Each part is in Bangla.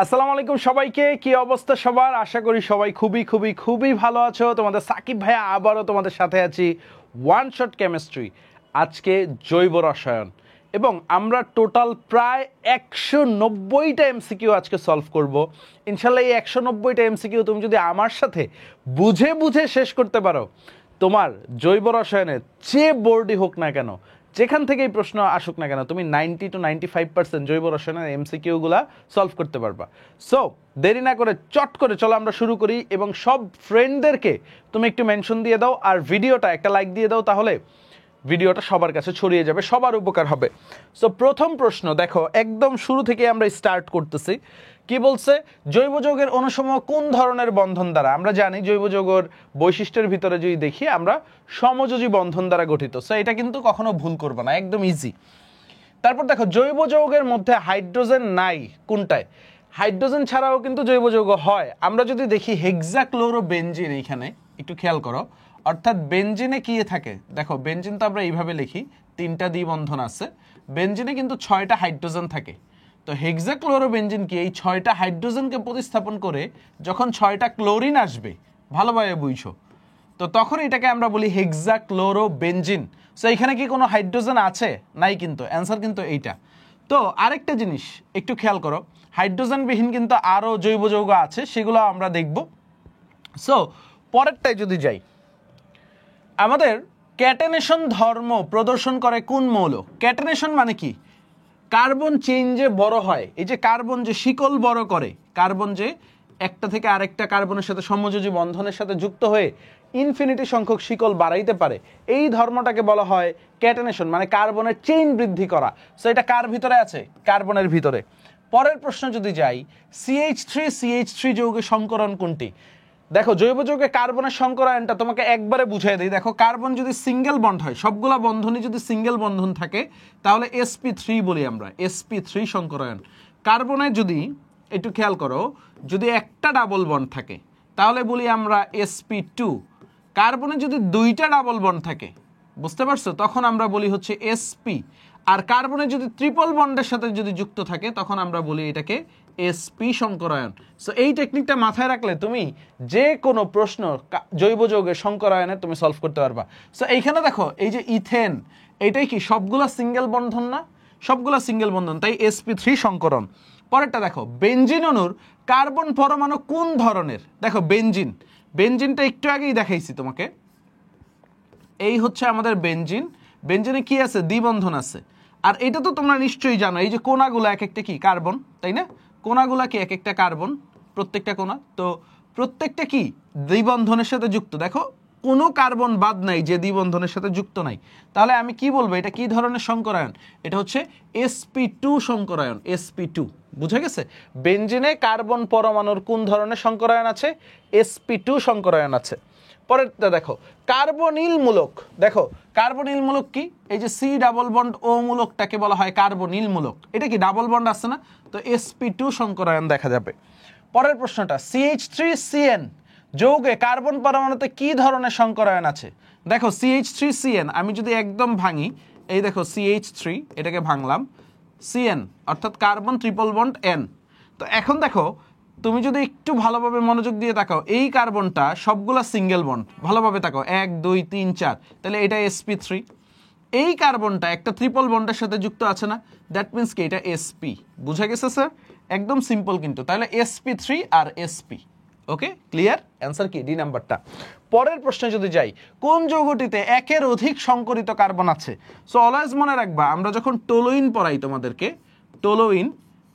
আসসালামু আলাইকুম সবাইকে। কি অবস্থা সবার? আশা করি সবাই খুবই খুবই খুবই ভালো আছো। তোমাদের সাকিব ভাইয়া আবারও তোমাদের সাথে আছি ওয়ান শট কেমিস্ট্রি। আজকে জৈব রসায়ন এবং আমরা টোটাল প্রায় 190টা এমসিকিউ আজকে সলভ করব। ইনশাল্লাহ এই 190টা এমসিকিউ তুমি যদি আমার সাথে বুঝে বুঝে শেষ করতে পারো, তোমার জৈব রসায়নের যে বোর্ডই হোক না কেন, যেখান থেকেই প্রশ্ন আসুক না কেন, তুমি 90 to 95% জৈব রসায়নের এমসিকিউগুলা সলভ করতে পারবা। সো দেরি না করে চট করে চলো আমরা শুরু করি এবং সব ফ্রেন্ডদেরকে তুমি একটু মেনশন দিয়ে দাও আর ভিডিওটা একটা লাইক দিয়ে দাও, তাহলে ভিডিওটা সবার কাছে ছড়িয়ে যাবে, সবার উপকার হবে। সো প্রথম প্রশ্ন দেখো, একদম শুরু থেকে আমরা স্টার্ট করতেছি। কি বলছে? জৈব যৌগের অনুসমূহ কোন ধরনের বন্ধন দ্বারা? আমরা জানি জৈব যৌগের বৈশিষ্ট্যের ভিতরে যদি দেখি আমরা সমযোজী বন্ধন দ্বারা গঠিত। সো এটা কিন্তু কখনো ভুল করবে না, একদম ইজি। তারপর দেখো জৈব যৌগের মধ্যে হাইড্রোজেন নাই কোনটায়? হাইড্রোজেন ছাড়াও কিন্তু জৈব যৌগ হয়। আমরা যদি দেখি হেক্সাক্লোরোবেনজিন, এইখানে একটু খেয়াল করো, অর্থাৎ বেনজিনে কি থাকে দেখো, বেনজিন তো আমরা এইভাবে লিখি, 3টা দ্বিবন্ধন আছে, বেনজিনে কিন্তু 6টা হাইড্রোজেন থাকে। তো হেক্সাক্লোরোবেনজিন কি এই 6টা হাইড্রোজেনকে প্রতিস্থাপন করে যখন 6টা ক্লোরিন আসবে, ভালোভাবে বুঝছো, তো তখন এটাকে আমরা বলি হেক্সাক্লোরোবেনজিন। সো এখানে কি কোনো হাইড্রোজেন আছে? নাই, কিন্তু অ্যান্সার কিন্তু এইটা। তো আরেকটা জিনিস একটু খেয়াল করো, হাইড্রোজেনবিহীন কিন্তু আরও জৈব যৌগ আছে, সেগুলো আমরা দেখব। সো পরেরটায় যদি যাই, আমাদের ক্যাটেনেশন ধর্ম প্রদর্শন করে কোন মৌল? ক্যাটেনেশন মানে কি? কার্বন চেইন যে বড় হয়, এই যে কার্বন যে শিকল বড় করে, কার্বন যে একটা থেকে আরেকটা কার্বনের সাথে সমযোজী বন্ধনের সাথে যুক্ত হয়ে ইনফিনিটি সংখ্যক শিকল বাড়াইতে পারে, এই ধর্মটাকে বলা হয় ক্যাটেনেশন, মানে কার্বনের চেইন বৃদ্ধি করা। সো এটা কার ভিতরে আছে? কার্বনের ভিতরে। পরের প্রশ্ন যদি যাই, CH3 যৌগের সংকরণ কোনটি? দেখো জৈব যৌগে কার্বনের সংকরায়নটা তোমাকে একবারে বুঝিয়ে দিই। দেখো কার্বন যদি সিঙ্গেল বন্ড হয়, সবগুলা বন্ধনই যদি সিঙ্গেল বন্ধন থাকে, তাহলে sp3 বলি আমরা, sp3 সংকরায়ন। কার্বনে যদি একটু খেয়াল করো, যদি একটা ডাবল বন্ড থাকে তাহলে বলি আমরা sp2। কার্বনে যদি 2টা ডাবল বন্ড থাকে, বুঝতে পারছো, তখন আমরা বলি হচ্ছে sp। আর কার্বনে যদি ট্রিপল বন্ডের সাথে যদি যুক্ত থাকে, তখন আমরা বলি এটাকে sp সংকরায়ন। সো এই টেকনিকটা মাথায় রাখলে তুমি যে কোনো প্রশ্ন জৈব যৌগের সংকরায়নে তুমি সলভ করতে পারবা। সো এইখানে দেখো, এই যে ইথেন, এইটাই কি সবগুলা সিঙ্গেল বন্ধন না? সবগুলা সিঙ্গেল বন্ধন, তাই sp3 সংকরণ। পরেরটা দেখো, বেনজিন অণুর কার্বন পরমাণু কোন ধরনের? দেখো বেনজিন, বেনজিনটা একটু আগেই দেখাইছি তোমাকে, এই হচ্ছে আমাদের বেনজিন। বেনজিনে কি আছে? দ্বিবন্ধন আছে। আর এটা তো তোমরা নিশ্চয়ই জানো, এই যে কোনাগুলো এক একটা কি কার্বন, তাই না? কোনাগুলা কি এক একটা কার্বন, প্রত্যেকটা কোনা। তো প্রত্যেকটা কি দ্বিবন্ধনের সাথে যুক্ত। দেখো কোনো কার্বন বাদ নাই যে দ্বিবন্ধনের সাথে যুক্ত নাই। তাহলে আমি কি বলবো, এটা কি ধরনের সংকরায়ন? এটা হচ্ছে sp2 সংকরায়ন, sp2। বুঝে গেছে? বেনজিনে কার্বন পরমাণুর কোন ধরনের সংকরায়ন আছে? sp2 সংকরায়ন আছে। পরেরটা দেখো, কার্বনিল মূলক। দেখো কার্বনিল মূলক কি? এই যে সি ডাবল বন্ড ও মূলকটাকে বলা হয় কার্বনিল মূলক। এটা কি ডাবল বন্ড আছে না? তো sp2 সংকরায়ন দেখা যাবে। পরের প্রশ্নটা, CH3CN যৌগে কার্বন পরমাণুতে কি ধরনের সংকরায়ন আছে? দেখো CH3CN আমি যদি একদম ভাঙি, এই দেখো CH3, এটাকে ভাঙলাম, CN অর্থাৎ কার্বন ট্রিপল বন্ড N। তো এখন দেখো তুমি যদি একটু ভালোভাবে মনোযোগ দিয়ে তাকাও, এই কার্বনটা সবগুলা সিঙ্গেল বন্ড, ভালোভাবে তাকাও, 1 2 3 4, তাহলে এটা sp3। এই কার্বনটা একটা ট্রিপল বন্ডের সাথে যুক্ত আছে না, দ্যাট মিন্স কি এটা sp। বুঝা গেছে স্যার? একদম সিম্পল কিন্তু। তাহলে sp3 আর sp। ওকে, ক্লিয়ার? অ্যান্সার কি? ডি নাম্বারটা। পরের প্রশ্নে যদি যাই, কোন যৌগটিতে একের অধিক সংকরিত কার্বন আছে? সো অলওয়েজ মনে রাখবা, আমরা যখন টোলোইন পড়াই তোমাদেরকে, টোলোইন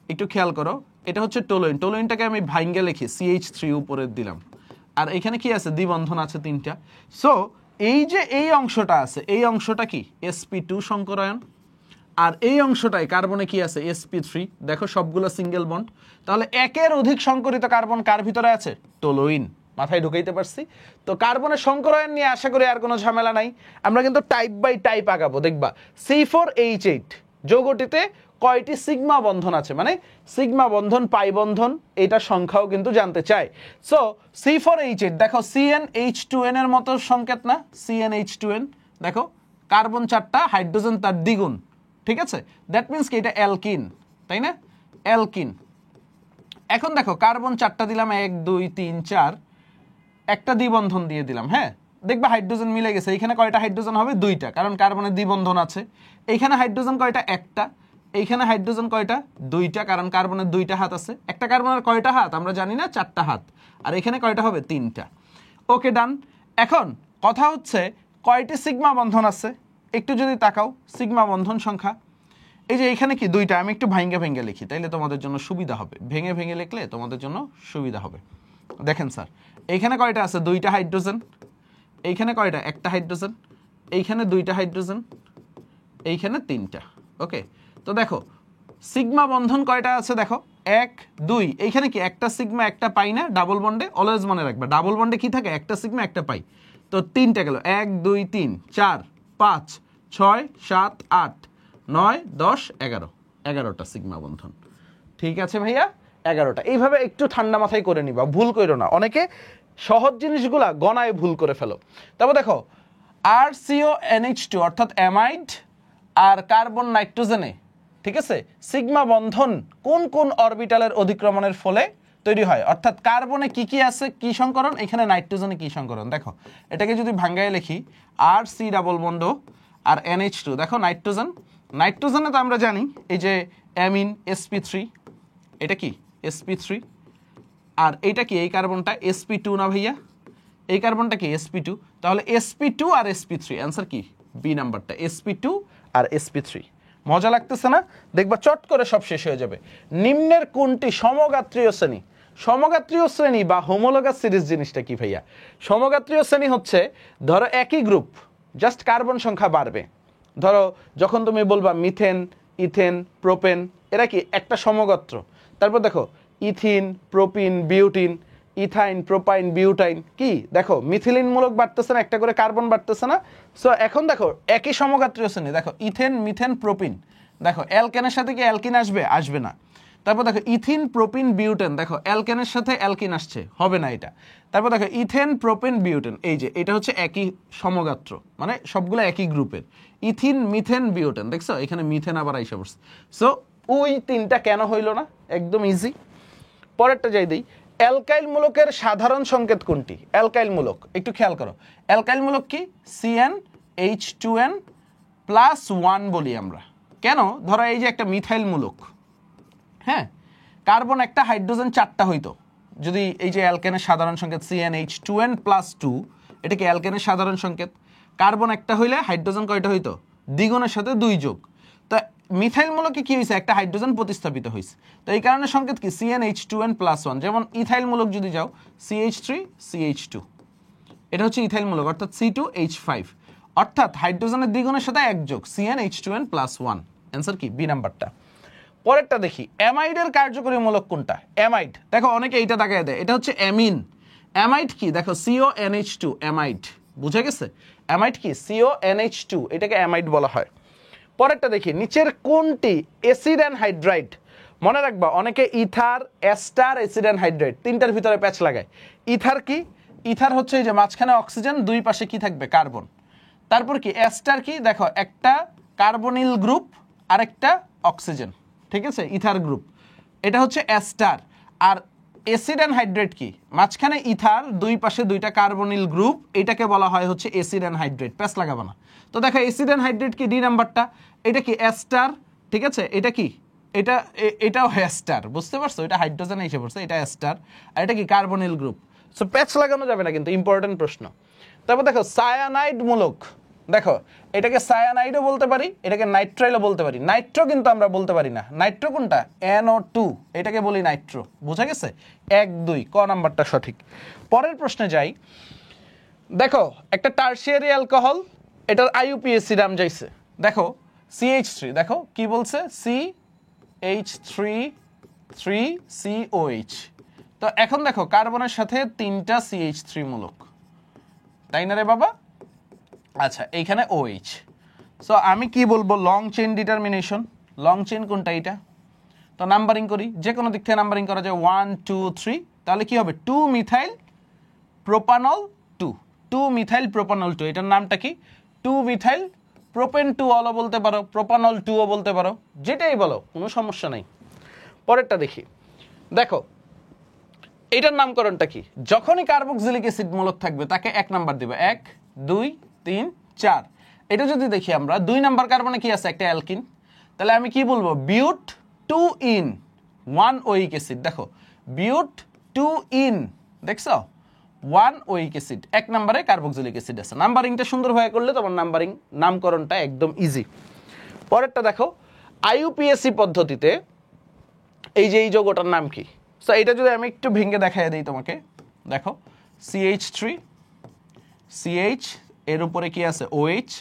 একটু খেয়াল করো, এটা হচ্ছে টোলোইন। টোলোইনটাকে আমি ভাঙ্গে লিখি, CH3 উপরে দিলাম, আর এখানে কি আছে? দ্বিবন্ধন আছে 3টা। সো এই যে এই অংশটা আছে, এই অংশটা কি sp2 সংকরায়ন, আর এই অংশটাই কার্বনে কি আছে? sp3। দেখো সবগুলো সিঙ্গেল বন্ড। তাহলে একের অধিক সংকরিত কার্বন কার ভিতরে আছে? টোলোইন। মাথায় ঢুকাইতে পারছি? তো কার্বনের সংকরায়ন নিয়ে আশা করি আর কোনো ঝামেলা নাই। আমরা কিন্তু টাইপ বাই টাইপ আগাবো। দেখবা C4H8 যৌগটিতে কয়টি সিগমা বন্ধন আছে, মানে সিগমা বন্ধন, পাই বন্ধন, এটা সংখ্যাও কিন্তু জানতে চাই। সো C4H8 দেখো CnH2n এর মতো সংকেত না? CnH2n দেখো, কার্বন 4টা, হাইড্রোজেন তার দ্বিগুণ, ঠিক আছে? দ্যাট মিন্স কি এটা অ্যালকিন, তাই না? অ্যালকিন। এখন দেখো কার্বন 4টা দিলাম, 1 2 3 4, একটা দ্বিবন্ধন দিয়ে দিলাম। হ্যাঁ, দেখবা হাইড্রোজেন মিলে গেছে। এখানে কয়টা হাইড্রোজেন হবে? 2টা, কারণ কার্বনের দ্বিবন্ধন আছে। এইখানে হাইড্রোজেন কয়টা? একটা। এইখানে হাইড্রোজেন কয়টা? 2টা, কারণ কার্বনের 2টা হাত আছে। একটা কার্বনের কয়টা হাত আমরা জানি না, 4টা হাত। আর এখানে কয়টা হবে? 3টা। ওকে, ডান। এখন কথা হচ্ছে কয়টি সিগমা বন্ধন আছে একটু যদি তাকাও। সিগমা বন্ধন সংখ্যা এই যে এখানে কি 2টা, আমি একটু ভেঙে ভেঙে লিখি, তাইলে তোমাদের জন্য সুবিধা হবে। ভেঙে ভেঙে লিখলে তোমাদের জন্য সুবিধা হবে। দেখেন স্যার, এইখানে কয়টা আছে? 2টা হাইড্রোজেন। এইখানে কয়টা? একটা হাইড্রোজেন। এইখানে 2টা হাইড্রোজেন। এইখানে 3টা। ওকে, তো দেখো সিগমা বন্ধন কয়টা আছে দেখো, 1 2। এইখানে কি একটা সিগমা একটা পাই না? ডাবল বন্ডে অলওয়েজ মনে রাখবা, ডাবল বন্ডে কি থাকে? একটা সিগমা একটা পাই। তো 3টা গেল, 1 2 3 4 5 6 7 8 9 10 11, 11টা সিগমা বন্ধন। ঠিক আছে ভাইয়া, 11টা। এইভাবে একটু ঠান্ডা মাথায় করে নিবা, ভুল করো না। অনেকে সহজ জিনিসগুলা গণায় ভুল করে ফেলো। তারপর দেখো RCONH2 অর্থাৎ অ্যামাইড আর কার্বন নাইট্রোজেনে, ঠিক আছে, সিগমা বন্ধন কোন কোন অরবিটালের অধিক্রমণের ফলে তৈরি হয়? অর্থাৎ কার্বনে কি কি আছে, কি সংকরণ, এখানে নাইট্রোজেনে কি সংকরণ। দেখো এটাকে যদি ভাঙ্গায় লিখি, RC ডাবল বন্ড আর NH2। দেখো নাইট্রোজেন, নাইট্রোজেনে তো আমরা জানি এই যে অ্যামিন sp3, এটা কি sp3। আর এইটা কি? এই কার্বনটা sp2 না ভাইয়া? এই কার্বনটা কি? sp2। তাহলে sp2 আর sp3, অ্যান্সার কি? বি নাম্বারটা, sp2 আর sp3। মজা লাগতেছে না? দেখবা চট করে সব শেষ হয়ে যাবে। নিম্নের কোনটি সমগাত্রীয় শ্রেণী? সমগাত্রীয় শ্রেণী বা হোমোলোগাস সিরিজ জিনিসটা কি ভাইয়া? সমগাত্রীয় শ্রেণী হচ্ছে ধরো একই গ্রুপ, জাস্ট কার্বন সংখ্যা বাড়বে। ধরো যখন তুমি বলবা মিথেন, ইথেন, প্রোপেন, এরা কি একটা সমগোত্র। তারপর দেখো ethene, propene, butene, ethyne, propyne, butyne, কি দেখো মিথিলিন মূলক বাড়তেছে না, একটা করে কার্বন বাড়তেছে না। সো এখন দেখো একই সমগাত্রীয় শ্রেণী, দেখো ইথেন, মিথেন, প্রোপিন, দেখো অ্যালকেনের সাথে কি অ্যালকিন আসবে? আসবে না। তারপর দেখো ইথিন, প্রোপিন, বিউটেন, দেখো অ্যালকেনের সাথে অ্যালকিন আসছে, হবে না এটা। তারপর দেখো ইথেন, প্রোপেন, বিউটেন, এই যে এটা হচ্ছে একই সমগাত্র, মানে সবগুলো একই গ্রুপের। ইথিন, মিথেন, বিউটেন, দেখছো এখানে মিথেন আবার আইসা পড়ছে। সো ওই 3টা কেন হইল না? একদম ইজি। পরেরটা যাই দিই, অ্যালকাইল মূলকের সাধারণ সংকেত কোনটি? অ্যালকাইল মূলক একটু খেয়াল করো, অ্যালকাইল মূলক কি? CnH2n +1 বলি আমরা। কেন? ধরো এই যে একটা মিথাইল মূলক, হ্যাঁ, কার্বন একটা, হাইড্রোজেন 4টা হইতো যদি এই যে অ্যালকেনের সাধারণ সংকেত CnH2n +2, এটা কি অ্যালকেনের সাধারণ সংকেত? কার্বন একটা হইলে হাইড্রোজেন কয়টা হইতো? দ্বিগুণের সাথে 2 যোগ। তো মিথাইল মূলকে কি হয়েছে? একটা হাইড্রোজেন প্রতিস্থাপিত হয়েছে। তো এই কারণে সংকেত কি? CnH2n +1। যেমন ইথাইল মূলক যদি যাও, CH3CH2, এটা হচ্ছে ইথাইল মূলক, অর্থাৎ C2H5, অর্থাৎ হাইড্রোজেনের দ্বিগুণের সাথে 1 যোগ, CnH2n +1, অ্যান্সার কি? বি নাম্বারটা। পরেরটা দেখি, অ্যামাইডের কার্যকরী মূলক কোনটা? অ্যামাইড, দেখো অনেকে এইটা তাকায় দেয়, এটা হচ্ছে অ্যামিন। অ্যামাইড কি? দেখো CONH2, অ্যামাইড, বুঝে গেছে? অ্যামাইড কি? CONH2, এটাকে অ্যামাইড বলা হয়। পরেরটা দেখি, নিচের কোনটি অ্যাসিড অ্যানহাইড্রাইড? মনে রাখবা অনেকে ইথার, এস্টার, অ্যাসিড অ্যানহাইড্রাইড, তিনটার ভিতরে প্যাচ লাগায়। ইথার কি? ইথার হচ্ছে এই যে মাঝখানে অক্সিজেন, দুই পাশে কি থাকবে? কার্বন। তারপর কি? এস্টার কি? দেখো একটা কার্বনিল গ্রুপ আর একটা অক্সিজেন, ঠিক আছে, ইথার গ্রুপ, এটা হচ্ছে এস্টার। আর অ্যাসিড অ্যানহাইড্রেট কি? মাঝখানে ইথার, দুই পাশে 2টা কার্বনিল গ্রুপ, এটাকে বলা হয় হচ্ছে অ্যাসিড অ্যানহাইড্রেট। প্যাচ লাগাবো না। তো দেখো অ্যাসিড অ্যানহাইড্রেট কি? ডি নাম্বারটা। এটা কি? এস্টার, ঠিক আছে। এটা কি? এটাও এস্টার, বুঝতে পারছো? এটা হাইড্রোজেন এসে পড়ছে, এটা এস্টার। আর এটা কি? Carbonyl group. সো প্যাচ লাগানো যাবে না, কিন্তু ইম্পর্টেন্ট প্রশ্ন। তারপর দেখো সায়ানাইড মূলক, দেখো এটাকে সায়ানাইডও বলতে পারি, এটাকে নাইট্রাইলও বলতে পারি। নাইট্রো কিন্তু আমরা বলতে পারি না। নাইট্রো কোনটা? NO2, এটাকে বলি নাইট্রো। বুঝা গেছে? 1 2, ক নাম্বারটা সঠিক। পরের প্রশ্নে যাই। দেখো একটা টারশিয়ারি অ্যালকোহল, এটার IUPAC নাম যাইছে, দেখো CH3, দেখো কি বলছে? CH3COH। তো এখন দেখো কার্বনের সাথে 3টা CH3 মূলক, তাই না রে বাবা? আচ্ছা, এইখানে OH। সো আমি কি বলবো? Long chain determination. Long chain কোনটা? এটা। তো নাম্বারিং করি, যে কোনো দিক থেকে নাম্বারিং করা যায়, 1 2 3। তাহলে কি হবে? 2 মিথাইল প্রোপানল 2, 2 মিথাইল প্রোপানল 2, এটার নামটা কি? 2 মিথাইল প্রোপেন 2 অলও বলতে পারো, প্রোপানল 2ও বলতে পারো, যেটাই বলো, কোনো সমস্যা নাই। পরেরটা দেখি, দেখো এটার নামকরণটা কি? যখনই কার্বক্সিলিক অ্যাসিড মূলক থাকবে তাকে 1 নাম্বার দিবে, 1 2 3 4। এটা যদি দেখি আমরা 2 নাম্বার কার্বনে কি আছে, একটা অ্যালকিন, তাহলে আমি কি বলবো, বিউট 2 ইন 1 ওইক অ্যাসিড। দেখো বিউট 2 ইন, দেখছো 1 ওইক অ্যাসিড, 1 নম্বরে কার্বক্সিলিক অ্যাসিড আছে। নাম্বারিংটা সুন্দরভাবে করলে তোমার নামকরণটা একদম ইজি। পরেরটা দেখো, আইইউপিএসসি পদ্ধতিতে এই যে এই যৌগটার নাম কি? সো এটা যদি আমি একটু ভেঙে দেখাই দিই তোমাকে, দেখো CH3 CH, এর উপরে কি আছে OH,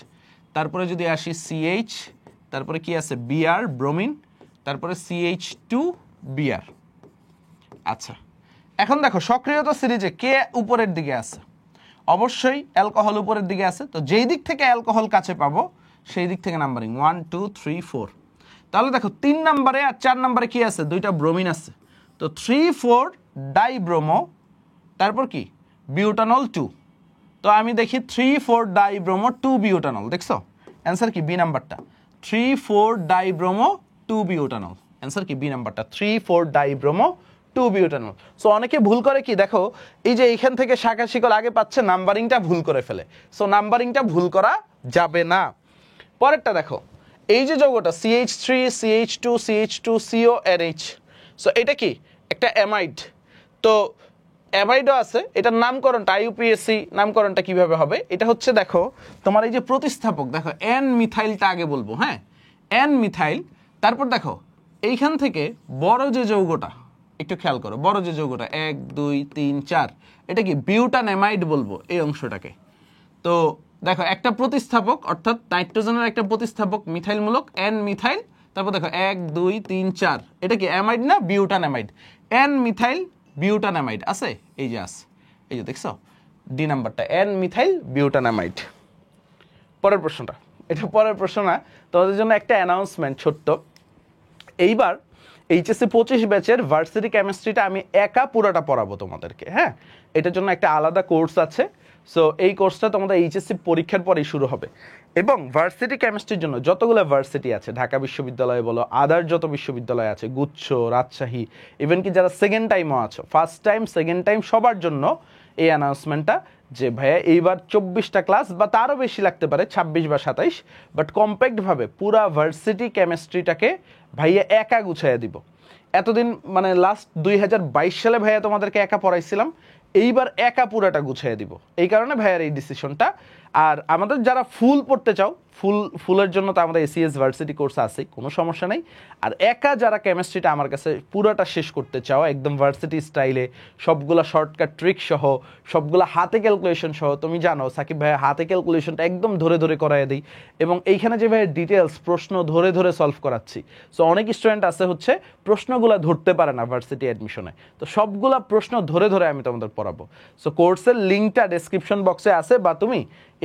তারপরে যদি আসি CH, তারপরে কি আছে Br ব্রোমিন, তারপরে CH2 Br। আচ্ছা, এখন দেখো সক্রিয়তা সিরিজে কে উপরের দিকে আছে? অবশ্যই অ্যালকোহল উপরের দিকে আছে। তো যেই দিক থেকে অ্যালকোহল কাছে পাবো সেই দিক থেকে নাম্বারিং 1 2 3 4। তাহলে দেখো 3 নম্বরে আর 4 নম্বরে কি আছে, দুইটা ব্রোমিন আছে। তো 3 4 ডাইব্রোমো, তারপর কি বিউটানল 2। তো আমি দেখি 3 4 ডাইব্রোমো 2 বিউটানল, দেখছো অ্যান্সার কি বি নাম্বারটা, 3 4 ডাইব্রোমো 2 বিউটানল। অ্যান্সার কি বি নাম্বারটা, 3 4 ডাইব্রোমো 2 বিউটানল। সো অনেকে ভুল করে কি, দেখো এই যে এইখান থেকে শাখা শিকল আগে পাচ্ছে, নাম্বারিংটা ভুল করে ফেলে। সো নাম্বারিংটা ভুল করা যাবে না। পরেরটা দেখো, এই যে যৌগটা CH3 CH2 CH2 CONH, so এটা কি একটা অ্যামাইড। তো অ্যামাইডও আছে, এটার নামকরণটা আইইউপিএসসি নামকরণটা কিভাবে হবে? এটা হচ্ছে দেখো তোমার এই যে প্রতিস্থাপক, দেখো N মিথাইলটা আগে বলবো, হ্যাঁ N মিথাইল। তারপর দেখো এইখান থেকে বড় যে যৌগটা, একটু খেয়াল করো, বড় যে যৌগটা 1 2 3 4, এটা কি বিউটানঅ্যামাইড বলবো এই অংশটাকে। তো দেখো একটা প্রতিস্থাপক, অর্থাৎ নাইট্রোজেনের একটা প্রতিস্থাপক মিথাইলমূলক N মিথাইল, তারপর দেখো 1 2 3 4, এটা কি অ্যামাইড না বিউটানঅ্যামাইড, N মিথাইল বিউটানঅ্যামাইড আছে, এই যে আছে, এই যে দেখছো ডি নাম্বারটা N মিথাইল বিউটানঅ্যামাইড। পরের প্রশ্নটা, এটা পরের প্রশ্ন না, তোমাদের জন্য একটা অ্যানাউন্সমেন্ট ছোট্ট। এইবার এইচএসসি 25 ব্যাচের ভার্সিটি কেমিস্ট্রিটা আমি একা পুরোটা পড়াবো তোমাদেরকে, হ্যাঁ এটার জন্য একটা আলাদা কোর্স আছে। সো এই কোর্সটা তোমাদের এইচএসসি পরীক্ষার পরেই শুরু হবে। এবং ভার্সিটি কেমিস্ট্রির জন্য যতগুলো ভার্সিটি আছে, ঢাকা বিশ্ববিদ্যালয় বলো, আদার যত বিশ্ববিদ্যালয় আছে, গুচ্ছ, রাজশাহী, ইভেন কি যারা সেকেন্ড টাইমও আছো, ফার্স্ট টাইম সেকেন্ড টাইম সবার জন্য এই অ্যানাউন্সমেন্টটা, যে ভাইয়া এইবার 24টা ক্লাস বা তারও বেশি লাগতে পারে, 26 বা 27, বাট কম্প্যাক্টভাবে পুরা ভার্সিটি কেমিস্ট্রিটাকে ভাইয়া একা গুছাইয়া দিব। এতদিন মানে লাস্ট 2022 সালে ভাইয়া তোমাদেরকে একা পড়াইছিলাম, এইবার একা পুরাটা গুছিয়ে দিব। এই কারণে ভাইয়ার এই ডিসিশনটা। আর আমাদের যারা ফুল পড়তে চাও, ফুলের জন্য তো আমাদের এসিএস ভার্সিটি কোর্স আছে, কোনো সমস্যা নেই। আর একা যারা কেমিস্ট্রিটা আমার কাছে পুরাটা শেষ করতে চাও একদম ভার্সিটি স্টাইলে, সবগুলা শর্টকাট ট্রিক সহ, সবগুলা হাতে ক্যালকুলেশন সহ, তুমি জানো সাকিব ভাইয়া হাতে ক্যালকুলেশনটা একদম ধরে ধরে করায় দিই। এবং এইখানে যে ভাইয়া ডিটেলস প্রশ্ন ধরে ধরে সলভ করাচ্ছি। সো অনেক স্টুডেন্ট আছে হচ্ছে প্রশ্নগুলো ধরতে পারে না ভার্সিটি অ্যাডমিশনে, তো সবগুলা প্রশ্ন ধরে ধরে আমি তোমাদের পড়াবো। সো কোর্সের লিঙ্কটা ডেসক্রিপশন বক্সে আছে, বা তুমি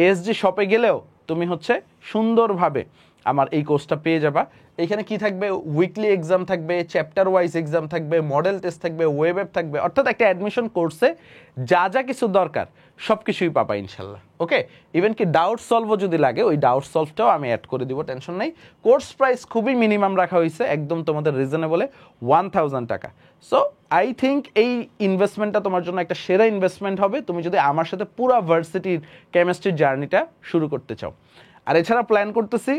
এসজি শপে গেলেও তুমি হচ্ছে সুন্দরভাবে আমার এই কোর্সটা পেয়ে যাবা। এখানে কি থাকবে, উইকলি এক্সাম থাকবে, চ্যাপ্টার ওয়াইজ এক্সাম থাকবে, মডেল টেস্ট থাকবে, ওয়েব অ্যাপ থাকবে, অর্থাৎ একটা অ্যাডমিশন কোর্সে যা যা কিছু দরকার সব কিছুই পাবা ইনশাল্লাহ। ওকে, ইভেন কি ডাউট সলভও যদি লাগে, ওই ডাউট সলভটাও আমি অ্যাড করে দিব, টেনশন নেই। কোর্স প্রাইস খুবই মিনিমাম রাখা হয়েছে, একদম তোমাদের রিজনেবলে 1000 টাকা। সো আই থিঙ্ক এই ইনভেস্টমেন্টটা তোমার জন্য একটা সেরা ইনভেস্টমেন্ট হবে, তুমি যদি আমার সাথে পুরো ভার্সিটির কেমিস্ট্রির জার্নিটা শুরু করতে চাও। আর এছাড়া প্ল্যান করতেছি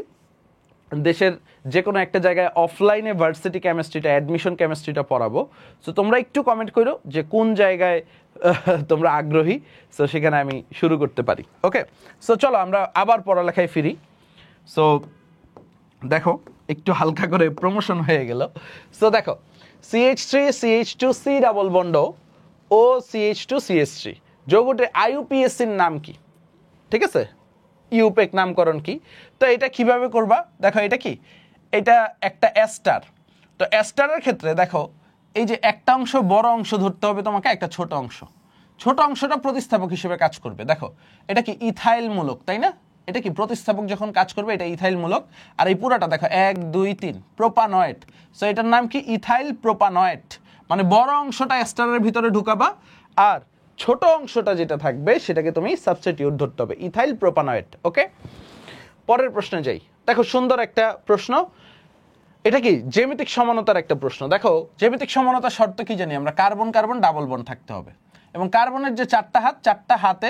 দেশের যে কোনো একটা জায়গায় অফলাইনে ভার্সিটি কেমিস্ট্রিটা, অ্যাডমিশন কেমিস্ট্রিটা পড়াবো। সো তোমরা একটু কমেন্ট করো যে কোন জায়গায় তোমরা আগ্রহী, সো সেখানে আমি শুরু করতে পারি। ওকে, সো চলো আমরা আবার পড়ালেখায় ফিরি। সো দেখো একটু হালকা করে প্রমোশন হয়ে গেল। সো দেখো CH3 CH2 C double bond ও CH2 CH3 যৌগটির আইইউপিএসির নাম কি? ঠিক আছে, ইউপেক নামকরণ কি? তো এটা কিভাবে করবা, দেখো এটা কি, এটা একটা এস্টার। তো এস্টারের ক্ষেত্রে দেখো এই যে একটা অংশ বড় অংশ ধরতে হবে তোমাকে, একটা ছোট অংশ, ছোট অংশটা প্রতিস্থাপক হিসেবে কাজ করবে। দেখো এটা কি ইথাইল মূলক, তাই না? এটা কি প্রতিস্থাপক যখন কাজ করবে এটা ইথাইল মূলক। আর এই পুরাটা দেখো 1 2 3 প্রোপানয়েড। সো এটার নাম কি ইথাইল প্রোপানয়েড। মানে বড় অংশটা এস্টারের ভিতরে ঢুকাবা, আর ছোট অংশটা যেটা থাকবে সেটাকে তুমি সাবস্টিটিউট ধরতে হবে, ইথাইল প্রোপানয়েড। ওকে, পরের প্রশ্নে যাই। দেখো সুন্দর একটা প্রশ্ন, এটা কি জ্যামিতিক সমানতার একটা প্রশ্ন। দেখো জ্যামিতিক সমানতার শর্ত কি জানি আমরা, কার্বন কার্বন ডাবল বন্ড থাকতে হবে এবং কার্বনের যে চারটা হাতে,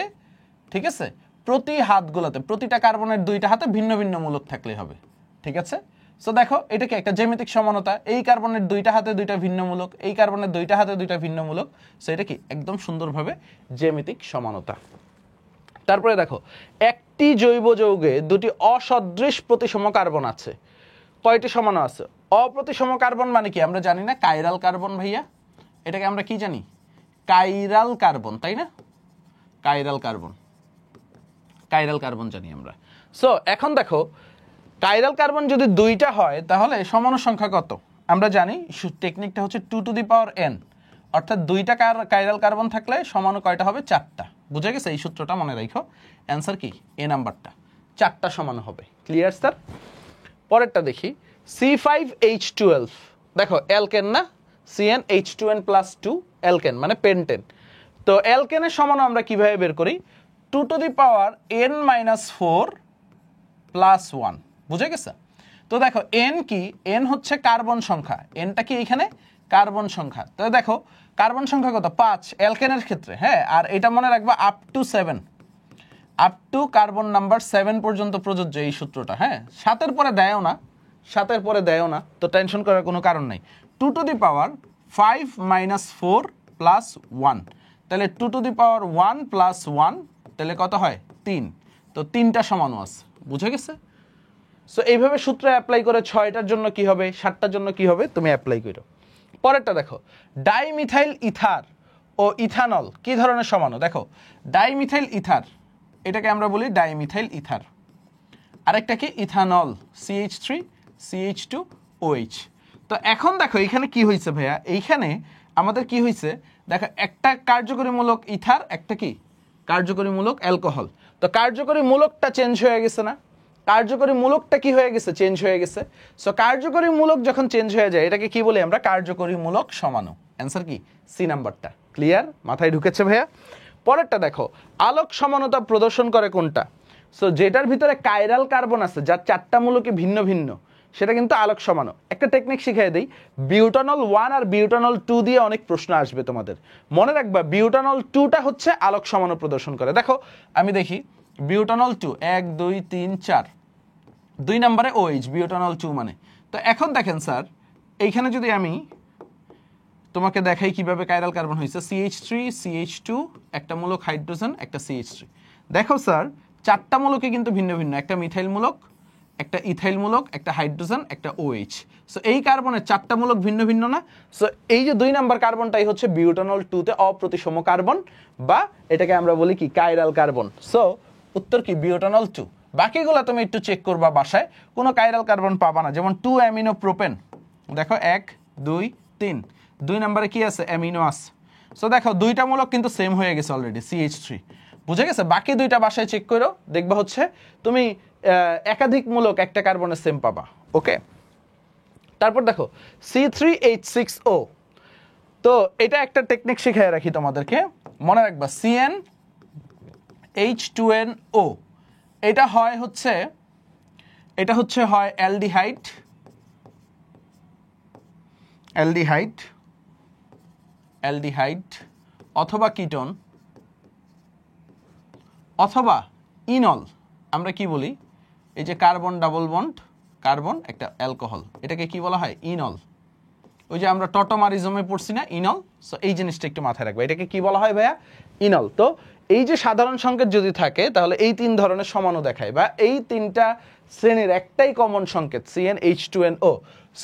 ঠিক আছে, প্রতি হাতগুলোতে প্রতিটা কার্বনের দুইটা হাতে ভিন্ন ভিন্ন মূলক থাকলেই হবে, ঠিক আছে। সো দেখো এটা কি একটা জ্যামিতিক সমানতা, এই কার্বনের দুইটা হাতে দুইটা ভিন্ন মূলক, এই কার্বনের দুইটা হাতে দুইটা ভিন্ন মূলক। সো এটা কি একদম সুন্দরভাবে জ্যামিতিক সমানতা। তারপরে দেখো একটি জৈব যৌগে দুটি অসদৃশ প্রতিসম কার্বন আছে, কয়টি সমান আছে? অপ্রতিসম কার্বন মানে কি আমরা জানি না, কাইরাল কার্বন ভাইয়া, এটাকে আমরা কি জানি, কাইরাল কার্বন, তাই না? কাইরাল কার্বন জানি আমরা। সো এখন দেখো কাইরাল কার্বন যদি দুইটা হয় তাহলে সমান সংখ্যা কত আমরা জানি, টেকনিকটা হচ্ছে 2 টু দি পাওয়ার n, অর্থাৎ দুইটা কাইরাল কার্বন থাকলে সমান কয়টা হবে, 4টা। বুঝে গেছে? এই সূত্রটা মনে রাখো। অ্যান্সার কি এ নাম্বারটা, 4টা সমান হবে। Clear sir? পরেরটা দেখি, C5H12, দেখো অ্যালকেন না, CnH2n+2 অ্যালকেন মানে পেন্টেন। তো অ্যালকেনের সমান আমরা কিভাবে বের করি, 2 to the power n-4 plus 1। বুঝে গেছে? তো দেখো n কি, n হচ্ছে কার্বন সংখ্যা, nটা কি এখানে কার্বন সংখ্যা। তো দেখো কার্বন সংখ্যা কত, 5 অ্যালকেনের ক্ষেত্রে, হ্যাঁ। আর এটা মনে রাখবা আপ টু কার্বন নাম্বার 7 পর্যন্ত প্রযোজ্য এই সূত্রটা, হ্যাঁ। 7-এর পরে দেয়ও না, তো টেনশন করার কোনো কারণ নাই। 2 টু দি পাওয়ার 5 - 4 প্লাস 1, তাহলে 2 টু দি পাওয়ার 1 প্লাস 1 তাহলে কত হয়, 3। তো 3টা সমানও আছে। বুঝে গেছে? সো এইভাবে সূত্র অ্যাপ্লাই করে 6টার জন্য কি হবে, 7টার জন্য কি হবে, তুমি অ্যাপ্লাই করো। পরেরটা দেখো, ডাইমিথাইল ইথার ও ইথানল কি ধরনের সমাণু? দেখো ডাইমিথাইল ইথার, এটাকে আমরা বলি ডাইমিথাইল ইথার, আরেকটা কি ইথানল, CH3 CH2 OH। তো এখন দেখো এখানে কি হয়েছে ভাইয়া, এইখানে আমাদের কি হয়েছে দেখো, একটা কার্যকরী মূলক ইথার, একটা কি কার্যকরী মূলক অ্যালকোহল। তো কার্যকরী মূলকটা চেঞ্জ হয়ে গেছে না, কার্যকরী মূলকটা কি হয়ে গেছে, চেঞ্জ হয়ে গেছে। সো কার্যকরী মূলক যখন চেঞ্জ হয়ে যায় এটাকে কি বলি আমরা, কার্যকরী মূলক সমাণু। অ্যান্সার কি সি নাম্বারটা। ক্লিয়ার? মাথায় ঢুকেছে ভাইয়া? পরেরটা দেখো, আলোক সমানতা প্রদর্শন করে কোনটা? সো যেটার ভিতরে কাইরাল কার্বন আছে, যার 4টা মূলকই ভিন্ন ভিন্ন, সেটা কিন্তু আলোক সমাণু। একটা টেকনিক শিখিয়ে দিই, বিউটানল 1 আর বিউটানল 2 দিয়ে অনেক প্রশ্ন আসবে তোমাদের। মনে রাখবা বিউটানল 2টা হচ্ছে আলোক সমাণু প্রদর্শন করে। দেখো আমি দেখি বিউটানল 2, 1 2 3 4, 2 নম্বরে OH বিউটানল 2 মানে। তো এখন দেখেন স্যার, এইখানে যদি আমি তোমাকে দেখাই কিভাবে কাইরাল কার্বন হয়েছে, CH3 CH2, একটা মূলক হাইড্রোজেন, একটা CH3। দেখো স্যার 4টা মূলকে কিন্তু ভিন্ন ভিন্ন, একটা মিথাইল মূলক, একটা ইথাইল মূলক, একটা হাইড্রোজেন, একটা OH। সো এই কার্বনের 4টা মূলক ভিন্ন ভিন্ন না। সো এই যে 2 নাম্বার কার্বনটাই হচ্ছে বিউটানল 2-তে অপ্রতিসম কার্বন, বা এটাকে আমরা বলি কি কাইরাল কার্বন। সো উত্তর কি বিউটানল 2। বাকিগুলো তুমি একটু চেক করবা বাসায়, কোনো কাইরাল কার্বন পাবা না। যেমন 2 অ্যামিনো প্রোপেন, দেখো 1 2 3, 2 নম্বরে কি আছে, অ্যামিনো আছে। সো দেখো 2টা মূলক কিন্তু সেম হয়ে গেছে অলরেডি, CH3। বুঝে গেছে? বাকি 2টা বাসায় চেক করো, দেখবা হচ্ছে তুমি একাধিক মূলক একটা কার্বনের সেম পাবা। ওকে, তারপর দেখো C3H6O, তো এটা একটা টেকনিক শিখিয়ে রাখি তোমাদেরকে, মনে রাখবা CnH2nO, এটা হচ্ছে হয় অ্যালডিহাইড অথবা কিটোন অথবা ইনল। আমরা কি বলি, এই যে কার্বন ডাবল বন্ড, কার্বন একটা অ্যালকোহল, এটাকে কি বলা হয়, ইনল। ওই যে আমরা টটোমারিজমে পড়ছি না, ইনল। সো এই জিনিসটা একটু মাথায় রাখবে, এটাকে কি বলা হয় ভাইয়া, ইনল। তো এই যে সাধারণ সংকেত যদি থাকে তাহলে এই 3 ধরনের সমাণু দেখায়, বা এই 3টা শ্রেণীর একটাই কমন সংকেত, CnH2nO।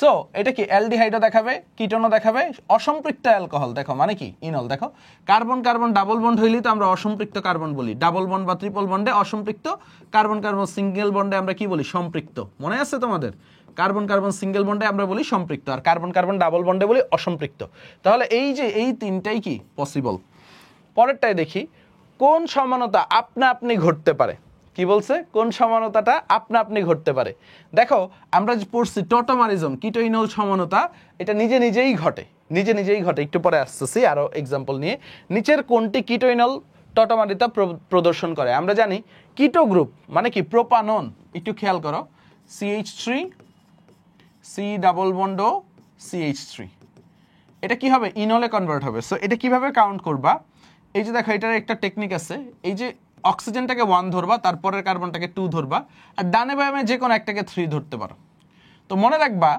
সো এটা কি অ্যালডিহাইডও দেখাবে, কিটোনও দেখাবে, অসম্পৃক্ত অ্যালকোহল দেখো মানে কি ইনল। দেখো কার্বন কার্বন ডাবল বন্ড হইলেই তো আমরা অসম্পৃক্ত কার্বন বলি, ডাবল বন্ড বা ট্রিপল বন্ডে অসম্পৃক্ত, কার্বন কার্বন সিঙ্গেল বন্ডে আমরা কি বলি, সম্পৃক্ত। মনে আছে তোমাদের? কার্বন কার্বন সিঙ্গেল বন্ডে আমরা বলি সম্পৃক্ত, আর কার্বন কার্বন ডাবল বন্ডে বলি অসম্পৃক্ত। তাহলে এই যে এই 3টাই কি পসিবল। পরেরটাই দেখি, কোন সমানতা আপনা আপনি ঘটতে পারে? কি বলছে, কোন সমানতাটা আপনা আপনি ঘটতে পারে? দেখো আমরা যে পড়ছি টটোমারিজম, কিটোইনল সমানতা, এটা নিজে নিজেই ঘটে। একটু পরে আসতেছি আরো এক্সাম্পল নিয়ে। নিচের কোনটি কিটোইনল টটোমারিতা প্রদর্শন করে? আমরা জানি কিটো গ্রুপ মানে কি প্রোপানন, একটু খেয়াল করো, CH3 সি ডাবল বন্ড ও CH3, এটা কি হবে ইনলে কনভার্ট হবে। সো এটা কিভাবে কাউন্ট করবা, এই যে দেখো এটার একটা টেকনিক আছে, এই যে অক্সিজেনটাকে 1 ধরবা, তারপরের কার্বনটাকে 2 ধরবা, আর ডানে বামে যে কোনো একটাকে 3 ধরতে পারো। তো মনে রাখবা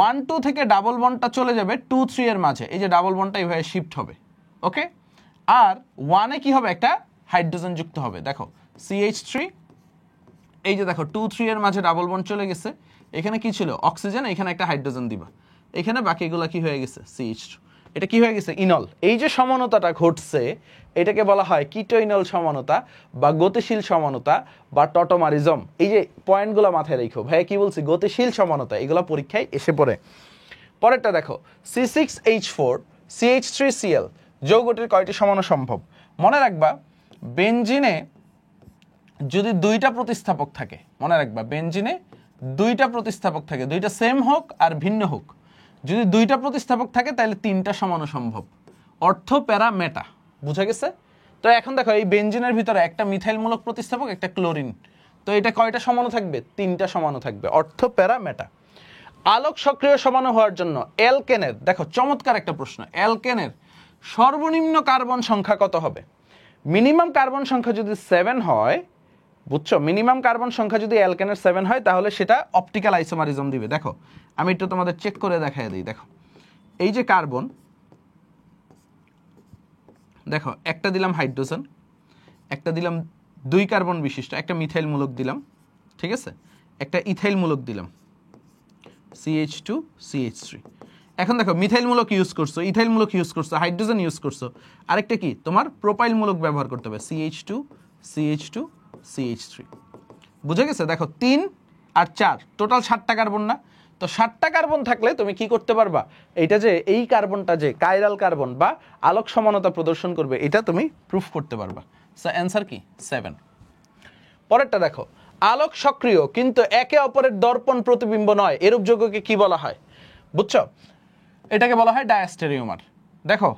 1 2 থেকে ডাবল বন্ডটা চলে যাবে 2 3 এর মাঝে, এই যে ডাবল বন্ডটা এইভাবে শিফট হবে, ওকে। আর 1 এ কি হবে, একটা হাইড্রোজেন যুক্ত হবে, দেখো CH3, এই যে দেখো 2 3 এর মাঝে ডাবল বন্ড চলে গেছে, এখানে কি ছিল অক্সিজেন, এখানে একটা হাইড্রোজেন দিবা, এখানে বাকিগুলো কি হয়ে গেছে CH2, এটা কি হয়ে গেছে ইনল। এই যে সমানতাটা ঘটছে এটাকে বলা হয় কিটো ইনল সমানতা বা গতিশীল সমানতা বা টটোমারিজম। এই যে পয়েন্টগুলো মাথায় রেখো, ভাই কি বলছি, গতিশীল সমানতা, এগুলো পরীক্ষায় এসে পড়ে। পরেরটা দেখো C6H4 CH3Cl যৌগটির কয়টি সমাণু সম্ভব। মনে রাখবা বেনজিনে যদি দুইটা প্রতিস্থাপক থাকে, মনে রাখবা বেনজিনে দুইটা প্রতিস্থাপক থাকে, দুইটা সেম হোক আর ভিন্ন হোক, যদি দুইটা প্রতিস্থাপক থাকে তাহলে 3টা সমাণু সম্ভব, অর্থ প্যারা মেটা, বুঝা গেছে। তো এখন দেখো এই বেনজিনের ভিতরে একটা মিথাইলমূলক প্রতিস্থাপক, একটা ক্লোরিন, তো এটা কয়টা সমাণু থাকবে, 3টা সমাণু থাকবে, অর্থ প্যারা মেটা। আলোক সক্রিয় সমাণু হওয়ার জন্য অ্যালকেনের, দেখো চমৎকার একটা প্রশ্ন, অ্যালকেনের সর্বনিম্ন কার্বন সংখ্যা কত হবে। মিনিমাম কার্বন সংখ্যা যদি 7 হয়, বুঝছো, মিনিমাম কার্বন সংখ্যা যদি অ্যালকেনের 7 হয় তাহলে সেটা অপটিক্যাল আইসোমারিজম দিবে। দেখো আমি একটু তোমাদের চেক করে দেখাই দিই, দেখো এই যে কার্বন, দেখো একটা দিলাম হাইড্রোজেন, একটা দিলাম 2 কার্বন বিশিষ্ট, একটা মিথাইল মূলক দিলাম, ঠিক আছে, একটা ইথাইল মূলক দিলাম CH2 CH3। এখন দেখো মিথাইল মূলক ইউজ করছো, ইথাইল মূলক ইউজ করছো, হাইড্রোজেন ইউজ করছো, আরেকটা কি তোমার প্রোপাইল মূলক ব্যবহার করতে হবে CH2 CH2 CH3, বুঝে গেছে। দেখো 3 আর 4 টোটাল 7টা কার্বন না, তো 7টা কার্বন থাকলে তুমি কি করতে পারবা, এইটা যে এই কার্বনটা যে কাইরাল কার্বন বা আলোক সমানতা প্রদর্শন করবে, এটা তুমি প্রুফ করতে পারবা। সো অ্যান্সার কি 7। পরেরটা দেখো আলোক সক্রিয় কিন্তু একে অপরের দর্পণ প্রতিবিম্ব নয়, এরূপ যৌগকে কি বলা হয়, বুঝছো, এটাকে বলা হয় ডায়াস্টেরিওমার। দেখো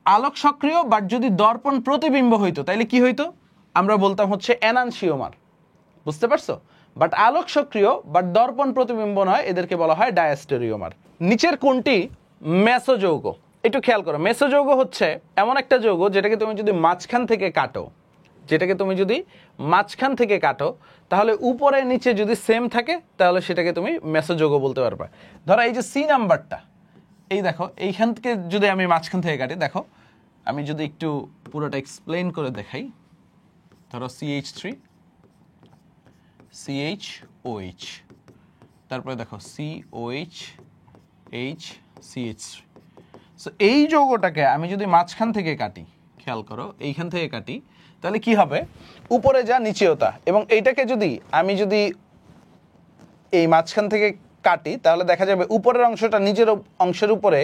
আলোক সক্রিয় বাট যদি দর্পণ প্রতিবিম্ব হইতো তাহলে কি হইতো, আমরা বলতাম হচ্ছে এনানসিওমার, বুঝতে পারছো। বাট আলোক সক্রিয় বাট দর্পণ প্রতিবিম্ব নয়, এদেরকে বলা হয় ডায়াস্টেরিওমার। নিচের কোনটি মেসোযৌগ, একটু খেয়াল করো, মেসোযৌগ হচ্ছে এমন একটা যৌগ যেটাকে তুমি যদি মাঝখান থেকে কাটো, যেটাকে তুমি যদি মাঝখান থেকে কাটো তাহলে উপরে নিচে যদি সেম থাকে তাহলে সেটাকে তুমি মেসোযৌগ বলতে পারবা। ধরো এই যে সি নাম্বারটা, এই দেখো এইখান থেকে যদি আমি মাঝখান থেকে কাটি, দেখো আমি যদি একটু পুরোটা এক্সপ্লেন করে দেখাই, ধরো CH3 CHOH, তারপরে দেখো COH H CH3। সো এই যৌগটাকে আমি যদি মাঝখান থেকে কাটি, খেয়াল করো এইখান থেকে কাটি, তাহলে কি হবে, উপরে যা নিচেও তা, এবং এইটাকে যদি আমি যদি এই মাঝখান থেকে কাটি তাহলে দেখা যাবে উপরের অংশটা নিচের অংশের উপরে,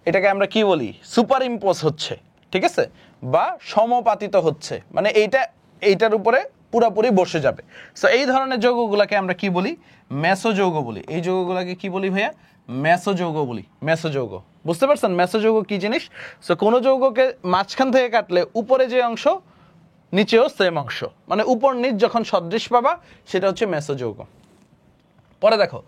এটাকে আমরা কি বলি, সুপার ইম্পোজ হচ্ছে, ঠিক আছে, বা সমাপাতিত হচ্ছে, মানে এইটার উপরে পুরোপুরি বসে যাবে। সো এই ধরনের যৌগগুলোকে আমরা কি বলি, মেসোযৌগ বলি। এই যৌগগুলোকে কি বলি ভাইয়া, মেসোযৌগ বলি, মেসোযৌগ, বুঝতে পারছেন মেসোযৌগ কি জিনিস। সো কোনো যৌগকে মাঝখান থেকে কাটলে উপরে যে অংশ নিচেও সেম অংশ, মানে উপর নিচ যখন সদৃশ পাবা সেটা হচ্ছে মেসোযৌগ। পরে দেখো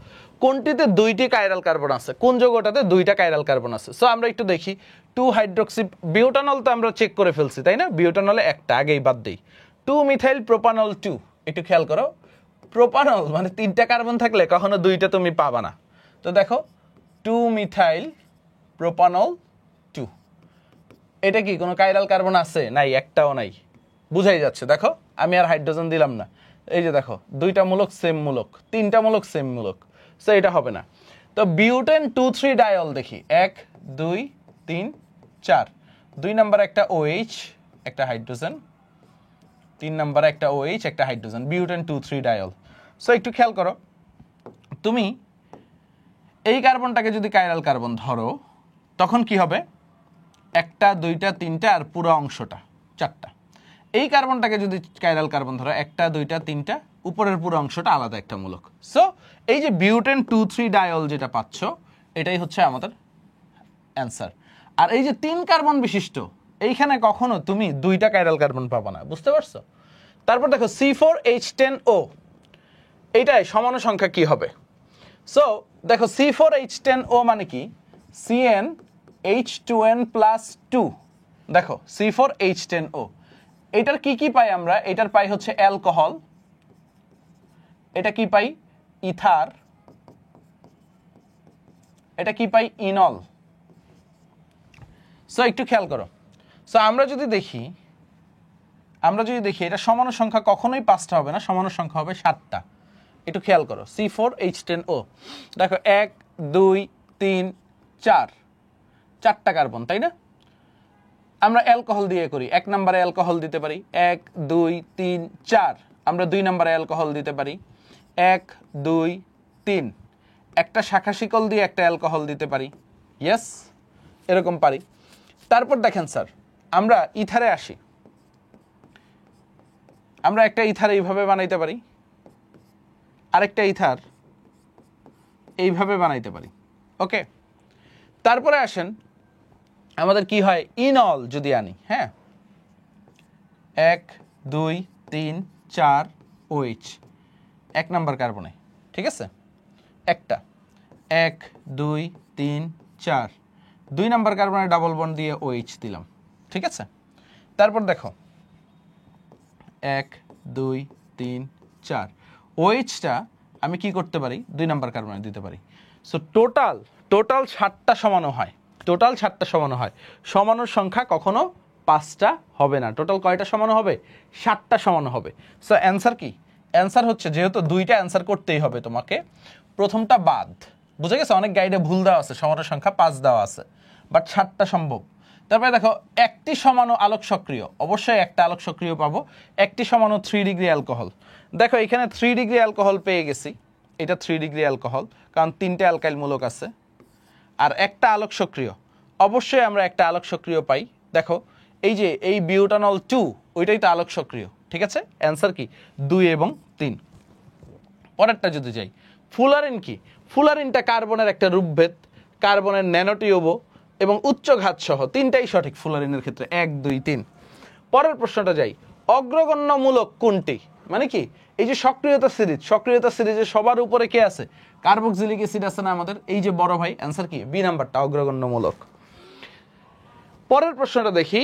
কোনটিতে 2টি কাইরাল কার্বন আছে, কোন যৌগটাতে 2টা কাইরাল কার্বন আছে। সো আমরা একটু দেখি, 2 হাইড্রোক্সি বিউটানল তো আমরা চেক করে ফেলছি, তাই না, বিউটানলে একটা, আগেই বাদ দেই। 2 মিথাইল প্রোপানল 2, একটু খেয়াল করো, প্রোপানল মানে 3টা কার্বন থাকলে কখনো 2টা তুমি পাবা না। তো দেখো 2 মিথাইল প্রোপানল 2, এটা কি কোনো কাইরাল কার্বন আছে, নাই, একটাও নাই, বুঝাই যাচ্ছে। দেখো আমি আর হাইড্রোজেন দিলাম না, এই যে দেখো 2টা মূলক সেম মূলক, 3টা মূলক সেম মূলক, সো এটা হবে না। তো বিউটেন 2,3 ডায়ল দেখি, 1 2 3 4, 2 নম্বরে একটা OH একটা হাইড্রোজেন, 3 নম্বরে একটা OH একটা হাইড্রোজেন, বিউটেন 2,3 ডায়ল। সো একটু খেয়াল করো, তুমি এই কার্বনটাকে যদি কাইরাল কার্বন ধরো তখন কি হবে, 1 2 3 আর পুরো অংশটা 4টা। এই কার্বনটাকে যদি কাইরাল কার্বন ধরো 1 2 3, উপরের পুরো অংশটা আলাদা একটা মূলক। সো এই যে বিউটেন 2,3 ডায়ল যেটা পাচ্ছ এটাই হচ্ছে আমাদের অ্যান্সার। আর এই যে 3 কার্বন বিশিষ্ট, এইখানে কখনো তুমি 2টা কাইরাল কার্বন পাবা না, বুঝতে পারছো। তারপর দেখো C4H10O, এইটাই সমাণু সংখ্যা কি হবে, সো দেখো C4H10O মানে কি, CnH2n+2। দেখো C4H10O, এটার কি কি পাই আমরা? এটার পাই হচ্ছে অ্যালকোহল, এটা কি পাই? ইথার, এটা কি পাই? ইনল। সো একটু খেয়াল করো। সো আমরা যদি দেখি এটা সমান সংখ্যা কখনোই 5টা হবে না, সমান সংখ্যা হবে 7টা। একটু খেয়াল করো, C4H10O দেখো 1 2 3 4, 4টা কার্বন, তাই না? আমরা অ্যালকোহল দিয়ে করি, 1 নম্বরে অ্যালকোহল দিতে পারি 1 2 3 4, আমরা 2 নম্বরে অ্যালকোহল দিতে পারি 1 2 3, একটা শাখা শিকল দিয়ে একটা অ্যালকোহল দিতে পারি, ইয়েস এরকম পারি। তারপর দেখেন স্যার, আমরা ইথারে আসি, আমরা একটা ইথার এইভাবে বানাইতে পারি, আরেকটা ইথার এইভাবে বানাইতে পারি, ওকে। তারপরে আসেন আমাদের কি হয়, ইনল যদি আনি, হ্যাঁ 1 2 3 4 OH 1 নাম্বার কার্বনে, ঠিক আছে, একটা 1 2 3 4, 2 নাম্বার কার্বনে ডাবল বন্ড দিয়ে OH দিলাম, ঠিক আছে। তারপর দেখো 1 2 3 4, OH-টা আমি কি করতে পারি, 2 নাম্বার কার্বনে দিতে পারি। সো টোটাল 7টা সমানো হয়, সমানোর সংখ্যা কখনো 5টা হবে না। টোটাল কয়টা সমানো হবে? 7টা সমানো হবে। সো অ্যান্সার কি? অ্যান্সার হচ্ছে, যেহেতু 2টা অ্যান্সার করতেই হবে তোমাকে, প্রথমটা বাদ। বুঝে গেছে? অনেক গাইডে ভুল দেওয়া আছে, সমানোর সংখ্যা 5 দেওয়া আছে, বাট 7টা সম্ভব। তারপরে দেখো একটি সমানো আলোক সক্রিয়, অবশ্যই একটা আলোক সক্রিয় পাবো। একটি সমানো 3 ডিগ্রি অ্যালকোহল, দেখো এখানে 3 ডিগ্রি অ্যালকোহল পেয়ে গেছি, এটা 3 ডিগ্রি অ্যালকোহল, কারণ 3টে অ্যালকাইল মূলক আছে। আর একটা আলোক সক্রিয়, অবশ্যই আমরা একটা আলোক সক্রিয় পাই। দেখো এই যে এই বিউটানল 2, ওইটাই তো আলোক সক্রিয়, ঠিক আছে। অ্যান্সার কি? 2 এবং 3। পরেরটা যদি যাই, ফুলারিন কি? ফুলারিনটা কার্বনের একটা রূপভেদ, কার্বনের ন্যানোটিউবো এবং উচ্চ ঘাত সহ, 3টাই সঠিক ফুলারিনের ক্ষেত্রে, 1 2 3। পরের প্রশ্নটা যাই, অগ্রগণ্যমূলক কোনটি? মানে কি, এই যে সক্রিয়তা সিরিজে সবার উপরে কে আছে? কার্বক্সিলিক অ্যাসিড আছে না আমাদের, এই যে বড় ভাই। অ্যান্সার কি? বি নাম্বারটা, অগ্রগণ্যমূলক। পরের প্রশ্নটা দেখি,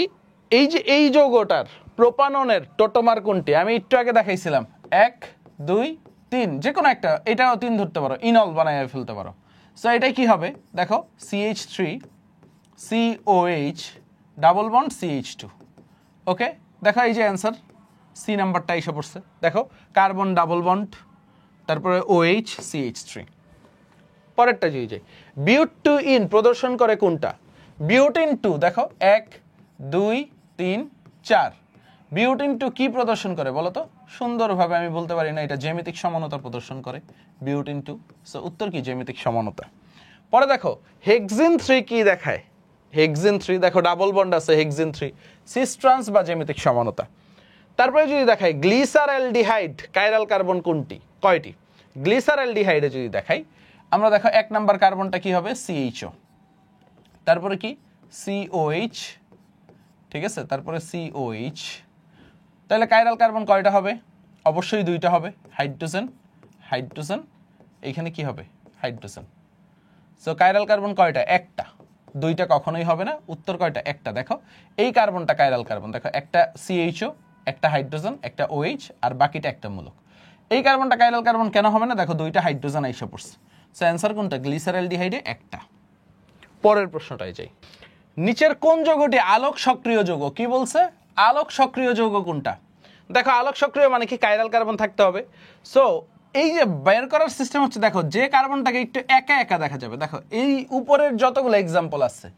এই যে এই যৌগটার প্রোপাননের টোটোমার কোনটি? আমি একটু আগে দেখাইছিলাম 1 2 3, যে কোনো একটা, এটাও 3 ধরতে পারো, ইনল বানায় ফেলতে পারো। সো এটাই কি হবে? দেখো CH3 COH double bond CH2, ওকে। দেখো এই যে অ্যান্সার, সি নাম্বারটা এসে পড়ছে। দেখো কার্বন ডাবল বন্ড, তারপরে OH CH3। পরেরটা যদি যাই, বিউট টু ইন প্রদর্শন করে কোনটা? বিউটিন 2, দেখো 1 2 3 4, বিউটিন 2 কি প্রদর্শন করে বলো তো? সুন্দরভাবে আমি বলতে পারি না, এটা জ্যামিতিক সমানতা প্রদর্শন করে বিউটিন 2। সো উত্তর কি? জ্যামিতিক সমানতা। পরে দেখো হেক্সিন 3 কি দেখায়? হেক্সিন 3 দেখো ডাবল বন্ড আছে, হেক্সিন 3 সিস ট্রান্স বা জ্যামিতিক সমানতা। তারপরে যদি দেখাই গ্লিসারঅ্যালডিহাইড কাইরাল কার্বন কোনটি? কয়টি? গ্লিসারঅ্যালডিহাইডে যদি দেখাই আমরা, দেখো 1 নাম্বার কার্বনটা কি হবে? CHO, তারপরে কি? COH, ঠিক আছে, তারপরে COH। তাহলে কাইরাল কার্বন কয়টা হবে? অবশ্যই 2টা হবে, হাইড্রোজেন হাইড্রোজেন, এইখানে কি হবে? হাইড্রোজেন। সো কাইরাল কার্বন কয়টা? একটা। 2টা কখনোই হবে না, উত্তর কয়টা? একটা। দেখো এই কার্বনটা কাইরাল কার্বন, দেখো একটা CHO, একটা হাইড্রোজেন, একটা OH, আর বাকিটা একটা মূলক। এই কার্বনটা কাইরাল কার্বন কেন হবে না? দেখো 2টা হাইড্রোজেন আইসা পড়ছে। সো অ্যান্সার কোনটা? গ্লিসারঅ্যালডিহাইডে একটা। পরের প্রশ্নটাই যাই, নিচের কোন যৌগটি আলোক সক্রিয় যৌগ? কি বলছে? আলোক সক্রিয় যৌগ কোনটা? দেখো আলোক সক্রিয় মানে কি? কাইরাল কার্বন থাকতে হবে। সো এই যে বের করার সিস্টেম হচ্ছে, দেখো যে কার্বনটাকে একটু একা একা দেখা যাবে, দেখো এই উপরের যতগুলো এক্সাম্পল আছে,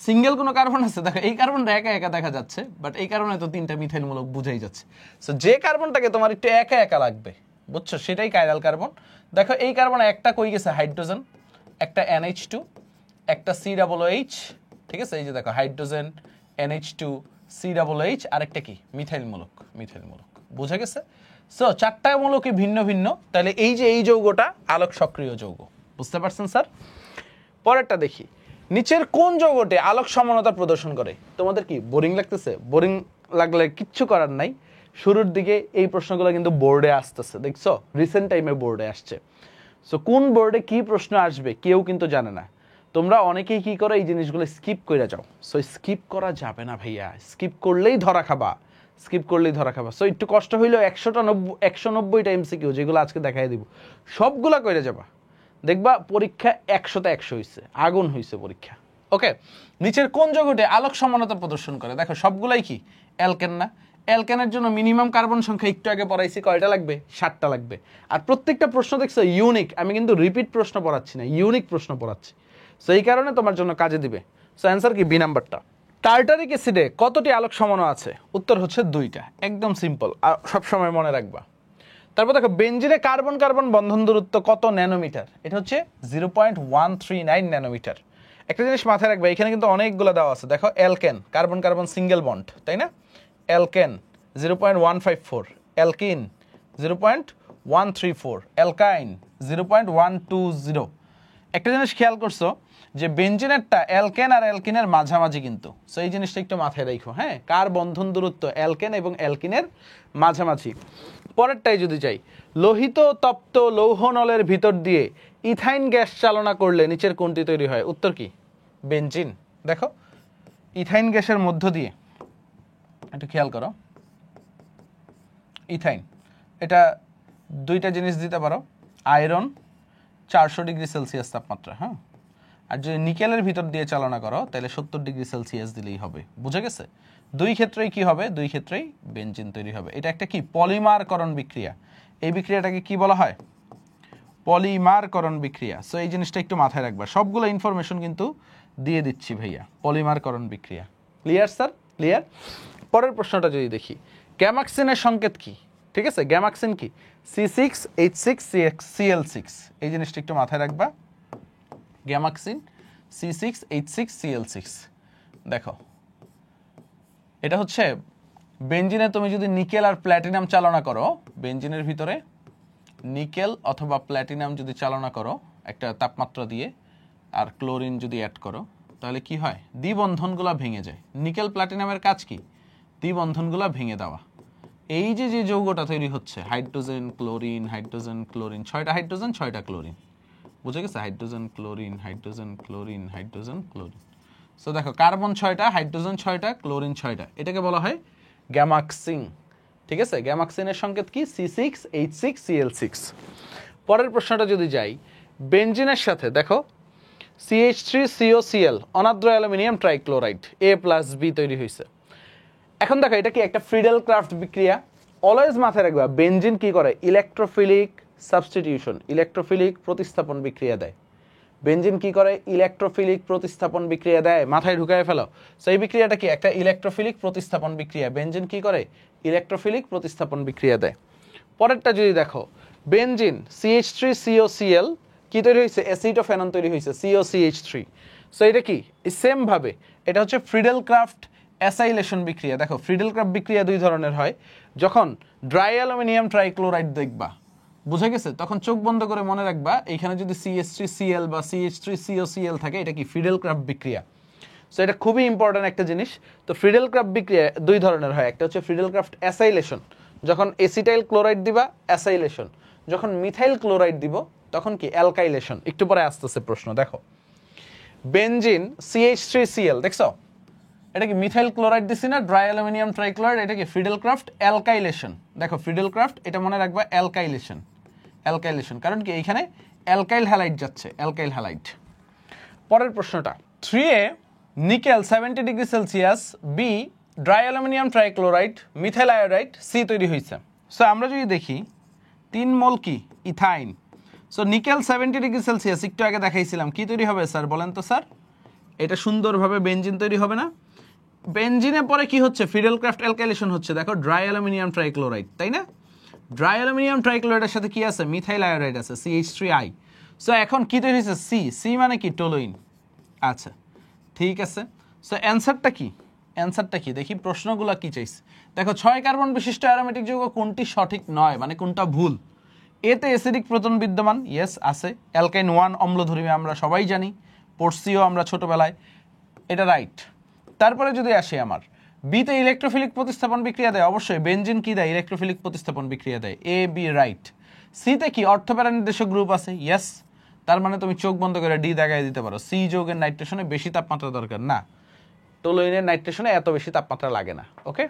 সিঙ্গেল কোনো কার্বন আছে, দেখো এই কার্বনটা একা একা দেখা যাচ্ছে, বাট এই কারণে তো 3টা মিথাইল মূলক বুঝাই যাচ্ছে। সো যে কার্বনটাকে তোমার একটু একা একা লাগবে, বুঝছো, সেটাই কাইরাল কার্বন। দেখো এই কার্বনে একটা কই গেছে? হাইড্রোজেন, একটা NH2, একটা COOH, ঠিক আছে। এই যে দেখো হাইড্রোজেন, NH2, COOH, আরেকটা কি? মিথাইল মূলক, মিথাইল মূলক। বুঝা গেছে? সো 4টা মূলকই ভিন্ন ভিন্ন, তাহলে এই যে এই যৌগটা আলোক সক্রিয় যৌগ। বুঝতে পারছেন স্যার? পরেরটা দেখি, নিচের কোন যৌগটি আলোক সমানতা প্রদর্শন করে? তোমাদের কি বোরিং লাগতেছে? বোরিং লাগলে কিচ্ছু করার নাই, শুরুর দিকে এই প্রশ্নগুলো কিন্তু বোর্ডে আসতেছে, দেখছো রিসেন্ট টাইমে বোর্ডে আসছে। সো কোন বোর্ডে কি প্রশ্ন আসবে কেউ কিন্তু জানে না। তোমরা অনেকেই কি করো, এই জিনিসগুলো স্কিপ করে যাও। সো স্কিপ করা যাবে না ভাইয়া, স্কিপ করলেই ধরা খাবা, স্কিপ করলেই ধরা খাবা। সো একটু কষ্ট হইলেও 190টা এমসিকিউ যেগুলো আজকে দেখাই দিব সবগুলা করে যাবা, দেখবা পরীক্ষা 100তে 100 হয়েছে, আগুন হয়েছে পরীক্ষা। ওকে, নিচের কোন যৌগটি আলোক সমানতা প্রদর্শন করে? দেখো সবগুলাই কি অ্যালকেন না? অ্যালকেনের জন্য মিনিমাম কার্বন সংখ্যা একটু আগে পড়াইছি, কয়টা লাগবে? 7টা লাগবে। আর প্রত্যেকটা প্রশ্ন দেখছো ইউনিক, আমি কিন্তু রিপিট প্রশ্ন পড়াচ্ছি না, ইউনিক প্রশ্ন পড়াচ্ছি। সো এই কারণে তোমার জন্য কাজে দিবে। সো অ্যান্সার কি? বি নাম্বারটা। টার্টারিক অ্যাসিডে কতটি আলোক সমাণু আছে? উত্তর হচ্ছে 2টা, একদম সিম্পল, আর সবসময় মনে রাখবা। তারপর দেখো বেনজিনে কার্বন কার্বন বন্ধন দূরত্ব কত ন্যানোমিটার? এটা হচ্ছে 0.139 ন্যানোমিটার। একটা জিনিস মাথায় রাখবে, এখানে কিন্তু অনেকগুলো দেওয়া আছে। দেখো alkane carbon carbon single bond, তাই না? Alkane 0.154, alkyne 0.134, অ্যালকাইন 0.120। একটা জিনিস খেয়াল করছো যে বেনজিনেরটা অ্যালকেন আর অ্যালকিনের মাঝামাঝি কিন্তু। সো এই জিনিসটা একটু মাথায় রাখো, হ্যাঁ, কার বন্ধন দূরত্ব অ্যালকেন এবং অ্যালকিনের মাঝামাঝি। পরেরটাই যদি যাই, লোহিত তপ্ত লৌহ নলের ভিতর দিয়ে ইথাইন গ্যাস চালনা করলে নিচের কোনটি তৈরি হয়? উত্তর কি? বেনজিন। দেখো ইথাইন গ্যাসের মধ্য দিয়ে, একটু খেয়াল করো, ইথাইন, এটা 2টা জিনিস দিতে পারো, আয়রন 400 ডিগ্রি সেলসিয়াস তাপমাত্রা, হ্যাঁ, আর যদি নিকেলের ভিতর দিয়ে চালনা করো তাহলে 70 ডিগ্রি সেলসিয়াস দিলেই হবে। বুঝে গেছে? 2 ক্ষেত্রেই কি হবে? 2 ক্ষেত্রেই বেনজিন তৈরি হবে। এটা একটা কি পলিমারকরণ বিক্রিয়া। এই বিক্রিয়াটাকে কি বলা হয়? পলিমারকরণ বিক্রিয়া। সো এই জিনিসটা একটু মাথায় রাখবা, সবগুলো ইনফরমেশন কিন্তু দিয়ে দিচ্ছি ভাইয়া। পলিমারকরণ বিক্রিয়া। Clear sir? ক্লিয়ার। পরের প্রশ্নটা যদি দেখি, গ্যামাক্সিনের সংকেত কি? ঠিক আছে, গ্যামাক্সিন কি? C6H6Cl6। এই জিনিসটা একটু মাথায় রাখবা, গ্যামাক্সিন C6H6Cl6। দেখো এটা হচ্ছে বেনজিনে তুমি যদি নিকেল আর প্ল্যাটিনাম চালনা করো, বেনজিনের ভিতরে নিকেল অথবা প্ল্যাটিনাম যদি চালনা করো একটা তাপমাত্রা দিয়ে, আর ক্লোরিন যদি অ্যাড করো, তাহলে কি হয়? দ্বিবন্ধনগুলো ভেঙে যায়। নিকেল প্ল্যাটিনামের কাজ কি? দ্বিবন্ধনগুলো ভেঙে দেওয়া। এই যে যে যৌগটা তৈরি হচ্ছে হাইড্রোজেন ক্লোরিন, হাইড্রোজেন ক্লোরিন, 6টা হাইড্রোজেন 6টা ক্লোরিন। বুঝে গেছে? Hydrogen chlorine, hydrogen chlorine, hydrogen chlorine. So দেখো কার্বন 6টা, হাইড্রোজেন 6টা, ক্লোরিন 6টা, এটাকে বলা হয় গ্যামাক্সিন। ঠিক আছে, গ্যামাক্সিনের সংকেত কি? C6H6Cl6। পরের প্রশ্নটা যদি যাই, বেনজিনের সাথে দেখো CH3COCl অনার্দ্র অ্যালুমিনিয়াম ট্রাইক্লোরাইড A+B তৈরি হয়েছে। এখন দেখো এটা কি একটা ফ্রিডেল ক্রাফট বিক্রিয়া? অলওয়েজ মাথায় রাখবা বেনজিন কি করে? ইলেকট্রোফিলিক সাবস্টিটিউশন, ইলেকট্রোফিলিক প্রতিস্থাপন বিক্রিয়া দেয়। বেনজিন কি করে? ইলেকট্রোফিলিক প্রতিস্থাপন বিক্রিয়া দেয়। মাথায় ঢুকায় ফেলো। সো এই বিক্রিয়াটা কি? একটা ইলেকট্রোফিলিক প্রতিস্থাপন বিক্রিয়া। বেনজিন কি করে? ইলেকট্রোফিলিক প্রতিস্থাপন বিক্রিয়া দেয়। পরেরটা যদি দেখো, বেনজিন CH3COCl কি তৈরি হয়েছে? অ্যাসিটোফেনন তৈরি হয়েছে, COCH3। সো এটা কি? সেম ভাবে এটা হচ্ছে ফ্রিডেল ক্রাফট অ্যাসাইলেশন বিক্রিয়া। দেখো ফ্রিডেল ক্রাফট বিক্রিয়া 2 ধরনের হয়। যখন ড্রাই অ্যালুমিনিয়াম ট্রাইক্লোরাইড দেখবা, বুঝে গেছে, তখন চোখ বন্ধ করে মনে রাখবা এখানে যদি CH3Cl বা CH3COCl থাকে, এটা কি? ফ্রিডেল ক্রাফট বিক্রিয়া। সো এটা খুবই ইম্পর্ট্যান্ট একটা জিনিস। তো ফ্রিডেল ক্রাফট বিক্রিয়া 2 ধরনের হয়, একটা হচ্ছে ফ্রিডেল ক্রাফট অ্যাসাইলেশন, যখন এসিটাইল ক্লোরাইড দিবা অ্যাসাইলেশন, যখন মিথাইল ক্লোরাইড দিব তখন কি? অ্যালকাইলেশন। একটু পরে আসতেছে প্রশ্ন। দেখো বেনজিন CH3Cl দেখছো, এটা কি মিথাইল ক্লোরাইড দিছি না, ড্রাই অ্যালুমিনিয়াম ট্রাইক্লোরাইড, এটা কি? Friedel Crafts alkylation. দেখো ফ্রিডেল ক্রাফট, এটা মনে রাখবা অ্যালকাইলেশন, অ্যালকাইলেশন, কারণ কি এইখানে অ্যালকাইল হ্যালাইড যাচ্ছে, অ্যালকাইল হ্যালাইড। পরের প্রশ্নটা, 3A nickel 70 degree Celsius, B dry aluminium trichloride, methyl iodide, C তৈরি হয়েছে। সো আমরা যদি দেখি 3 মোল কি? Ethyne. So nickel 70 degree Celsius একটু আগে দেখাইছিলাম, কি তৈরি হবে স্যার বলেন তো স্যার? এটা সুন্দরভাবে বেনজিন তৈরি হবে না? বেনজিনে পরে কি হচ্ছে? ফ্রিডেল ক্রাফট অ্যালকাইলেশন হচ্ছে। দেখো ড্রাই অ্যালুমিনিয়াম ট্রাইক্লোরাইড, তাই না? ড্রাই অ্যালুমিনিয়াম ট্রাইক্লোরাইডের সাথে কি আছে? মিথাইল আয়োডাইড আছে, CH3I। সো এখন কি তৈরি হয়েছে? সি মানে কি? টোলুইন। আচ্ছা ঠিক আছে। সো অ্যান্সারটা কি? অ্যান্সারটা কি দেখি, প্রশ্নগুলো কি চাইছে। দেখো 6 কার্বন বিশিষ্ট অ্যারোমেটিক যৌগ কোনটি সঠিক নয়, মানে কোনটা ভুল? এতে অ্যাসিডিক প্রোটন বিদ্যমান, ইয়েস আছে। অ্যালকাইন 1 অম্লধর্মী, আমরা সবাই জানি, পড়ছিও আমরা ছোটবেলায়, এটা রাইট। তারপরে যদি আসে আমার বিতে ইলেকট্রোফিলিক প্রতিস্থাপন বিক্রিয়া দেয়, অবশ্যই বেনজিন কি দেয়? ইলেকট্রোফিলিক প্রতিস্থাপন বিক্রিয়া দেয়, A B রাইট। সিতে কি অর্থপ্যারানির্দেশক গ্রুপ আছে, ইয়েস, তার মানে তুমি চোখ বন্ধ করে ডি দেখায় দিতে পারো। সি যৌগের নাইট্রেশনে বেশি তাপমাত্রা দরকার না, টলুইনের নাইট্রেশনে এত বেশি তাপমাত্রা লাগে না। ওকে,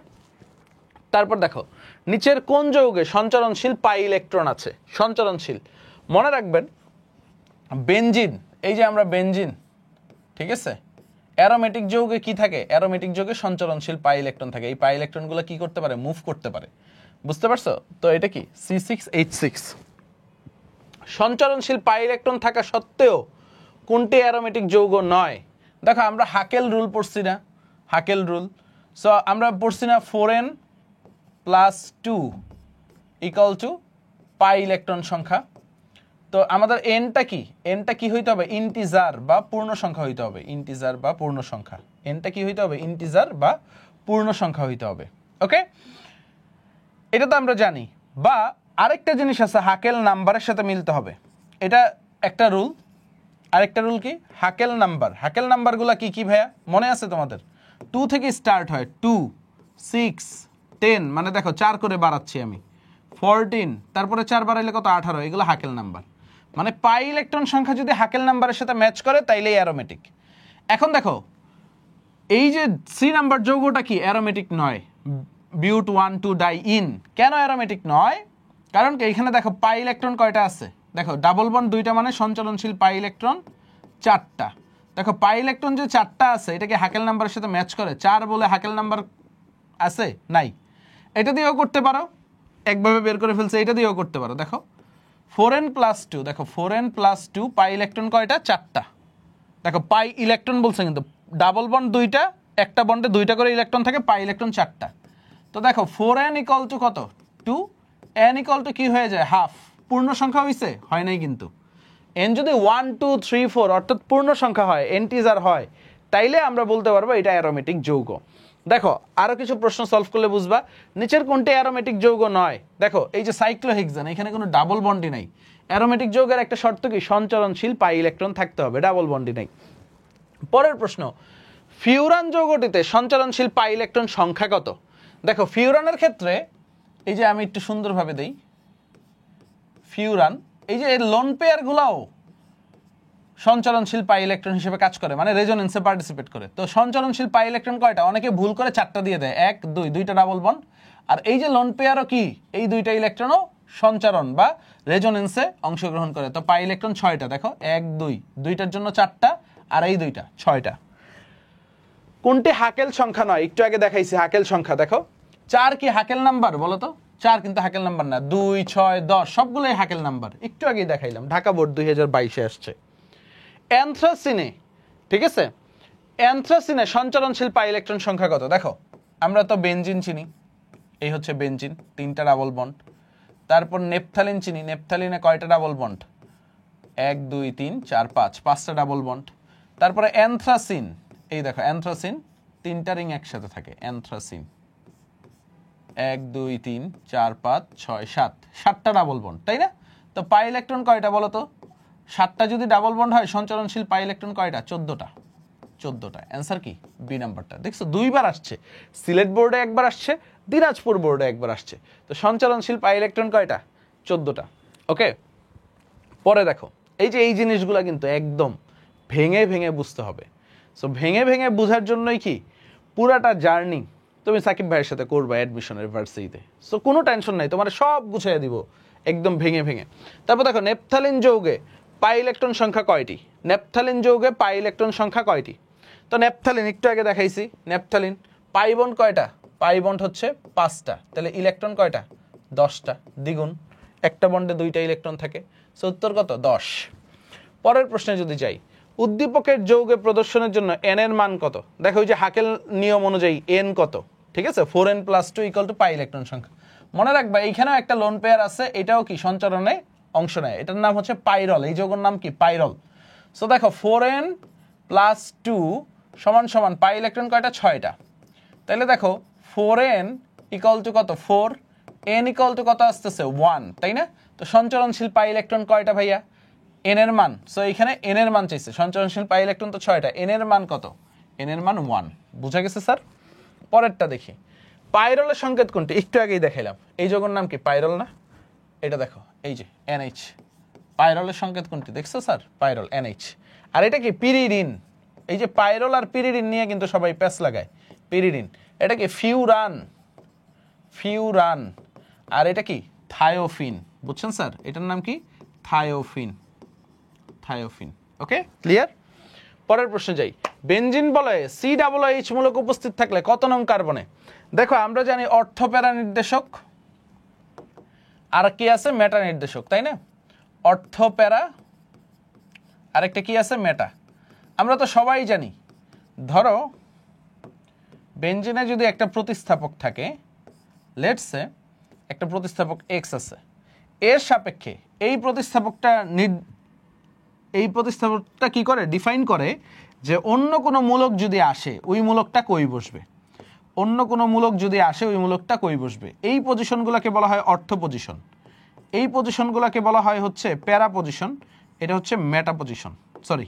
তারপর দেখো নিচের কোন যৌগে সঞ্চরণশীল পাই ইলেকট্রন আছে? সঞ্চরণশীল মনে রাখবেন বেনজিন, এই যে আমরা বেনজিন, ঠিক আছে, অ্যারোমেটিক যৌগে কি থাকে? অ্যারোমেটিক যৌগে সঞ্চরণশীল পাই ইলেকট্রন থাকে। এই পাই ইলেকট্রনগুলো কি করতে পারে? মুভ করতে পারে, বুঝতে পারছো? তো এটা কি C6H6। সঞ্চরণশীল পাই ইলেকট্রন থাকা সত্ত্বেও কোনটি অ্যারোমেটিক যৌগ নয়? দেখো আমরা হাকেল রুল পড়ছি না, হাকেল রুল। সো আমরা পড়ছি না 4n+2 = পাই ইলেকট্রন সংখ্যা। তো আমাদের এনটা কি হইতে হবে? ইন্টিজার বা পূর্ণ সংখ্যা হইতে হবে, ইন্টিজার বা পূর্ণ সংখ্যা। এনটা কি হইতে হবে? ইন্টিজার বা পূর্ণ সংখ্যা হইতে হবে। ওকে, এটা তো আমরা জানি। বা আরেকটা জিনিস আছে, হাকেল নাম্বারের সাথে মিলতে হবে, এটা একটা রুল। আরেকটা রুল কি? হাকেল নাম্বার। হাকেল নাম্বারগুলো কি কি ভাইয়া মনে আছে তোমাদের? 2 থেকে স্টার্ট হয়, 2, 6, 10, মানে দেখো 4 করে বাড়াচ্ছি আমি, 14, তারপরে 4 বাড়াইলে কত? 18। এগুলো হাকেল নাম্বার। মানে পাই ইলেকট্রন সংখ্যা যদি হাকেল নাম্বারের সাথে ম্যাচ করে তাইলেই অ্যারোমেটিক। এখন দেখো এই যে সি নাম্বার যৌগটা কি? অ্যারোমেটিক নয়, বিউট 1,2 ডাইইন। কেন অ্যারোমেটিক নয়? কারণ কি এখানে দেখো পাই ইলেকট্রন কয়টা আছে? দেখো ডাবল বন্ড 2টা মানে সঞ্চরণশীল পাই ইলেকট্রন 4টা। দেখো পাই ইলেকট্রন যে 4টা আছে এটা কি হাকেল নাম্বারের সাথে ম্যাচ করে? 4 বলে হাকেল নাম্বার আছে? নাই। এটা দিয়েও করতে পারো, একভাবে বের করে ফেলছে, এটা দিয়েও করতে পারো। দেখো 4n+2, দেখো 4n+2 পাই ইলেকট্রন কয়টা? 4টা। দেখো পাই ইলেকট্রন বলছে কিন্তু ডাবল বন্ড 2টা, একটা বন্ডে 2টা করে ইলেকট্রন থাকে, পাই ইলেকট্রন 4টা। তো দেখো 4n = কত? 2, n = কি হয়ে যায়? হাফ। পূর্ণ সংখ্যা হইছে? হয় নাই কিন্তু। n যদি 1, 2, 3, 4 অর্থাৎ পূর্ণ সংখ্যা হয়, ইন্টিজার হয়, তাইলে আমরা বলতে পারবো এটা অ্যারোমেটিক যৌগ। দেখো আরো কিছু প্রশ্ন সলভ করলে বুঝবা নিচের কোনটি অ্যারোমেটিক যৌগ নয়। দেখো এই যে সাইক্লোহেক্সান, এখানে কোনো ডাবল বন্ডই নাই। অ্যারোমেটিক যৌগের একটা শর্ত কি? সঞ্চরণশীল পাই ইলেকট্রন থাকতে হবে, ডাবল বন্ডই নাই। পরের প্রশ্ন, ফিউরান যৌগটিতে সঞ্চরণশীল পাই ইলেকট্রন সংখ্যা কত? দেখো ফিউরানের ক্ষেত্রে এই যে আমি একটু সুন্দরভাবে দেই, ফিউরান এই যে লোন পেয়ার গুলাও সঞ্চরণশীল পাই ইলেকট্রন হিসেবে কাজ করে, মানে রেজোনেন্সে পার্টিসিপেট করে। তো সঞ্চরণশীল পাই ইলেকট্রন কয়টা? অনেকে ভুল করে 4টা দিয়ে দেয়, 1, 2, 2টা ডাবল বন্ড। আর এই যে লোন পেয়ারও কি? এই 2টা ইলেকট্রনও সঞ্চরণ বা রেজোনেন্সে অংশগ্রহণ করে। তো পাই ইলেকট্রন 6টা। দেখো 1, 2, 2টার জন্য 4টা, আর এই 2টা 6টা। কোনটি হাকেল সংখ্যা নয়? একটু আগে দেখাইছি হাকেল সংখ্যা। দেখো 4 কি হাকেল নাম্বার? বলো তো। 4 কিন্তু হাকেল নাম্বার না। 2, 6, 10 সবগুলোই হাকেল নাম্বার। একটু আগেই দেখাইলাম, ঢাকা বোর্ড 2022-এ আসছে। অ্যানথ্রাসিনে, ঠিক আছে, অ্যানথ্রাসিনে সঞ্চরণশীল পাই ইলেকট্রন সংখ্যা কত? দেখো আমরা তো বেনজিন চিনি, এই হচ্ছে বেনজিন, 3টা ডাবল বন্ড। তারপর নেপথালিন চিনি, নেপথালিনে কয়টা ডাবল বন্ড? 1, 2, 3, 4, 5, 5টা ডাবল বন্ড। তারপরে অ্যানথ্রাসিন, এই দেখো অ্যানথ্রাসিন 3টা রিং একসাথে থাকে, অ্যানথ্রাসিন 1, 2, 3, 4, 5, 6, 7, 7টা ডাবল বন্ড, তাই না? তো পাই ইলেকট্রন কয়টা বলো তো? 7টা যদি ডাবল বন্ড হয় সঞ্চরণশীল পাই ইলেকট্রন কয়টা? 14টা। 14টা। অ্যান্সার কি? বি নাম্বারটা। দেখছো 2বার আসছে, সিলেট বোর্ডে একবার আসছে, দিনাজপুর বোর্ডে একবার আসছে। তো সঞ্চরণশীল পাই ইলেকট্রন কয়টা? 14টা। ওকে, পরে দেখো এই যে এই জিনিসগুলো কিন্তু একদম ভেঙে ভেঙে বুঝতে হবে। সো ভেঙে ভেঙে বোঝার জন্যই কি পুরাটা জার্নি তুমি সাকিব ভাইয়ের সাথে করবা অ্যাডমিশনের ভার্সিটিতে। সো কোনো টেনশন নাই, তোমার সব গুছিয়ে দিব একদম ভেঙে ভেঙে। তারপর দেখো নেপথালিন যৌগে পাই ইলেকট্রন সংখ্যা কয়টি? নেপথালিন যৌগে পাই ইলেকট্রন সংখ্যা কয়টি? তো নেপথালিন একটু আগে দেখাইছি, নেপথালিন পাই বন্ড কয়টা? পাই বন্ড হচ্ছে 5টা। তাহলে ইলেকট্রন কয়টা? 10টা। দ্বিগুণ, একটা বন্ডে 2টা ইলেকট্রন থাকে। সো উত্তর কত? 10। পরের প্রশ্নে যদি যাই, উদ্দীপকের যৌগে প্রদর্শনের জন্য n এর মান কত? দেখো ওই যে হাকেল নিয়ম অনুযায়ী n কত? ঠিক আছে, 4n+2 = পাই ইলেকট্রন সংখ্যা। মনে রাখবা এইখানেও একটা লোন পেয়ার আছে, এটাও কি সঞ্চরণে অংশ নেয়, এটার নাম হচ্ছে পাইরল। এই যৌগের নাম কি? পাইরল। সো দেখো 4n+2 = পাই ইলেকট্রন কয়টা? 6টা। তাহলে দেখো 4n = কত? 4, n = কত আসতেছে? 1, তাই না? তো সঞ্চরণশীল পাই ইলেকট্রন কয়টা ভাইয়া? n এর মান। সো এখানে n এর মান চাইছে, সঞ্চরণশীল পাই ইলেকট্রন তো 6টা, n এর মান কত? n এর মান 1। বুঝা গেছে স্যার? পরেরটা দেখি, পাইরলের সংকেত কোনটি? একটু আগেই দেখাইলাম, এই যৌগের নাম কি? পাইরল না? এটা দেখো এই যে NH, পাইরলের সংকেত কোনটি দেখছো স্যার? পাইরল, NH। আর এটা কি? পিরিডিন। এই যে পাইরল আর পিরিডিন নিয়ে কিন্তু সবাই প্যাচ লাগায়, পিরিডিন। এটা কি? Furan, furan. আর এটা কি? থায়োফিন। বুঝছেন স্যার? এটার নাম কি? Thiophene, thiophene. Okay, clear? পরের প্রশ্নে যাই। বেনজিন বলয়ে COOH মূলক উপস্থিত থাকলে কত নং কার্বনে? দেখো আমরা জানি অর্থপ্যারা নির্দেশক, আর কি আছে? মেটা নির্দেশক, তাই না? অর্থপ্যারা, আরেকটা কি আছে? মেটা। আমরা তো সবাই জানি, ধরো বেনজিনে যদি একটা প্রতিস্থাপক থাকে, লেটস সে একটা প্রতিস্থাপক X আছে, এর সাপেক্ষে এই প্রতিস্থাপকটা কি করে? ডিফাইন করে যে অন্য কোনো মূলক যদি আসে ওই মূলকটা কই বসবে, অন্য কোনো মূলক যদি আসে ওই মূলকটা কই বসবে। এই পজিশনগুলোকে বলা হয় অর্থ পজিশন, এই পজিশনগুলোকে বলা হয় হচ্ছে প্যারা পজিশন, এটা হচ্ছে মেটা পজিশন, সরি,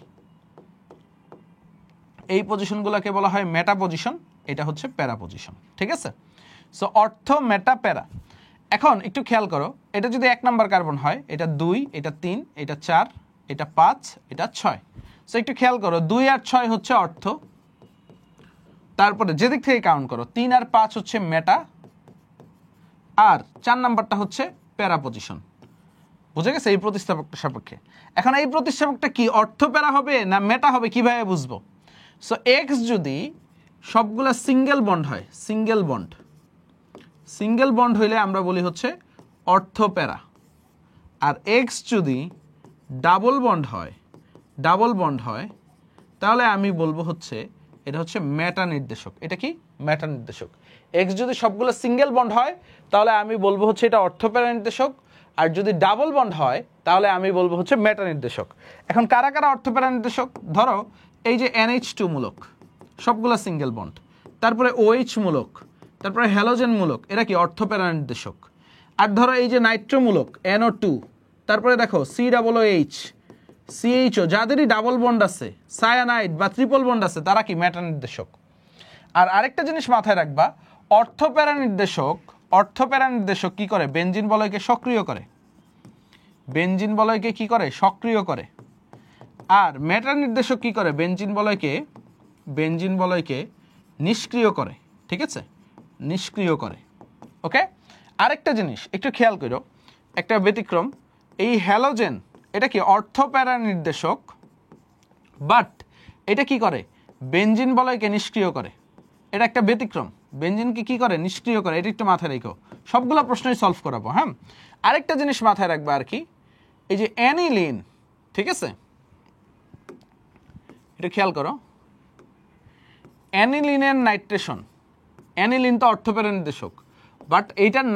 এই পজিশনগুলোকে বলা হয় মেটা পজিশন, এটা হচ্ছে প্যারা পজিশন। ঠিক আছে? সো অর্থ, মেটা, প্যারা। এখন একটু খেয়াল করো, এটা যদি 1 নাম্বার কার্বন হয়, এটা 2, এটা 3, এটা 4, এটা 5, এটা 6। সো একটু খেয়াল করো, 2 আর 6 হচ্ছে অর্থ, তারপরে যেদিক থেকে কাউন্ট করো 3 আর 5 হচ্ছে মেটা, আর 4 নাম্বারটা হচ্ছে প্যারা পজিশন। বুঝে গেছে? এই প্রতিস্থাপকটা সাপেক্ষে। এখন এই প্রতিস্থাপকটা কি অর্থ প্যারা হবে না মেটা হবে, কিভাবে বুঝবো? সো X যদি সবগুলা সিঙ্গেল বন্ড হয়, সিঙ্গেল বন্ড, সিঙ্গেল বন্ড হইলে আমরা বলি হচ্ছে অর্থ প্যারা। আর X যদি ডাবল বন্ড হয়, ডাবল বন্ড হয়, তাহলে আমি বলবো হচ্ছে এটা হচ্ছে মেটা নির্দেশক। এটা কি? মেটা নির্দেশক। X যদি সবগুলো সিঙ্গেল বন্ড হয় তাহলে আমি বলবো হচ্ছে এটা অর্থপ্যারা নির্দেশক, আর যদি ডাবল বন্ড হয় তাহলে আমি বলবো হচ্ছে মেটা নির্দেশক। এখন কারা কারা অর্থপ্যারা নির্দেশক? ধরো এই যে NH2 মূলক, সবগুলো সিঙ্গেল বন্ড, তারপরে OH মূলক, তারপরে হ্যালোজেন মূলক, এরা কি অর্থপ্যারা নির্দেশক। আর ধরো এই যে নাইট্রো মূলক NO2, তারপরে দেখো COOH, CHO, যাদেরই ডাবল বন্ড আছে, সায়ানাইড বা ট্রিপল বন্ড আছে, তারা কি? মেটা নির্দেশক। আর আরেকটা জিনিস মাথায় রাখবা, অর্থপ্যারা নির্দেশক, অর্থপ্যারা নির্দেশক কি করে? বেনজিন বলয়কে সক্রিয় করে, বেনজিন বলয়কে কি করে? সক্রিয় করে। আর মেটা নির্দেশক কি করে? বেনজিন বলয়কে নিষ্ক্রিয় করে। ঠিক আছে? নিষ্ক্রিয় করে। ওকে, আরেকটা জিনিস একটু খেয়াল করো, একটা ব্যতিক্রম, এই হ্যালোজেন এটা কি? অর্থপ্যারা নির্দেশক, বাট এটা কি করে? বেনজিন বলয়কে নিষ্ক্রিয় করে। এটা একটা ব্যতিক্রম, বেনজিনকে কি করে? নিষ্ক্রিয় করে। এটা একটু মাথায় রেখো, সবগুলো প্রশ্নই সলভ করাবো। হ্যাঁ, আরেকটা জিনিস মাথায় রাখবে আর কি, এই যে অ্যানিলিন, ঠিক আছে, এটা খেয়াল করো, অ্যানিলিনের নাইট্রেশন, অ্যানিলিন তো অর্থপ্যারা নির্দেশক, বাট এইটার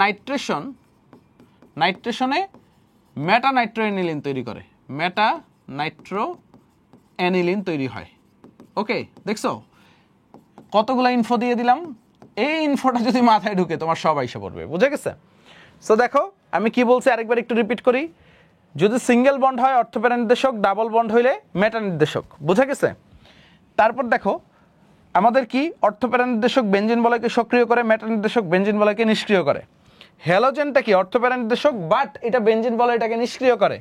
নাইট্রেশনে মেটা নাইট্রো অ্যানিলিন তৈরি করে, মেটা নাইট্রো অ্যানিলিন তৈরি হয়। ওকে, দেখছো কতগুলো ইনফো দিয়ে দিলাম? এই ইনফোটা যদি মাথায় ঢুকে তোমার সব আইসা পড়বে। বুঝে গেছে? সো দেখো আমি কি বলছি আরেকবার একটু রিপিট করি, যদি সিঙ্গেল বন্ড হয় অর্থপ্যারা নির্দেশক, ডাবল বন্ড হইলে মেটা নির্দেশক। বুঝে গেছে? তারপর দেখো আমাদের কি? অর্থপ্যারা নির্দেশক বেনজিন বলয়কে সক্রিয় করে, মেটা নির্দেশক বেনজিন বলয়কে নিষ্ক্রিয় করে। হ্যালোজেনটা কি? অর্থপ্যারা নির্দেশক, বাট এটা বেনজিন বলয়টাকে নিষ্ক্রিয় করে।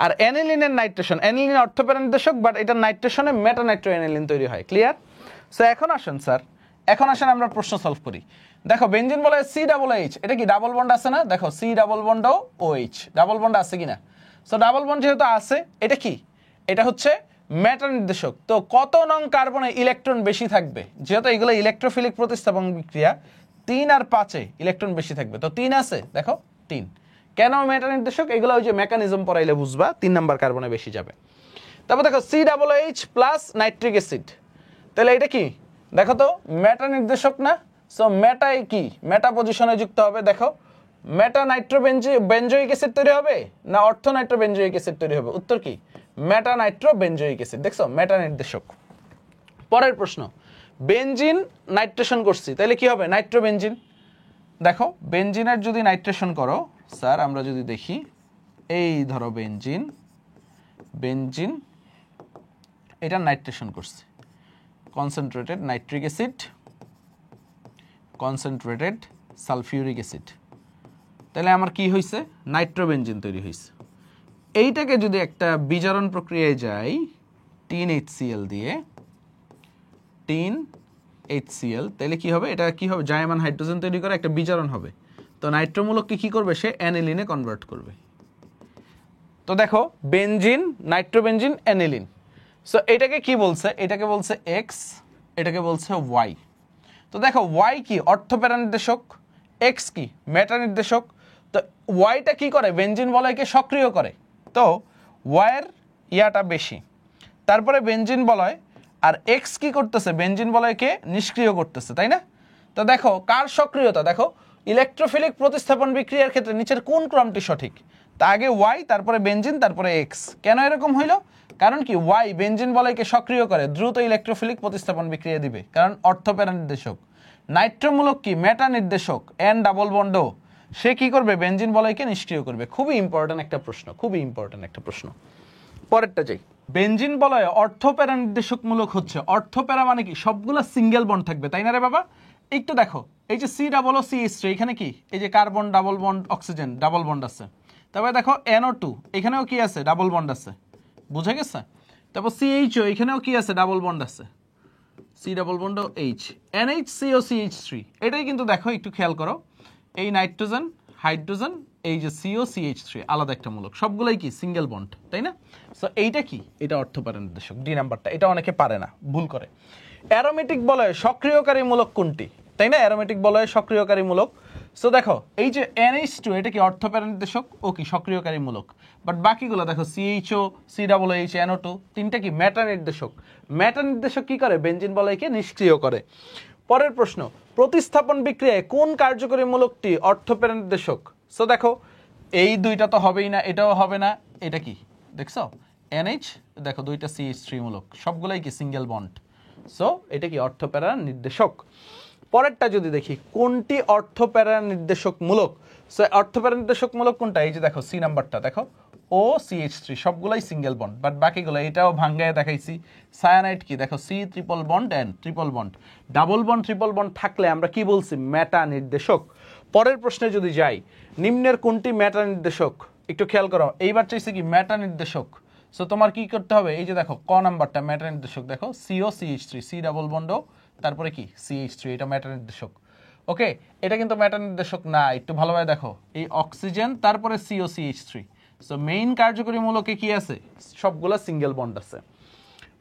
আর অ্যানিলিনের নাইট্রেশন, অ্যানিলিন অর্থপ্যারা নির্দেশক, বাট এটা নাইট্রেশনে মেটা নাইট্রো অ্যানিলিন তৈরি হয়। ক্লিয়ার? সো এখন আসেন স্যার, এখন আসেন আমরা প্রশ্ন সলভ করি। দেখো বেনজিন বলয় COOH, এটা কি ডাবল বন্ড আছে না? দেখো C ডাবল বন্ড ও OH, ডাবল বন্ড আছে কিনা? সো ডাবল বন্ড যেহেতু আছে, এটা কি? এটা হচ্ছে মেটা নির্দেশক। তো কত নং কার্বনে ইলেকট্রন বেশি থাকবে? যেহেতু এগুলো ইলেকট্রোফিলিক প্রতিস্থাপন বিক্রিয়া, 3 আর 5-এ ইলেকট্রন বেশি থাকবে, তো 3 আছে, দেখো 3। কেন মেটা নির্দেশক? এগুলো ওই যে মেকানিজম পড়াইলে বুঝবা, 3 নাম্বার কার্বনে বেশি যাবে। তারপর দেখো COOH প্লাস নাইট্রিক অ্যাসিড, তাহলে এটা কি? দেখো তো মেটা নির্দেশক না? সো মেটাই কি? মেটা পজিশনে যুক্ত হবে। দেখো মেটা নাইট্রো বেনজোইক অ্যাসিড তৈরি হবে না অর্থ নাইট্রো বেনজোইক অ্যাসিড তৈরি হবে? উত্তর কি? মেটা নাইট্রো বেনজোইক অ্যাসিড। দেখছো, মেটা নির্দেশক। পরের প্রশ্ন, বেনজিন নাইট্রেশন করছি, তাহলে কি হবে? Nitro benzene. দেখো বেনজিনের যদি নাইট্রেশন করো স্যার, আমরা যদি দেখি, এই ধরো বেনজিন, এটা নাইট্রেশন করছে, concentrated nitric acid, concentrated sulphuric acid. তাহলে আমার কি হয়েছে, নাইট্রোবেনজিন তৈরি হয়েছে। এইটাকে যদি একটা বিজারণ প্রক্রিয়ায় যাই টিন HCl দিয়ে, টিন HCl, তাহলে কি হবে, এটা কি হবে, জায়মান হাইড্রোজেন তৈরি করে একটা বিজারণ হবে। তো নাইট্রোমূলককে কি করবে, সে অ্যানিলিনে কনভার্ট করবে। তো দেখো বেনজিন, নাইট্রোবেনজিন, অ্যানিলিন। সো এটাকে কি বলছে, এটাকে বলছে এক্স, এটাকে বলছে ওয়াই। তো দেখো ওয়াই কি, অর্থপ্যারা নির্দেশক, এক্স কি, মেটা নির্দেশক। তো ওয়াইটা কি করে, বেনজিন বলয়কে সক্রিয় করে। তো ওয়াইয়ের ইয়াটা বেশি, তারপরে বেনজিন বলয়, আর এক্স কি করতেছে, বেনজিন বলয়কে নিষ্ক্রিয় করতেছে, তাই না? তো দেখো কার সক্রিয়তা, দেখো ইলেকট্রোফিলিক প্রতিস্থাপন বিক্রিয়ার ক্ষেত্রে নিচের কোন ক্রমটি সঠিক, তা আগে ওয়াই, তারপরে বেনজিন, তারপরে এক্স। কেন এরকম হইল, কারণ কি ওয়াই বেনজিন বলয়কে সক্রিয় করে, দ্রুত ইলেকট্রোফিলিক প্রতিস্থাপন বিক্রিয়া দিবে, কারণ অর্থপ্যারা নির্দেশক। নাইট্রোমূলক কি, মেটা নির্দেশক, এন ডাবল বন্ড, সে কি করবে, বেনজিন বলয়কে নিষ্ক্রিয় করবে। খুবই ইম্পর্টেন্ট একটা প্রশ্ন, খুবই ইম্পর্টেন্ট একটা প্রশ্ন। পরেরটা যাই, বেনজিন বলয়ে অর্থপ্যারা নির্দেশকমূলক হচ্ছে, অর্থপ্যারা মানে কি, সবগুলা সিঙ্গেল বন্ড থাকবে, তাই না রে বাবা? একটু দেখো এই যে C+CH3, এখানে কি, এই যে carbon double bond, oxygen double bond আছে। তারপরে দেখো NO2, এখানেও কি আছে, ডাবল বন্ড আছে, বুঝে গেছে? তারপর CHO, এখানেও কি আছে, ডাবল বন্ড আছে, C double bond H, NHCOCH3, এটাই কিন্তু দেখো একটু খেয়াল করো, এই নাইট্রোজেন, হাইড্রোজেন, এই যে COCH3 আলাদা একটা মূলক, সবগুলাই কি সিঙ্গেল বন্ড, তাই না? সো এইটা কি, এটা অর্থপ্যারা নির্দেশক, ডি নাম্বারটা। এটা অনেকে পারে না, ভুল করে। অ্যারোমেটিক বলয়ে সক্রিয়কারী মূলক কোনটি, তাই না? অ্যারোমেটিক বলয়ে সক্রিয়কারী মূলক। সো দেখো এই যে NH2, এটা কি অর্থপ্যারা নির্দেশক, ও কি সক্রিয়কারী মূলক। বাট বাকিগুলো দেখো CHO, COOH, NO2, তিনটা কি মেটা নির্দেশক। মেটা নির্দেশক কি করে, বেনজিন বলয়কে নিষ্ক্রিয় করে। পরের প্রশ্ন, প্রতিস্থাপন বিক্রিয়ায় কোন কার্যকরী মূলকটি অর্থপ্যারা নির্দেশক? সো দেখো এই দুইটা তো হবেই না, এটাও হবে না, এটা কি দেখছো, NH, দেখো দুইটা CH3 মূলক, সবগুলাই কি সিঙ্গেল বন্ড। সো এটা কি অর্থপ্যারা নির্দেশক। পরেরটা যদি দেখি, কোনটি অর্থপ্যারা নির্দেশক মূলক। সো অর্থপ্যারা নির্দেশক মূলক কোনটা, এই যে দেখো সি নাম্বারটা, দেখো OCH3, সবগুলাই সিঙ্গেল বন্ড। বাট বাকিগুলো এটাও ভাঙ্গায় দেখাইছি। সায়ানাইড কি, দেখো C triple bond and triple bond, double bond triple bond থাকলে আমরা কি বলছি, মেটা নির্দেশক। পরের প্রশ্নে যদি যাই, নিম্নের কোনটি মেটা নির্দেশক, একটু খেয়াল করো, এইবার চাইছে কি মেটা নির্দেশক। সো তোমার কি করতে হবে, এই যে দেখো ক নাম্বারটা মেটা নির্দেশক, দেখো COCH3, C ডাবল বন্ড, তারপরে কি CH3, এটা মেটা নির্দেশক। ওকে, এটা কিন্তু মেটা নির্দেশক না, একটু ভালোভাবে দেখো, এই অক্সিজেন তারপরে COCH3। সো মেইন কার্যকরী মূলকে কি আছে, সবগুলা সিঙ্গেল বন্ড আছে।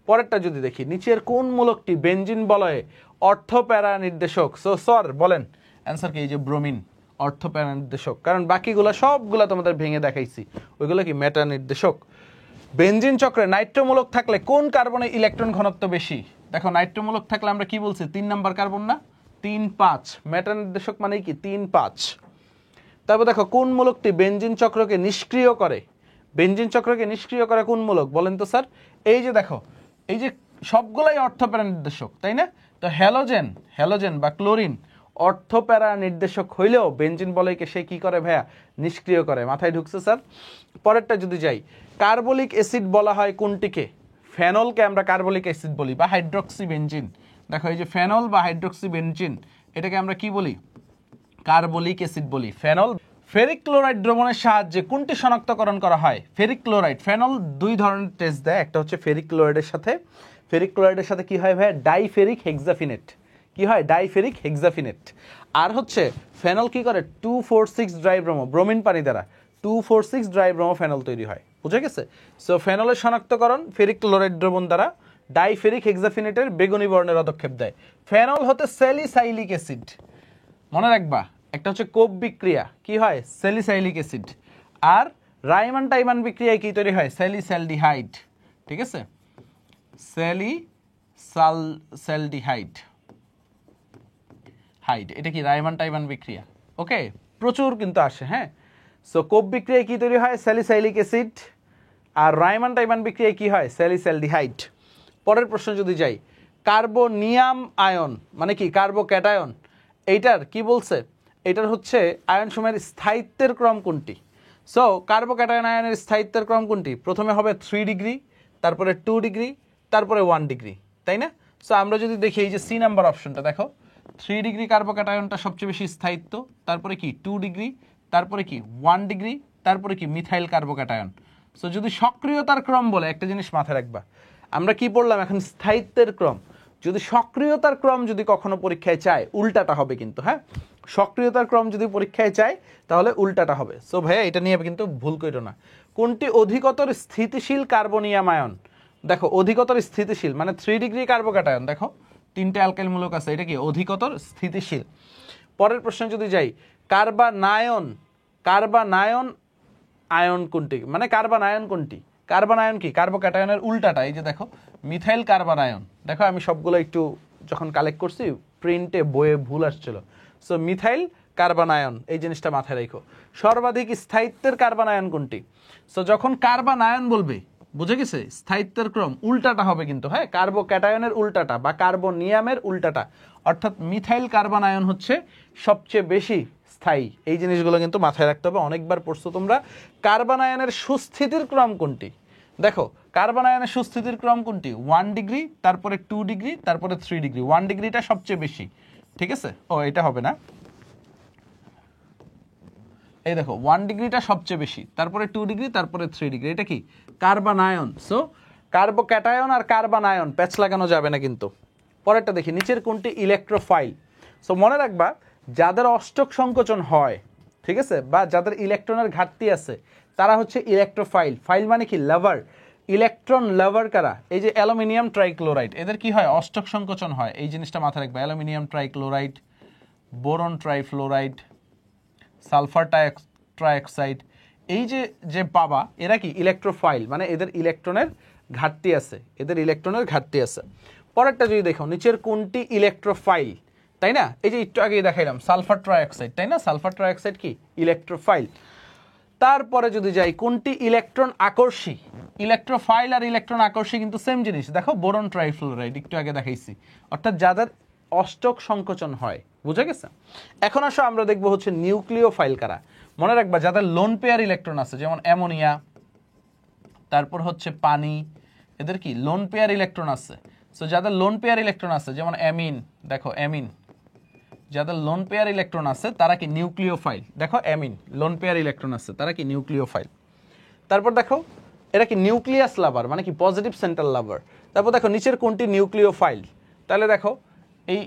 পরেরটা যদি দেখি, নিচের কোন মূলকটি বেনজিন বলয়ে অর্থপ্যারা নির্দেশক। সো স্যার বলেন অ্যান্সার কি, এই যে ব্রোমিন অর্থপ্যারা নির্দেশক, কারণ বাকিগুলা সবগুলা তোমাদের ভেঙে দেখাইছি, ওইগুলো কি মেটা নির্দেশক। বেনজিন চক্রে নাইট্রোমূলক থাকলে কোন কার্বনে ইলেকট্রন ঘনত্ব বেশি। দেখো নাইট্রোমূলক থাকলে আমরা কি বলছি, 3 নাম্বার কার্বন না, 3, 5, মেটা নির্দেশক মানে কি 3, 5। তারপর দেখো কোন মূলকটি বেনজিন চক্রকে নিষ্ক্রিয় করে, বেনজিন চক্রকে নিষ্ক্রিয় করে কোন মূলক বলেন তো স্যার। এই যে দেখো এই যে সবগুলাই অর্থপ্যারা নির্দেশক, তাই না? তো হ্যালোজেন, হ্যালোজেন বা ক্লোরিন অর্থপ্যারা নির্দেশক হইলেও বেনজিন বলয়কে সে কি করে ভাইয়া, নিষ্ক্রিয় করে। মাথায় ঢুকছে স্যার? পরেরটা যদি যাই, কার্বলিক অ্যাসিড বলা হয় কোনটিকে। ফেনলকে আমরা কার্বলিক অ্যাসিড বলি, বা হাইড্রক্সি বেনজিন। দেখো এই যে ফেনল বা হাইড্রক্সি বেনজিন, এটাকে আমরা কি বলি, কার্বলিক অ্যাসিড বলি, ফেনল। ফেরিক ক্লোরাইড দ্রবণের সাহায্যে কোনটি শনাক্তকরণ করা হয়। ফেরিক ক্লোরাইড, ফেনল দুই ধরনের টেস্ট দেয়, একটা হচ্ছে ফেরিক ক্লোরাইডের সাথে, ফেরিক ক্লোরাইডের সাথে কি হয় ভাই, ডাইফেরিক হেক্সাফিনেট, কি হয়, ডাইফেরিক হেক্সাফিনেট। আর হচ্ছে ফেনল কি করে, 2,4,6 ড্রাইব্রোমো, ব্রোমিন পানি দ্বারা 2,4,6 ড্রাইব্রোমো ফেনল তৈরি হয়, বুঝে গেছে? সো ফেনলের শনাক্তকরণ ফেরিক ক্লোরাইড দ্রবণ দ্বারা, ডাইফেরিক হেক্সাফিনেটের বেগুনি বর্ণের পদক্ষেপ দেয়। ফেনল হতে স্যালিসাইলিক অ্যাসিড, মনে রাখবা, একটা হচ্ছে কোপ বিক্রিয়া, কি হয়, স্যালিসাইলিক অ্যাসিড। আর রাইমান টাইমান বিক্রিয়ায় কি তৈরি হয়, স্যালিস্যালডিহাইড, ঠিক আছে, স্যালিসালডিহাইড, হাইড, এটা কি রাইমান টাইমান বিক্রিয়া। ওকে, প্রচুর কিন্তু আসে, হ্যাঁ। সো কোপ বিক্রিয়ায় কি তৈরি হয়, স্যালিসাইলিক অ্যাসিড। আর রাইমান টাইমান বিক্রিয়ায় কি হয়, স্যালিস্যালডিহাইড। পরের প্রশ্ন যদি যাই, কার্বোনিয়াম আয়ন মানে কি, কার্বোক্যাটায়ন, এইটার কি বলছে, এটার হচ্ছে আয়ন সময়ের স্থায়িত্বের ক্রম কোনটি। সো কার্বোক্যাটায়ন আয়নের স্থায়িত্বের ক্রম কোনটি, প্রথমে হবে 3 ডিগ্রি, তারপরে 2 ডিগ্রি, তারপরে 1 ডিগ্রি, তাই না? সো আমরা যদি দেখি এই যে সি নাম্বার অপশনটা দেখো, 3 ডিগ্রি কার্বোক্যাটায়নটা সবচেয়ে বেশি স্থায়িত্ব, তারপরে কি 2 ডিগ্রি, তারপরে কি 1 ডিগ্রি, তারপরে কি মিথাইল কার্বোক্যাটায়ন। সো যদি সক্রিয়তার ক্রম বলে একটা জিনিস মাথায় রাখবা, আমরা কি পড়লাম এখন স্থায়িত্বের ক্রম। যদি সক্রিয়তার ক্রম যদি কখনো পরীক্ষায় চায় উল্টাটা হবে কিন্তু, হ্যাঁ, সক্রিয়তার ক্রম যদি পরীক্ষায় চায় তাহলে উল্টাটা হবে। সো ভাইয়া এটা নিয়ে কিন্তু ভুল করো না। কোনটি অধিকতর স্থিতিশীল কার্বনিয়াম আয়ন? দেখো অধিকতর স্থিতিশীল মানে 3 ডিগ্রি কার্বোক্যাটায়ন, দেখো 3টে অ্যালকাইল মূলক আছে, এটা কি অধিকতর স্থিতিশীল। পরের প্রশ্নে যদি যাই, কার্বানায়ন, কার্বানায়ন আয়ন কোনটি, মানে কার্বানায়ন কোনটি? কার্বানায়ন কি কার্বোক্যাটায়নের উল্টাটা, এই যে দেখো মিথাইল কার্বানায়ন। দেখো আমি সবগুলো একটু যখন কালেক্ট করছি প্রিন্টে বইয়ে ভুল আসছিল। সো মিথাইল কার্বানায়ন এই জিনিসটা মাথায় রাখো। সর্বাধিক স্থায়িত্বের কার্বানায়ন কোনটি? সো যখন কার্বানায়ন বলবে বুঝে গেছে, স্থায়িত্বের ক্রম উল্টাটা হবে কিন্তু, হ্যাঁ, কার্বোক্যাটায়নের উল্টাটা বা কার্বনিয়ামের উল্টাটা, অর্থাৎ মিথাইল কার্বানায়ন হচ্ছে সবচেয়ে বেশি স্থায়ী। এই জিনিসগুলো কিন্তু মাথায় রাখতে হবে, অনেকবার পড়ছো তোমরা। কার্বনায়নের সুস্থিতির ক্রম কোনটি? দেখো কার্বনায়নের সুস্থিতির ক্রম কোনটি? 1 ডিগ্রি, তারপরে 2 ডিগ্রি, তারপরে 3 ডিগ্রি। 1 ডিগ্রিটা সবচেয়ে বেশি, ঠিক আছে। ও এটা হবে না, এই দেখো 1 ডিগ্রিটা সবচেয়ে বেশি, তারপরে 2 ডিগ্রি, তারপরে 3 ডিগ্রি। এটা কি কার্বনায়ন। সো কার্বোক্যাটায়ন আর কার্বনায়ন প্যাচ লাগানো যাবে না কিন্তু। পরেরটা দেখি, নিচের কোনটি ইলেকট্রোফাইল? সো মনে রাখবা যাদের অষ্টক সংকোচন হয়, ঠিক আছে, বা যাদের ইলেকট্রনের ঘাটতি আছে তারা হচ্ছে ইলেকট্রোফাইল। ফাইল মানে কি লাভার, ইলেকট্রন লাভার কারা? এই যে অ্যালুমিনিয়াম ট্রাইক্লোরাইড, এদের কি হয় অষ্টক সংকোচন হয়, এই জিনিসটা মাথায় রাখবা। Aluminium trichloride, boron trifluoride, sulphur trioxide, এই যে যে পাবা এরা কি ইলেকট্রোফাইল, মানে এদের ইলেকট্রনের ঘাটতি আছে, এদের ইলেকট্রনের ঘাটতি আছে। পরেরটা যদি দেখো, নিচের কোনটি ইলেকট্রোফাইল? তাই না, এই যে একটু আগেই দেখাইলাম সালফার ট্রাইঅক্সাইড, তাই না, সালফার ট্রাইঅক্সাইড কি ইলেকট্রোফাইল। তারপরে যদি যাই, কোনটি ইলেকট্রন আকর্ষী? ইলেকট্রোফাইল আর ইলেকট্রন আকর্ষী কিন্তু সেম জিনিস। দেখো বোরন ট্রাইফ্লোরাইড একটু আগে দেখাইছি, অর্থাৎ যাদের অষ্টক সংকোচন হয়, বুঝে গেছে। এখন আসো আমরা দেখবো হচ্ছে নিউক্লিওফাইল কারা। মনে রাখবা যাদের লোন পেয়ার ইলেকট্রন আছে, যেমন অ্যামোনিয়া, তারপর হচ্ছে পানি, এদের কি লোন পেয়ার ইলেকট্রন আছে। সো যাদের লোন পেয়ার ইলেকট্রন আছে, যেমন অ্যামিন, দেখো অ্যামিন, যাদের লোন পেয়ার ইলেকট্রন আছে তারা কি নিউক্লিওফাইল। দেখো অ্যামিন লোন পেয়ার ইলেকট্রন আছে, তারা কি নিউক্লিওফাইল। তারপর দেখো এরা কি নিউক্লিয়াস লাভার, মানে কি পজিটিভ সেন্ট্রাল লাভার। তারপর দেখো নিচের কোনটি নিউক্লিওফাইল? তাহলে দেখো এই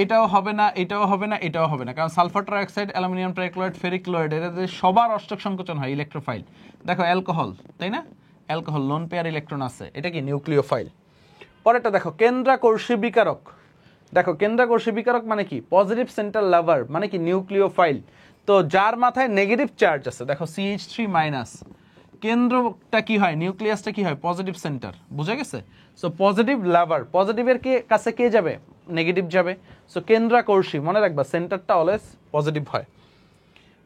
এটাও হবে না, এটাও হবে না, এটাও হবে না, কারণ sulphur trioxide, aluminium trichloride, ferric chloride, এদের সবার অষ্টক সংকোচন হয়, ইলেকট্রোফাইল। দেখো অ্যালকোহল, তাই না, অ্যালকোহল লোন পেয়ার ইলেকট্রন আছে, এটা কি নিউক্লিওফাইল। পরেরটা দেখো কেন্দ্রাকর্ষী বিকারক। দেখো কেন্দ্রাকর্ষী বিকারক মানে কি পজিটিভ সেন্ট্রাল লাভার, মানে কি নিউক্লিওফাইল। তো যার মাথায় নেগেটিভ চার্জ আছে, দেখো CH3 মাইনাস, কেন্দ্রটা কি হয়, নিউক্লিয়াসটা কি হয় পজিটিভ সেন্টার, বুঝে গেছে। সো পজিটিভ লাভার, পজিটিভের কাছে কে যাবে, নেগেটিভ যাবে। সো কেন্দ্রাকর্ষী মনে রাখবা সেন্টারটা অলওয়েজ পজিটিভ হয়।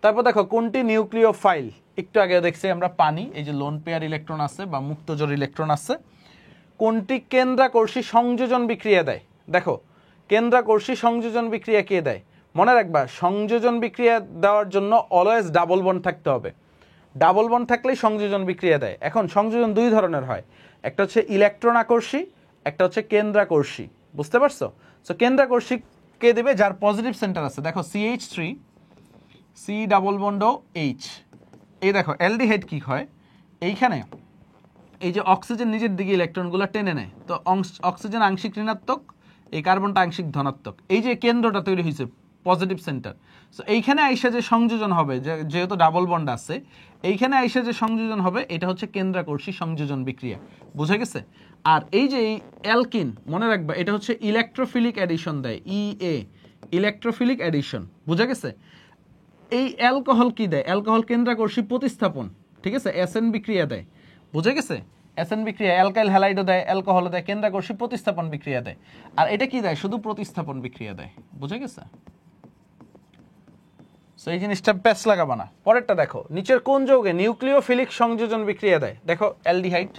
তারপর দেখো কোনটি নিউক্লিওফাইল? একটু আগে দেখছি আমরা পানি, এই যে লোন পেয়ার ইলেকট্রন আছে বা মুক্তজোড় ইলেকট্রন আছে। কোনটি কেন্দ্রাকর্ষী সংযোজন বিক্রিয়া দেয়? দেখো কেন্দ্রাকর্ষী সংযোজন বিক্রিয়া কে দেয়? মনে রাখবা সংযোজন বিক্রিয়া দেওয়ার জন্য অলওয়েজ ডাবল বন্ড থাকতে হবে, ডাবল বন্ড থাকলেই সংযোজন বিক্রিয়া দেয়। এখন সংযোজন দুই ধরনের হয়, একটা হচ্ছে ইলেকট্রন আকর্ষী, একটা হচ্ছে কেন্দ্রাকর্ষী, বুঝতে পারছো। সো কেন্দ্রাকর্ষী কে দেবে? যার পজিটিভ সেন্টার আছে। দেখো CH3 C double bond H, এই দেখো অ্যালডিহাইড কি হয়, এইখানে এই যে অক্সিজেন নিজের দিকে ইলেকট্রনগুলো টেনে নেয়, তো অক্সিজেন আংশিক ঋণাত্মক, এই কার্বনটা আংশিক ধনাত্মক, এই যে কেন্দ্রটা তৈরি হয়েছে পজিটিভ সেন্টার। সো এইখানে আইসা যে সংযোজন হবে, যেহেতু ডাবল বন্ড আছে, এইখানে আইসা যে সংযোজন হবে এটা হচ্ছে কেন্দ্রাকর্ষী সংযোজন বিক্রিয়া, বুঝে গেছে। আর এই যে এই অ্যালকিন মনে রাখবা এটা হচ্ছে ইলেকট্রোফিলিক অ্যাডিশন দেয়, EA ইলেকট্রোফিলিক অ্যাডিশন, বুঝে গেছে। এই অ্যালকোহল কি দেয়? অ্যালকোহল কেন্দ্রাকর্ষী প্রতিস্থাপন, ঠিক আছে, SN বিক্রিয়া দেয়, বুঝে গেছে। SN বিক্রিয়া অ্যালকাইল হ্যালাইডও দেয়, অ্যালকোহলও দেয়, কেন্দ্রাকর্ষী প্রতিস্থাপন বিক্রিয়া দেয়। আর এটা কি দেয়? শুধু প্রতিস্থাপন বিক্রিয়া দেয়, বুঝে গেছে। সো এই জিনিসটা প্যাচ লাগাবা না। পরেরটা দেখো, নিচের কোন যৌগে নিউক্লিওফিলিক সংযোজন বিক্রিয়া দেয়? দেখো অ্যালডিহাইড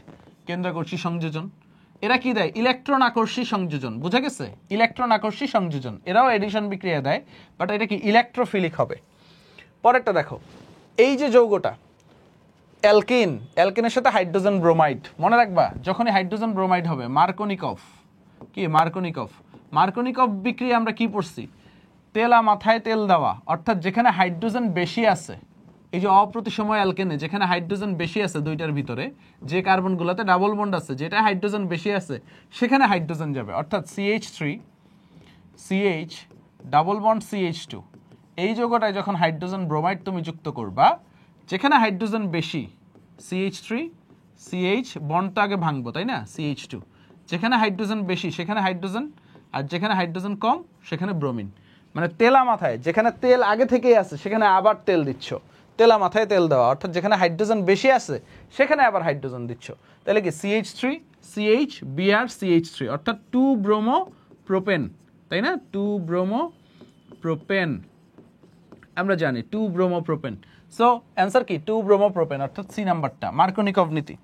কেন্দ্রাকর্ষী সংযোজন, এরা কি দেয়? ইলেকট্রন আকর্ষী সংযোজন, বুঝে গেছে, ইলেকট্রন আকর্ষী সংযোজন, এরাও এডিশন বিক্রিয়া দেয়, বাট এটা কি ইলেকট্রোফিলিক হবে। পরেরটা দেখো, এই যে যৌগটা অ্যালকিন, অ্যালকিনের সাথে হাইড্রোজেন ব্রোমাইড, মনে রাখবা যখনই হাইড্রোজেন ব্রোমাইড হবে মার্কোনিকভ, কি মার্কোনিকভ, মার্কোনিকভ বিক্রিয়া আমরা কি পড়ছি? তেলা মাথায় তেল দেওয়া, অর্থাৎ যেখানে হাইড্রোজেন বেশি আছে, এই যে অপ্রতিসম অ্যালকেনে যেখানে হাইড্রোজেন বেশি আছে দুইটার ভিতরে, যে কার্বনগুলোতে ডাবল বন্ড আছে, যেটা হাইড্রোজেন বেশি আছে সেখানে হাইড্রোজেন যাবে, অর্থাৎ CH3 CH double bond CH2, এই যৌগটায় যখন হাইড্রোজেন ব্রোমাইড তুমি যুক্ত করবা, যেখানে হাইড্রোজেন বেশি CH3 CH বন্ডটা আগে ভাঙবো, তাই না, CH2, যেখানে হাইড্রোজেন বেশি সেখানে হাইড্রোজেন, আর যেখানে হাইড্রোজেন কম সেখানে ব্রোমিন। মানে তেলা মাথায় যেখানে তেল আগে থেকেই আছে সেখানে আবার তেল দিচ্ছ, তেলা মাথায় তেল দেওয়া, অর্থাৎ যেখানে হাইড্রোজেন বেশি আছে সেখানে আবার হাইড্রোজেন দিচ্ছ। তাহলে কি CH3 CH Br CH3, অর্থাৎ 2 ব্রোমো প্রোপেন, তাই না, 2 ব্রোমো প্রোপেন, আমরা জানি 2 ব্রোমো প্রোপেন। সো অ্যান্সার কি 2 ব্রোমো প্রোপেন, অর্থাৎ সি নাম্বারটা মার্কোনিকভ নীতি।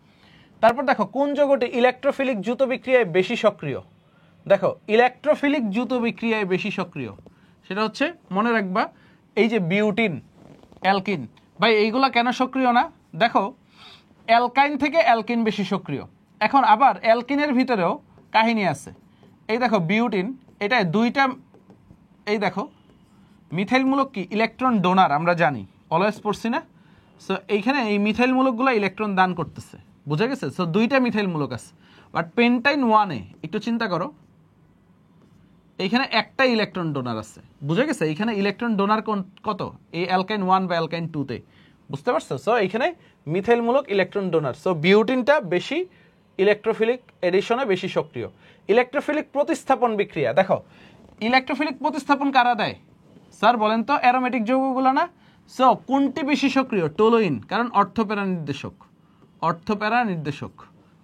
তারপর দেখো কোন যৌগটি ইলেকট্রোফিলিক দ্রুত বিক্রিয়ায় বেশি সক্রিয়। দেখো ইলেকট্রোফিলিক দ্রুত বিক্রিয়ায় বেশি সক্রিয় সেটা হচ্ছে, মনে রাখবা, এই যে বিউটিন অ্যালকিন, ভাই এইগুলা কেন সক্রিয় না? দেখো অ্যালকাইন থেকে অ্যালকিন বেশি সক্রিয়। এখন আবার অ্যালকিনের ভিতরেও কাহিনী আছে। এই দেখো বিউটিন, এটা দুইটা, এই দেখো মিথাইলমূলক কি ইলেকট্রন ডোনার, আমরা জানি অলওয়েজ পড়ছি না। সো এইখানে এই মিথাইলমূলকগুলো ইলেকট্রন দান করতেছে, বুঝা গেছে। সো দুইটা মিথাইলমূলক আছে, বাট পেন্টাইন 1-এ একটু চিন্তা করো, এইখানে একটা ইলেকট্রন ডোনার আছে, বুঝা গেছে। এইখানে ইলেকট্রন ডোনার কত, এই অ্যালকাইন 1 বা অ্যালকাইন 2-তে, বুঝতে পারছো। সো এইখানে মিথাইলমূলক ইলেকট্রন ডোনার, সো বিউটিনটা বেশি ইলেকট্রোফিলিক এডিশনে বেশি সক্রিয়। ইলেকট্রোফিলিক প্রতিস্থাপন বিক্রিয়া, দেখো ইলেকট্রোফিলিক প্রতিস্থাপন কারা দেয় স্যার বলেন তো? অ্যারোমেটিক যৌগগুলো না। সো কোনটি বেশি সক্রিয়? টোলুইন, কারণ অর্থপ্যারা নির্দেশক, অর্থপ্যারা নির্দেশক।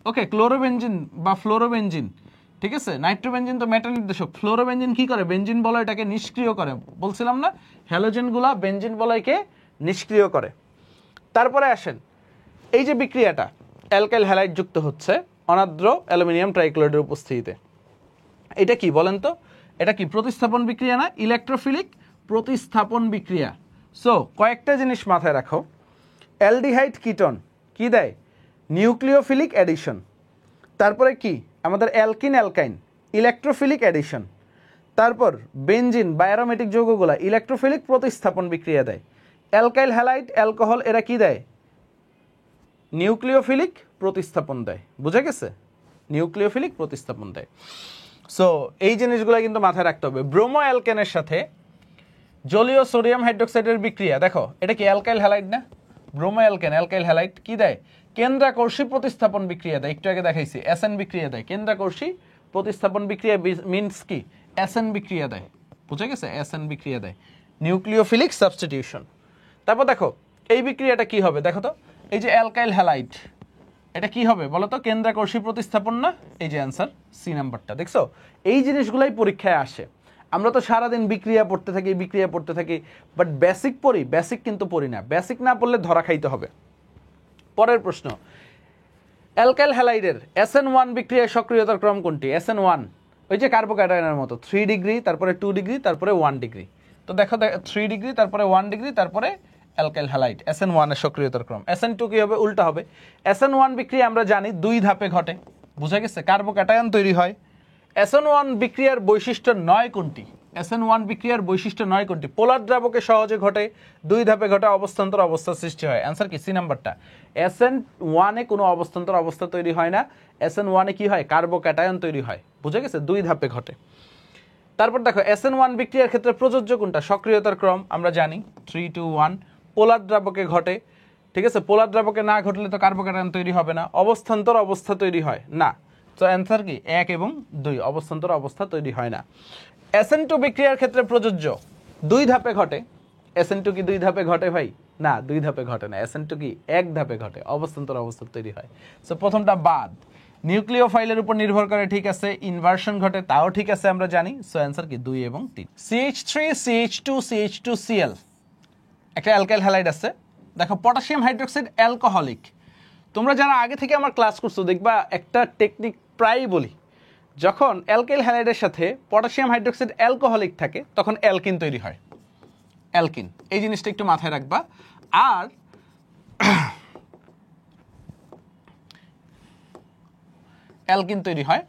ওকে, ক্লোরোবেনজিন বা ফ্লোরোবেনজিন, ঠিক আছে, নাইট্রোবেনজিন তো মেটা নির্দেশক। ফ্লোরোবেনজিন কি করে? বেনজিন বলয়টাকে নিষ্ক্রিয় করে, বলছিলাম না, হ্যালোজেনগুলা বেনজিন বলয়কে নিষ্ক্রিয় করে। তারপরে আসেন এই যে বিক্রিয়াটা অ্যালকাইল হ্যালাইড যুক্ত হচ্ছে অনার্দ্র অ্যালুমিনিয়াম ট্রাইক্লোরাইডের উপস্থিতিতে, এটা কি বলেন তো? এটা কি প্রতিস্থাপন বিক্রিয়া না? ইলেকট্রোফিলিক প্রতিস্থাপন বিক্রিয়া। সো কয়েকটা জিনিস মাথায় রাখো। অ্যালডিহাইড কিটন কি দেয়? Nucleophilic addition. তারপরে কি আমাদের অ্যালকিন অ্যালকাইন ইলেকট্রোফিলিক অ্যাডিশন। তারপর বেনজিন বা অ্যারোমেটিক যৌগগুলা ইলেকট্রোফিলিক প্রতিস্থাপন বিক্রিয়া দেয়। অ্যালকাইল হ্যালাইড অ্যালকোহল এরা কি দেয়? নিউক্লিওফিলিক প্রতিস্থাপন দেয়, বুঝা গেছে, নিউক্লিওফিলিক প্রতিস্থাপন দেয়। সো এই জিনিসগুলো কিন্তু মাথায় রাখতে হবে। ব্রোমো অ্যালকেনের সাথে জলীয় সোডিয়াম হাইড্রোক্সাইডের বিক্রিয়া, দেখো এটা কি অ্যালকাইল হ্যালাইড না? ব্রোমো অ্যালকেন অ্যালকাইল হ্যালাইড কি দেয়? কেন্দ্রাকর্ষী প্রতিস্থাপন বিক্রিয়া দেয়, একটু আগে দেখাইছি এসএন বিক্রিয়া দেয়। কেন্দ্রাকর্ষী প্রতিস্থাপন বিক্রিয়া মিনস কি? এসএন বিক্রিয়া দেয়, বুঝা গেছে, এসএন বিক্রিয়া দেয়, নিউক্লিওফিলিক সাবস্টিটিউশন। তারপর দেখো এই বিক্রিয়াটা কি হবে, দেখো তো, এই যে অ্যালকাইল হ্যালাইড এটা কি হবে বলো তো? কেন্দ্রাকর্ষী প্রতিস্থাপন না? এই যে অ্যান্সার সি নাম্বারটা, দেখছো এই জিনিসগুলাই পরীক্ষায় আসে। আমরা তো সারাদিন বিক্রিয়া পড়তে থাকি, বিক্রিয়া পড়তে থাকি, বাট বেসিক পড়ি, বেসিক কিন্তু পড়ি না। বেসিক না পড়লে ধরা খাইতে হবে। পরের প্রশ্ন, অ্যালকাইল হ্যালাইডের SN1 বিক্রিয়ায় সক্রিয়তার ক্রম কোনটি? SN1 ওই যে কার্বোক্যাটায়নের মতো 3 ডিগ্রি, তারপরে 2 ডিগ্রি, তারপরে 1 ডিগ্রি। তো দেখো 3 ডিগ্রি, তারপরে 1 ডিগ্রি, তারপরে অ্যালকাইল হ্যালাইড, SN1 এর সক্রিয়তার ক্রম। SN2 কি হবে? উল্টা হবে। SN1 বিক্রিয়া আমরা জানি 2 ধাপে ঘটে, বুঝা গেছে, কার্বোক্যাটায়ন তৈরি হয়। SN1 বিক্রিয়ার বৈশিষ্ট্য 9 কোনটি? SN1 বিক্রিয়ার বৈশিষ্ট্য 9 কোনটি? পোলার দ্রাবকে সহজে ঘটে, 2 ধাপে ঘটে, অবস্থান্তর অবস্থা সৃষ্টি হয়। অ্যান্সার কি? সি নাম্বারটা। SN1 এ কোনো অবস্থান্তর অবস্থা তৈরি হয় না। SN1 এ কি হয়? কার্বোক্যাটায়ন তৈরি হয়, বুঝা গেছে, 2 ধাপে ঘটে। তারপর দেখো SN1 বিক্রিয়ার ক্ষেত্রে প্রযোজ্য কোনটা? সক্রিয়তার ক্রম আমরা জানি 3, 2, 1। পোলার দ্রাবকে ঘটে, ঠিক আছে, পোলার দ্রাবকে না ঘটলে তো কার্বোক্যাটায়ন তৈরি হবে না। অবস্থান্তর অবস্থা তৈরি হয় না। তো অ্যান্সার কি? 1 এবং 2, অবস্থান্তর অবস্থা তৈরি হয় না। SN2 বিক্রিয়ার ক্ষেত্রে প্রযোজ্য, 2 ধাপে ঘটে। SN2 কি 2 ধাপে ঘটে ভাই? না, 2 ধাপে ঘটে না। SN2 কি 1 ধাপে ঘটে, অবস্থান্তর অবস্থা তৈরি হয়। সো প্রথমটা বাদ। নিউক্লিওফাইলের উপর নির্ভর করে, ঠিক আছে, ইনভার্সন ঘটে, তাও ঠিক আছে, আমরা জানি। সো অ্যান্সার কি? 2 এবং 3। CH3 CH2 CH2Cl একটা অ্যালকাইল হ্যালাইড আছে। দেখো পটাশিয়াম হাইড্রোক্সাইড অ্যালকোহলিক। তোমরা যারা আগে থেকে আমার ক্লাস করছো দেখবা একটা টেকনিক প্রায়ই বলি, যখন অ্যালকাইল হ্যালাইডের সাথে পটাশিয়াম হাইড্রোক্সাইড অ্যালকোহলিক থাকে তখন অ্যালকিন তৈরি হয়। অ্যালকিন, এই জিনিসটা একটু মাথায় রাখবা। আর অ্যালকিন তৈরি হয়।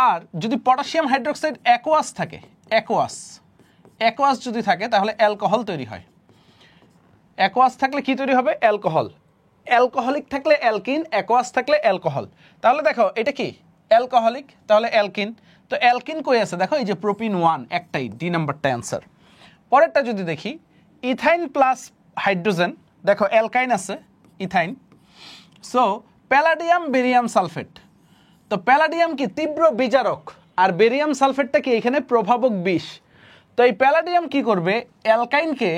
আর যদি পটাশিয়াম হাইড্রোক্সাইড অ্যাকোয়াস থাকে, অ্যাকোয়াস, অ্যাকোয়াস যদি থাকে তাহলে অ্যালকোহল তৈরি হয়। অ্যাকোয়াস থাকলে কি তৈরি হবে? অ্যালকোহল। অ্যালকোহলিক থাকলে অ্যালকিন, অ্যাকোয়াস থাকলে অ্যালকোহল। তাহলে দেখো এটা কি অ্যালকোহলিক, তাহলে অ্যালকিন। তো অ্যালকিন কই আছে? দেখো এই যে প্রোপিন 1 একটাই, ডি নাম্বারটা অ্যান্সার। পরেরটা যদি দেখি ইথাইন প্লাস হাইড্রোজেন, দেখো অ্যালকাইন আছে ethyne. So palladium barium sulphate. তো প্যালাডিয়াম কি তীব্র বিজারক, আর বেরিয়াম সালফেটটা কি এখানে প্রভাবক বিষ। তো এই প্যালাডিয়াম কি করবে? অ্যালকাইনকে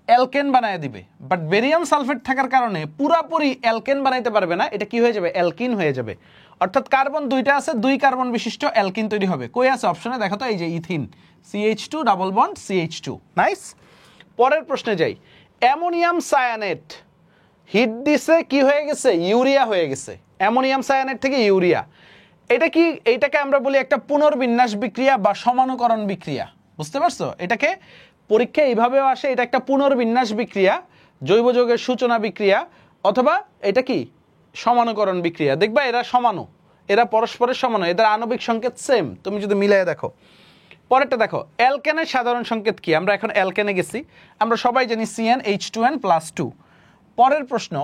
অ্যালকেন বানায় দিবে, বাট বেরিয়াম সালফেট থাকার কারণে পুরাপুরি অ্যালকেন বানাইতে পারবে না, এটা কি হয়ে যাবে? অ্যালকিন হয়ে যাবে। অর্থাৎ কার্বন দুইটা আছে, 2 কার্বন বিশিষ্ট অ্যালকিন তৈরি হবে। কই আছে অপশনে? দেখো তো এই যে ethene, CH2 double bond CH2। Nice. পরের প্রশ্নে যাই। অ্যামোনিয়াম সায়ানেট হিট দিছে, কি হয়ে গেছে? ইউরিয়া হয়ে গেছে। অ্যামোনিয়াম সায়ানেট থেকে ইউরিয়া। এটা কি? এইটাকে আমরা বলি একটা পুনর্বিন্যাস বিক্রিয়া বা সমানুকরণ বিক্রিয়া। বুঝতে পারছো? এটাকে পরীক্ষা এইভাবেও আসে, এটা একটা পুনর্বিন্যাস বিক্রিয়া, জৈব যৌগের সূচনা বিক্রিয়া, অথবা এটা কি সমানুকরণ বিক্রিয়া। দেখবা এরা সমানু, এরা পরস্পরের সমানু, এদের আণবিক সংকেত সেম, তুমি যদি মিলাই দেখো। পরেরটা দেখো অ্যালকেনের সাধারণ সংকেত কি? আমরা এখন অ্যালকেনে গেছি, আমরা সবাই জানি CnH2n+2। পরের প্রশ্ন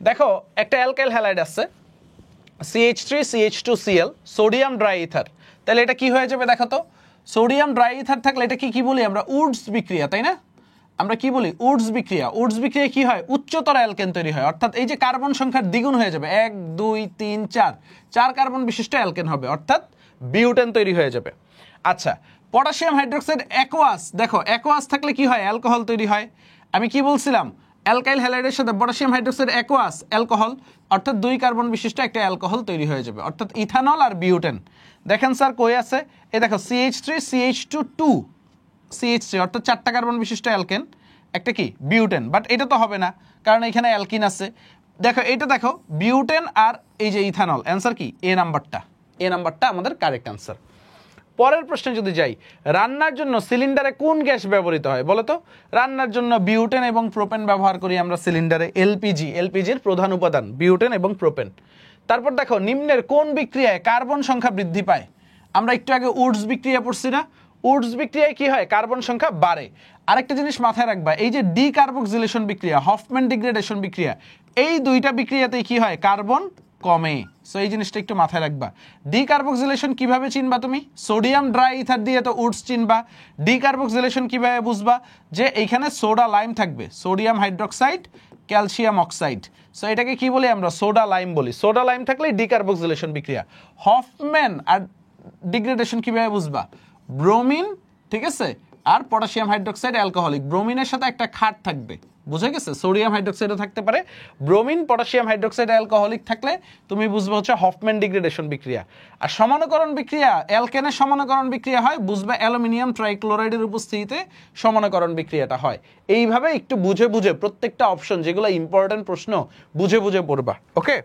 দেখো, একটা অ্যালকাইল হ্যালাইড আছে CH3CH2Cl, সোডিয়াম ড্রাই ইথার। তাহলে এটা কি হয়ে যাবে দেখো তো? সোডিয়াম ড্রাই ইথার থাকলে এটা কি বলি আমরা? উডস বিক্রিয়া, তাই না? আমরা কি বলি? উডস বিক্রিয়া। উডস বিক্রিয়া কি হয়? উচ্চতর অ্যালকেন তৈরি হয়, অর্থাৎ এই যে কার্বন সংখ্যার দ্বিগুণ হয়ে যাবে, 1 2 3 4, 4 কার্বন বিশিষ্ট অ্যালকেন হবে, অর্থাৎ বিউটেন তৈরি হয়ে যাবে। আচ্ছা, পটাশিয়াম হাইড্রোক্সাইড অ্যাকোয়াস, দেখো অ্যাকোয়াস থাকলে কি হয়? অ্যালকোহল তৈরি হয়। আমি কি বলছিলাম? অ্যালকাইল হ্যালাইডের সাথে পটাশিয়াম হাইড্রোক্সাইড অ্যাকোয়াস, অ্যালকোহল, অর্থাৎ 2 কার্বন বিশিষ্ট একটা অ্যালকোহল তৈরি হয়ে যাবে, অর্থাৎ ইথানল আর বিউটেন। দেখেন স্যার কই আছে? এই দেখো CH3CH2 CH3, অর্থাৎ 4টা কার্বন বিশিষ্ট অ্যালকেন, একটা কি বিউটেন। বাট এটা তো হবে না, কারণ এখানে অ্যালকিন আছে। দেখো এটা দেখো বিউটেন আর এই যে ইথানল, অ্যান্সার কি? এ নাম্বারটা আমাদের কারেক্ট অ্যান্সার। পরের প্রশ্নে যদি যাই, রান্নার জন্য সিলিন্ডারে কোন গ্যাস ব্যবহৃত হয় বলো তো? রান্নার জন্য বিউটেন এবং প্রোপেন ব্যবহার করি আমরা সিলিন্ডারে। এলপিজির প্রধান উপাদান বিউটেন এবং প্রোপেন। তারপর দেখো নিম্নের কোন বিক্রিয়ায় কার্বন সংখ্যা বৃদ্ধি পায়? আমরা একটু আগে উডস বিক্রিয়া পড়ছি না? উডস বিক্রিয়ায় কি হয়? কার্বন সংখ্যা বাড়ে। আরেকটা জিনিস মাথায় রাখবা, এই যে ডিকার্বক্সিলেশন বিক্রিয়া, হফম্যান ডিগ্রেডেশন বিক্রিয়া, এই দুইটা বিক্রিয়াতেই কি হয়? কার্বন কমে। সো এই জিনিসটা একটু মাথায় রাখবা। ডিকার্বক্সিলেশন কিভাবে চিনবা তুমি? সোডিয়াম ড্রাই ইথার দিয়ে তো উডস চিনবা। ডিকার্বক্সিলেশন কিভাবে বুঝবা? যে এইখানে সোডা লাইম থাকবে, sodium hydroxide, calcium oxide. So এটাকে কি বলি আমরা? সোডা লাইম বলি। সোডা লাইম থাকলে ডিকার্বক্সিলেশন বিক্রিয়া। হফম্যান আর ডিগ্রেডেশন কিভাবে বুঝবা? ব্রোমিন, ঠিক আছে, আর পটাশিয়াম হাইড্রোক্সাইড অ্যালকোহলিক, ব্রোমিনের সাথে একটা খাট থাকবে, বুঝে গেছে? সোডিয়াম হাইড্রোক্সাইডও থাকতে পারে। ব্রোমিন, পটাশিয়াম হাইড্রোক্সাইড অ্যালকোহলিক থাকলে তুমি বুঝবে হচ্ছে হফম্যান ডিগ্রেডেশন বিক্রিয়া। আর সমানুকরণ বিক্রিয়া, অ্যালকেনের সমানুকরণ বিক্রিয়া হয়, বুঝবে অ্যালুমিনিয়াম ট্রাইক্লোরাইডের উপস্থিতিতে সমানুকরণ বিক্রিয়াটা হয়। এইভাবে একটু বুঝে বুঝে প্রত্যেকটা অপশন যেগুলো ইম্পর্টেন্ট প্রশ্ন বুঝে বুঝে পড়বা। ওকে,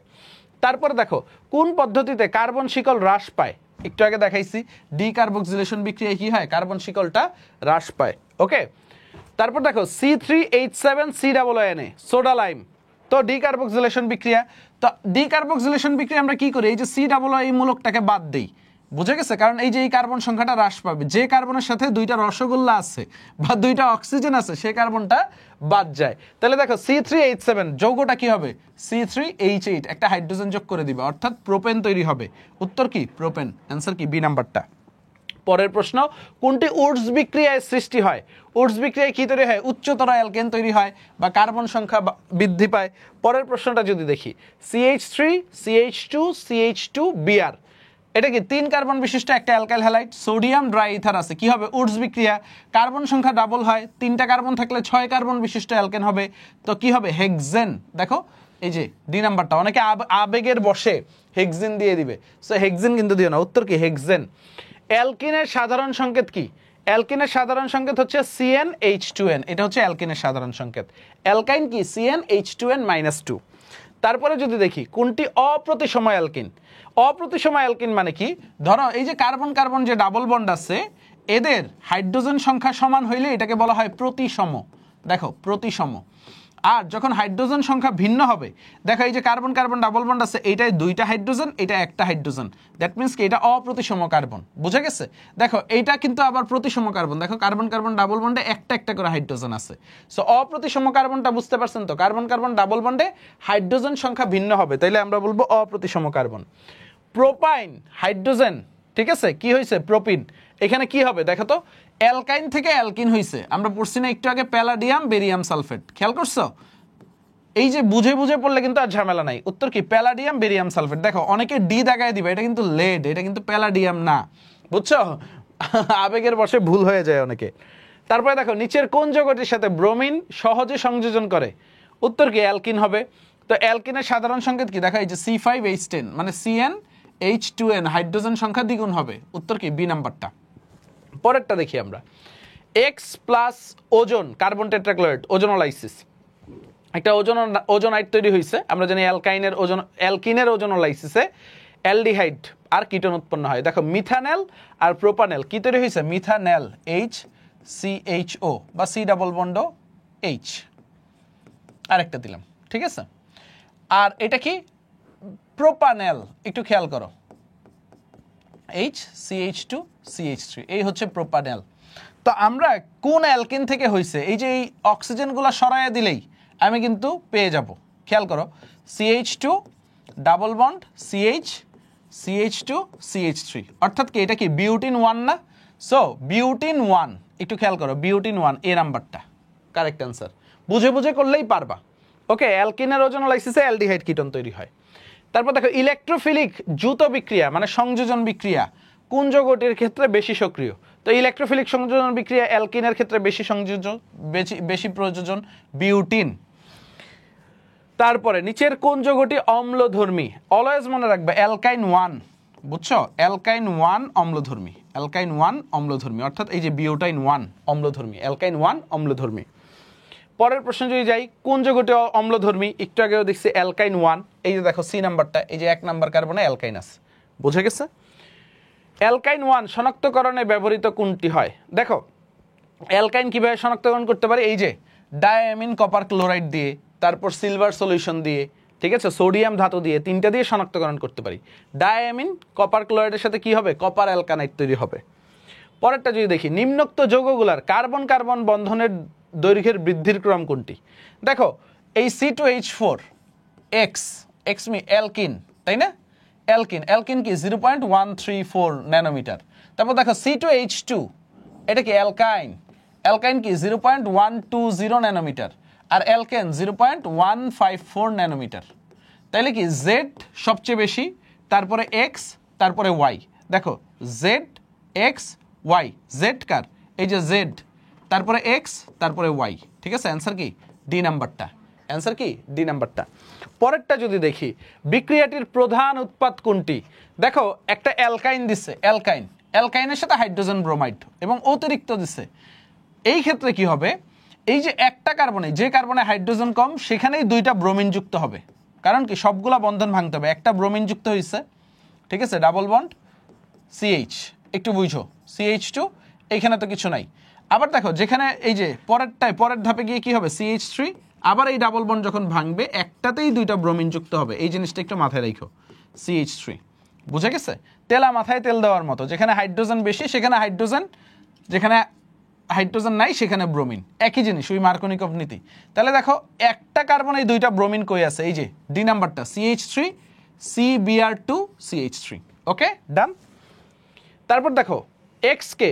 তারপর দেখো কোন পদ্ধতিতে কার্বন শিকল হ্রাস পায়? একটু আগে দেখাইছি ডিকার্বক্সিলেশন বিক্রিয়ায় কি হয়? কার্বন শিকলটা হ্রাস পায়। ওকে, তারপর দেখো C3H7COONA, সোডা লাইম, তো ডিকার্বক্সিলেশন বিক্রিয়া। তো ডিকার্বক্সিলেশন বিক্রিয়া আমরা কি করি? এই যে COO এই মূলকটাকে বাদ দেই, বুঝে গেছে? কারণ এই যে এই কার্বন সংখ্যাটা হ্রাস পাবে, যে কার্বনের সাথে 2টা রসগোল্লা আছে বা 2টা অক্সিজেন আছে, সেই কার্বনটা বাদ যায়। তাহলে দেখো C3H7 যৌগটা কি হবে? C3H8, একটা হাইড্রোজেন যোগ করে দিবে, অর্থাৎ প্রোপেন তৈরি হবে। উত্তর কি? প্রোপেন। অ্যান্সার কি? বি নাম্বারটা। পরের প্রশ্ন, কোনটি উডস বিক্রিয়ায় সৃষ্টি হয়? উডস বিক্রিয়ায় কি তৈরি হয়? উচ্চতর অ্যালকেন তৈরি হয় বা কার্বন সংখ্যা বৃদ্ধি পায়। পরের প্রশ্নটা যদি দেখি, CH3CH2CH2Br, এটা কি 3 কার্বন বিশিষ্ট একটা alkyl halide, sodium dry ether আছে, কি হবে? উডস বিক্রিয়া, কার্বন সংখ্যা ডাবল হয়, 3টা কার্বন থাকলে 6 কার্বন বিশিষ্ট অ্যালকেন হবে, তো কি হবে? হেক্সেন। দেখো এই যে ডি নাম্বারটা, অনেকে আবেগের বসে হেক্সেন দিয়ে দিবে, সো হেক্সেন কিন্তু দিও না, উত্তর কি? হেক্সেন। অ্যালকিনের সাধারণ সংকেত কি? অ্যালকিনের সাধারণ সংকেত হচ্ছে CnH2n, এটা হচ্ছে অ্যালকিনের সাধারণ সংকেত। অ্যালকাইন কি? CnH2n-2। তারপরে যদি দেখি কোনটি অপ্রতিসম অ্যালকিন? অপ্রতিসম অ্যালকিন মানে কি? ধরো এই যে কার্বন কার্বন যে ডাবল বন্ড আছে, এদের হাইড্রোজেন সংখ্যা সমান হইলে এটাকে বলা হয় প্রতিসম। দেখো প্রতিসম। আর যখন হাইড্রোজেন সংখ্যা ভিন্ন হবে, দেখো এই যে কার্বন কার্বন ডাবল বন্ড আছে, এইটায় দুইটা হাইড্রোজেন, এটা একটা হাইড্রোজেন, দ্যাট মিনস কি এটা অপ্রতিসম কার্বন। বুঝা গেছে? দেখো এইটা কিন্তু আবার প্রতিসম কার্বন, দেখো কার্বন কার্বন ডাবল বন্ডে একটা একটা করে হাইড্রোজেন আছে। সো অপ্রতিসম কার্বনটা বুঝতে পারছেন তো, কার্বন কার্বন ডাবল বন্ডে হাইড্রোজেন সংখ্যা ভিন্ন হবে, তাইলে আমরা বলবো অপ্রতিসম কার্বন। প্রোপাইন হাইড্রোজেন, ঠিক আছে, কি হয়েছে প্রোপিন, এখানে কি হবে দেখো তো, অ্যালকাইন থেকে অ্যালকিন হয়েছে। আমরা পড়ছি না একটু আগে প্যালাডিয়াম বেরিয়াম সালফেট, খেয়াল করছো? এই যে বুঝে বুঝে পড়লে কিন্তু আর ঝামেলা নাই। উত্তর কি প্যালাডিয়াম বেরিয়াম সালফেট। দেখো অনেকে ডি দাগায় দিবে, এটা কিন্তু লেড, এটা কিন্তু প্যালাডিয়াম না, বুঝছো? আবেগের বশে ভুল হয়ে যায় অনেকে। তারপরে দেখো নিচের কোন যৌগটির সাথে ব্রোমিন সহজে সংযোজন করে? উত্তর কি অ্যালকিন হবে। তো অ্যালকিনের সাধারণ সংকেত কি? দেখো এই যে C5H10 মানে CnH2n, হাইড্রোজেন সংখ্যা দ্বিগুণ হবে। উত্তর কি বি নাম্বারটা। পরেরটা দেখি আমরা, এক্স প্লাস ওজন কার্বন টেট্রাক্লোরাইড ওজোনোলাইসিস, একটা ওজোনাইড তৈরি হয়েছে। আমরা জানি অ্যালকিনের ওজোনোলাইসিসে অ্যালডিহাইড আর কিটোন উৎপন্ন হয়। দেখো মিথানেল আর প্রোপানেল কি তৈরি হয়েছে? মিথানেল HCHO বা C ডাবল বন্ড H, আরেকটা দিলাম, ঠিক আছে। আর এটা কি প্রোপানেল, একটু খেয়াল করো, HCH2CH3, এই হচ্ছে প্রোপানেল। তো আমরা কোন অ্যালকিন থেকে হয়েছে, এই যে এই অক্সিজেনগুলো সরাইয়া দিলেই আমি কিন্তু পেয়ে যাব। খেয়াল করো, CH2 double bond CH, CH2 CH3, অর্থাৎ কি এটা কি বিউটিন 1 না? সো বিউটিন 1, একটু খেয়াল করো, বিউটিন 1 এ নাম্বারটা কারেক্ট অ্যান্সার। বুঝে বুঝে করলেই পারবা। ওকে, অ্যালকিনের ওজোনোলাইসিসে অ্যালডিহাইড কিটোন তৈরি হয়। তারপর দেখো ইলেকট্রোফিলিক দ্রুত বিক্রিয়া মানে সংযোজন বিক্রিয়া কোন যৌগটির ক্ষেত্রে বেশি সক্রিয়? তো ইলেকট্রোফিলিক সংযোজন বিক্রিয়া অ্যালকিনের ক্ষেত্রে বেশি প্রযোজন বিউটিন। তারপরে নিচের কোন যৌগটি অম্লধর্মী? অলওয়েজ মনে রাখবে অ্যালকাইন 1, বুঝছো? অ্যালকাইন 1 অম্লধর্মী, অ্যালকাইন 1 অম্লধর্মী, অর্থাৎ এই যে বিউটাইন 1 অম্লধর্মী, অ্যালকাইন 1 অম্লধর্মী। পরের প্রশ্ন যদি যাই, কোন যৌগটি অম্লধর্মী? একটু আগেও দেখছি অ্যালকাইন 1, এই যে দেখো সি নাম্বারটা, এই যে 1 নাম্বার কার্বনে অ্যালকাইন আছে, বুঝে গেছে? অ্যালকাইন 1 শনাক্তকরণে ব্যবহৃত কোনটি হয়? দেখো অ্যালকাইন কিভাবে শনাক্তকরণ করতে পারে, এই যে ডায়ামিন কপার ক্লোরাইড দিয়ে, তারপর সিলভার সলিউশন দিয়ে, ঠিক আছে, সোডিয়াম ধাতু দিয়ে, তিনটা দিয়ে শনাক্তকরণ করতে পারি। ডায়ামিন কপার ক্লোরাইডের সাথে কি হবে? কপার অ্যালকানাইড তৈরি হবে। পরেরটা যদি দেখি, নিম্নোক্ত যৌগগুলার কার্বন কার্বন বন্ধনের দৈর্ঘ্যের বৃদ্ধির ক্রম কোনটি? দেখো এই C2H4 X অ্যালকিন, তাই না? অ্যালকিন কি 0.134 ন্যানোমিটার। তারপর দেখো C2H2, এটা কি অ্যালকাইন কি 0.120 ন্যানোমিটার, আর অ্যালকেন 0.154 ন্যানোমিটার। তাইলে কি জেড সবচেয়ে বেশি, তারপরে এক্স, তারপরে ওয়াই। দেখো জেড এক্স ওয়াই, জেড কার? এই যে জেড, তারপরে এক্স, তারপরে ওয়াই, ঠিক আছে। অ্যান্সার কি ডি নাম্বারটা, অ্যান্সার কি ডি নাম্বারটা। পরেরটা যদি দেখি, বিক্রিয়াটির প্রধান উৎপাদ কোনটি? দেখো একটা অ্যালকাইন দিচ্ছে, অ্যালকাইনের সাথে হাইড্রোজেন ব্রোমাইড এবং অতিরিক্ত দিচ্ছে। এই ক্ষেত্রে কি হবে, এই যে একটা কার্বনে, যে কার্বনে হাইড্রোজেন কম সেখানেই দুইটা ব্রোমিন যুক্ত হবে, কারণ কি সবগুলা বন্ধন ভাঙতে হবে। একটা ব্রোমিন যুক্ত হয়েছে, ঠিক আছে, ডাবল বন্ড CH, একটু বুঝো CH2, এইখানে তো কিছু নাই। আবার দেখো যেখানে এই যে পরের ধাপে গিয়ে কি হবে, CH3, আবার এই ডাবল বন্ড যখন ভাঙবে একটাতেই দুইটা ব্রোমিন যুক্ত হবে। এই জিনিসটা একটু মাথায় রাখো, CH3, বুঝে গেছে? তেলা মাথায় তেল দেওয়ার মতো, যেখানে হাইড্রোজেন বেশি সেখানে হাইড্রোজেন, যেখানে হাইড্রোজেন নাই সেখানে ব্রোমিন, একই জিনিস, ওই মার্কোনিকভ নীতি। তাহলে দেখো একটা কার্বনে দুইটা ব্রোমিন কই আছে, এই যে ডি নাম্বারটা CH3 CBr2 CH3। ওকে, ডান। তারপর দেখো এক্স কে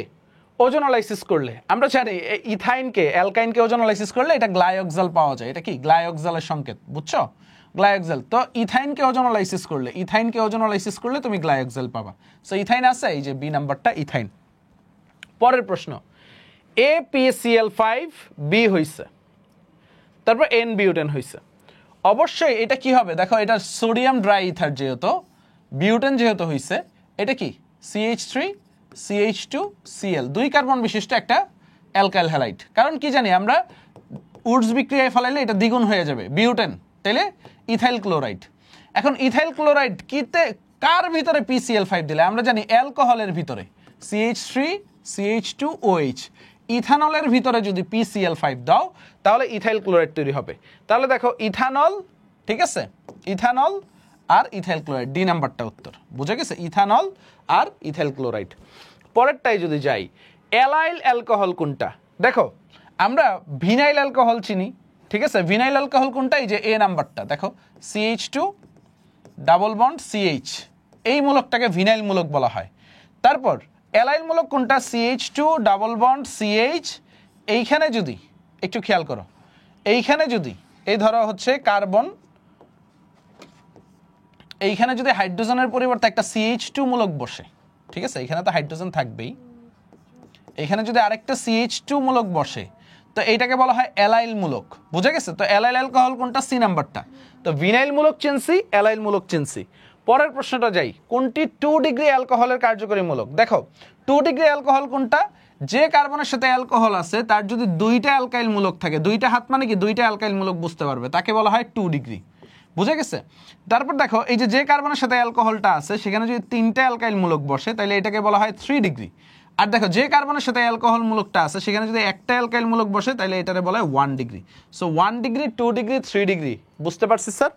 ওজোনোলাইসিস করলে, আমরা জানি ইথাইনকে অ্যালকাইনকে ওজোনোলাইসিস করলে এটা গ্লাইওক্সাল পাওয়া যায়। এটা কি গ্লাইওক্সালের সংকেত, বুঝছো? গ্লাইওক্সাল। তো ইথাইনকে ওজোনোলাইসিস করলে তুমি গ্লাইওক্সাল পাবা। সো ইথাইন আছে, এই যে বি নাম্বারটা ইথাইন। পরের প্রশ্ন, APCl5B হইছে, তারপর N বিউটেন হইছে, অবশ্যই এটা কি হবে? দেখো এটা সোডিয়াম ড্রাই ইথার, যেহেতু বিউটেন যেহেতু হইছে, এটা কি CH3 CH2 Cl, 2 কার্বন বিশিষ্ট একটা অ্যালকাইল হ্যালাইড। কারণ কি জানি আমরা, উডস বিক্রিয়ায় ফেলাইলে এটা দ্বিগুণ হয়ে যাবে বিউটেন, তাইলে ইথাইল ক্লোরাইড। এখন ইথাইল ক্লোরাইড কিতে কার ভিতরে PCl5 দিলে? আমরা জানি অ্যালকোহলের ভিতরে CH3 CH2OH, ইথানলের ভিতরে যদি PCl5 দাও তাহলে ইথাইল ক্লোরাইড তৈরি হবে। তাহলে দেখো ইথানল, ঠিক আছে, ইথানল আর ইথাইল ক্লোরাইড, ডি নাম্বারটা উত্তর। বুঝে গেছে? ইথানল আর ইথাইল ক্লোরাইড। পরেরটাই যদি যাই, অ্যালাইল অ্যালকোহল কোনটা? দেখো আমরা ভিনাইল অ্যালকোহল চিনি, ঠিক আছে। ভিনাইল অ্যালকোহল কোনটা? এই যে এ নাম্বারটা দেখো, CH2 ডাবল বন্ড CH, এই মূলকটাকে ভিনাইল মূলক বলা হয়। তারপর অ্যালাইল মূলক কোনটা? CH2 double bond CH। এইখানে যদি একটু খেয়াল করো, এইখানে যদি এই ধরো হচ্ছে কার্বন, এইখানে যদি হাইড্রোজেনের পরিবর্তে একটা CH2 মূলক বসে, ঠিক আছে, এখানে তো হাইড্রোজেন থাকবেই, এখানে যদি আরেকটা CH2 মূলক বসে তো এইটাকে বলা হয় অ্যালাইল মূলক। বুঝে গেছে? তো অ্যালাইল অ্যালকোহল কোনটা? সি নাম্বারটা। তো ভিনাইল মূলক চিনছি, অ্যালাইল মূলক চিনছি। পরের প্রশ্নটা যাই, কোনটি 2 ডিগ্রি অ্যালকোহলের কার্যকরী মূলক? দেখো 2 ডিগ্রি অ্যালকোহল কোনটা? যে কার্বনের সাথে অ্যালকোহল আছে তার যদি দুইটা অ্যালকাইল মূলক থাকে, দুইটা হাত মানে কি দুইটা অ্যালকাইল মূলক বুঝতে পারবে, তাকে বলা হয় 2 ডিগ্রি। বুঝে গেছে? তারপর দেখো এই যে কার্বনের সাথে অ্যালকোহলটা আছে সেখানে যদি তিনটা অ্যালকাইল মূলক বসে তাহলে এটাকে বলা হয় 3 ডিগ্রি। আর দেখো যে কার্বনের সাথে অ্যালকোহল মূলকটা আছে সেখানে যদি একটা অ্যালকাইল মূলক বসে তাহলে এটারে বলা হয় 1 degree. So 1 degree, 2 degree, 3 degree. বুঝতে পারছি স্যার?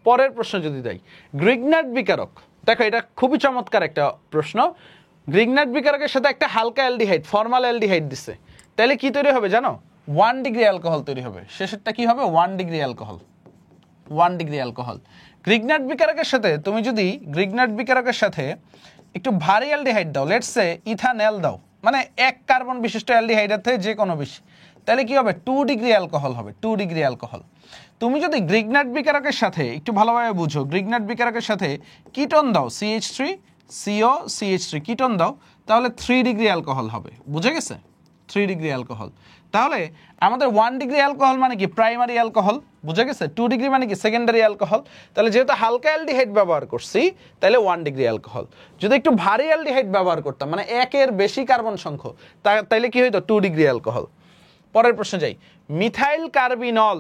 পরের প্রশ্ন যদি দেই, গ্রিগনার্ড বিকারক। দেখো এটা খুবই চমৎকার একটা প্রশ্ন। গ্রিগনার্ড বিকারকের সাথে একটা হালকা অ্যালডিহাইড, ফর্মাল অ্যালডিহাইড দিছে, তাহলে কি তৈরি হবে জানো? 1 ডিগ্রি অ্যালকোহল তৈরি হবে। শেষেরটা কি হবে? 1 degree alcohol. 1 degree alcohol. Grignard বিকারকের সাথে তুমি যদি গ্রিগনার্ড বিকারকের সাথে একটু ভারী অ্যালডিহাইড দাও, লেটস সে ইথানল দাও, মানে এক কার্বন বিশিষ্ট অ্যালডিহাইডের থেকে যে কোনো বেশি, তাহলে কি হবে? 2 ডিগ্রি অ্যালকোহল হবে। 2 ডিগ্রি অ্যালকোহল। তুমি যদি গ্রিগনার্ড বিকারকের সাথে একটু ভালোভাবে বুঝো, গ্রিগনার্ড বিকারকের সাথে কিটোন দাও, CH3 CO CH3 কিটোন দাও, তাহলে 3 ডিগ্রি অ্যালকোহল হবে। বুঝে গেছে? 3 ডিগ্রি অ্যালকোহল। তাহলে আমাদের 1 ডিগ্রি অ্যালকোহল মানে কি? Primary alcohol. বুঝে গেছে? 2 ডিগ্রি মানে কি? Secondary alcohol. তাহলে যেহেতু হালকা অ্যালডিহাইড ব্যবহার করছি তাহলে 1 ডিগ্রি অ্যালকোহল। যদি একটু ভারী অ্যালডিহাইড ব্যবহার করতাম, মানে একের বেশি কার্বন সংখ্যক, তাইলে কি হইতো? 2 ডিগ্রি অ্যালকোহল। পরের প্রশ্ন যাই, মিথাইল কার্বিনল,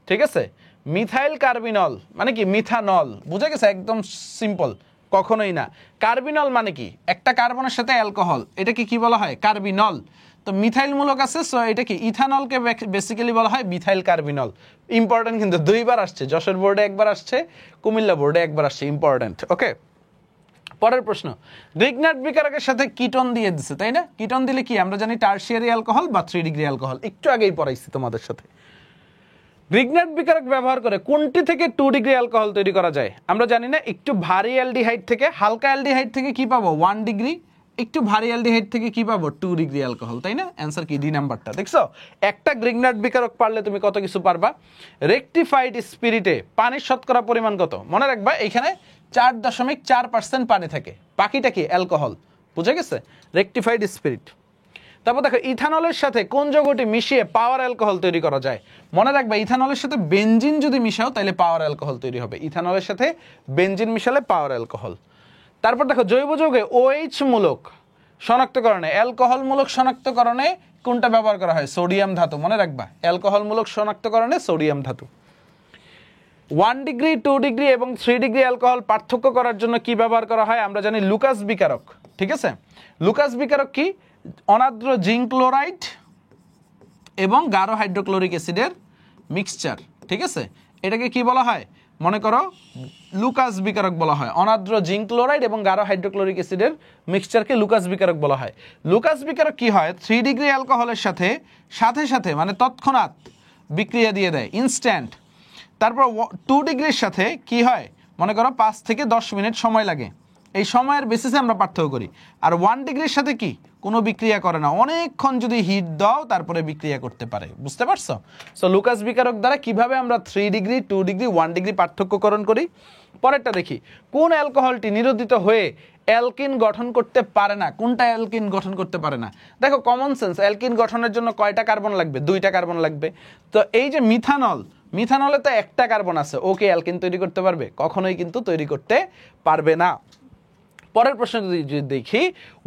ঠিক আছে, মিথাইল কার্বিনল মানে কি? মিথানল। বুঝে গেছে? একদম সিম্পল, কখনোই না। কার্বিনল মানে কি? একটা কার্বনের সাথে অ্যালকোহল, এটাকে কি বলা হয়? কার্বিনল। তো মিথাইল মূলক আছে, সো এটা কি? ইথানলকে বেসিক্যালি বলা হয় মিথাইল কার্বিনল। ইম্পর্টেন্ট কিন্তু, দুইবার আসছে, যশোর বোর্ডে একবার আসছে, কুমিল্লা বোর্ডে একবার আসছে, ইম্পর্টেন্ট। ওকে, পরের প্রশ্ন, গ্রিগনার্ড বিকারকের সাথে কিটোন দিয়ে দিছে, তাই না? কিটোন দিলে কি আমরা জানি? টারশিয়ারি অ্যালকোহল বা 3 ডিগ্রি অ্যালকোহল। একটু আগেই পড়াইছি তোমাদের সাথে। গ্রিগনার্ড বিকারক ব্যবহার করে কোনটি থেকে 2 ডিগ্রি অ্যালকোহল তৈরি করা যায়? আমরা জানি না, একটু ভারী অ্যালডিহাইড থেকে, হালকা অ্যালডিহাইড থেকে কি পাবো? 1 ডিগ্রি। একটু ভারী অ্যালডিহাইড থেকে কি পাবো? 2 ডিগ্রি অ্যালকোহল, তাই না? অ্যান্সার কি? ডি নাম্বারটা। দেখছো, একটা গ্রিগনার্ড বিকারক পারলে তুমি কত কিছু পারবা। রেকটিফাইড স্পিরিটে পানির শতকরা পরিমাণ কত? মনে রাখবা এখানে 4.4% পানি থাকে, বাকিটা কি? অ্যালকোহল। বুঝে গেছে? Rectified spirit. তারপর দেখো ইথানলের সাথে কোন যৌগটি মিশিয়ে পাওয়ার অ্যালকোহল তৈরি করা যায়? মনে রাখবে ইথানলের সাথে বেনজিন যদি মিশাও তাহলে পাওয়ার অ্যালকোহল তৈরি হবে। ইথানলের সাথে বেনজিন মিশালে পাওয়ার অ্যালকোহল। তারপর দেখো জৈব যৌগে OH মূলক শনাক্তকরণে, অ্যালকোহল মূলক শনাক্তকরণে কোনটা ব্যবহার করা হয়? সোডিয়াম ধাতু। মনে রাখবা অ্যালকোহল মূলক শনাক্তকরণে সোডিয়াম ধাতু। 1 ডিগ্রি, 2 ডিগ্রি এবং 3 ডিগ্রি অ্যালকোহল পার্থক্য করার জন্য কি ব্যবহার করা হয়? আমরা জানি লুকাস বিকারক, ঠিক আছে। লুকাস বিকারক কি? অনার্দ্র জিঙ্ক ক্লোরাইড এবং গাঢ় হাইড্রোক্লোরিক অ্যাসিডের মিক্সচার, ঠিক আছে। এটাকে কি বলা হয়? মনে করো লুকাস বিকারক বলা হয়। অনার্দ্র জিঙ্ক ক্লোরাইড এবং গাঢ় হাইড্রোক্লোরিক অ্যাসিডের মিক্সচারকে লুকাস বিকারক বলা হয়। লুকাস বিকারক কি হয়? 3 ডিগ্রি অ্যালকোহলের সাথে সাথে মানে তৎক্ষণাৎ বিক্রিয়া দিয়ে দেয়, ইনস্ট্যান্ট। তারপর 2 ডিগ্রির সাথে কি হয়? মনে করো 5 থেকে 10 মিনিট সময় লাগে, এই সময়ের বেসিসে আমরা পার্থক্য করি। আর 1 ডিগ্রির সাথে কি? কোনো বিক্রিয়া করে না, অনেকক্ষণ যদি হিট দাও তারপরে বিক্রিয়া করতে পারে। বুঝতে পারছো? সো লুকাস বিকারক দ্বারা কিভাবে আমরা 3 ডিগ্রি, 2 ডিগ্রি, 1 ডিগ্রি পার্থক্যকরণ করি। পরেরটা দেখি, কোন অ্যালকোহলটি নিরোধিত হয়ে অ্যালকিন গঠন করতে পারে না? কোনটা অ্যালকিন গঠন করতে পারে না? দেখো কমন সেন্স, অ্যালকিন গঠনের জন্য কয়টা কার্বন লাগবে? 2টা কার্বন লাগবে। তো এই যে মিথানল, মিথানলে তো একটা কার্বন আছে, ওকে অ্যালকিন তৈরি করতে পারবে? কখনোই কিন্তু তৈরি করতে পারবে না। পরের প্রশ্ন যদি দেখি,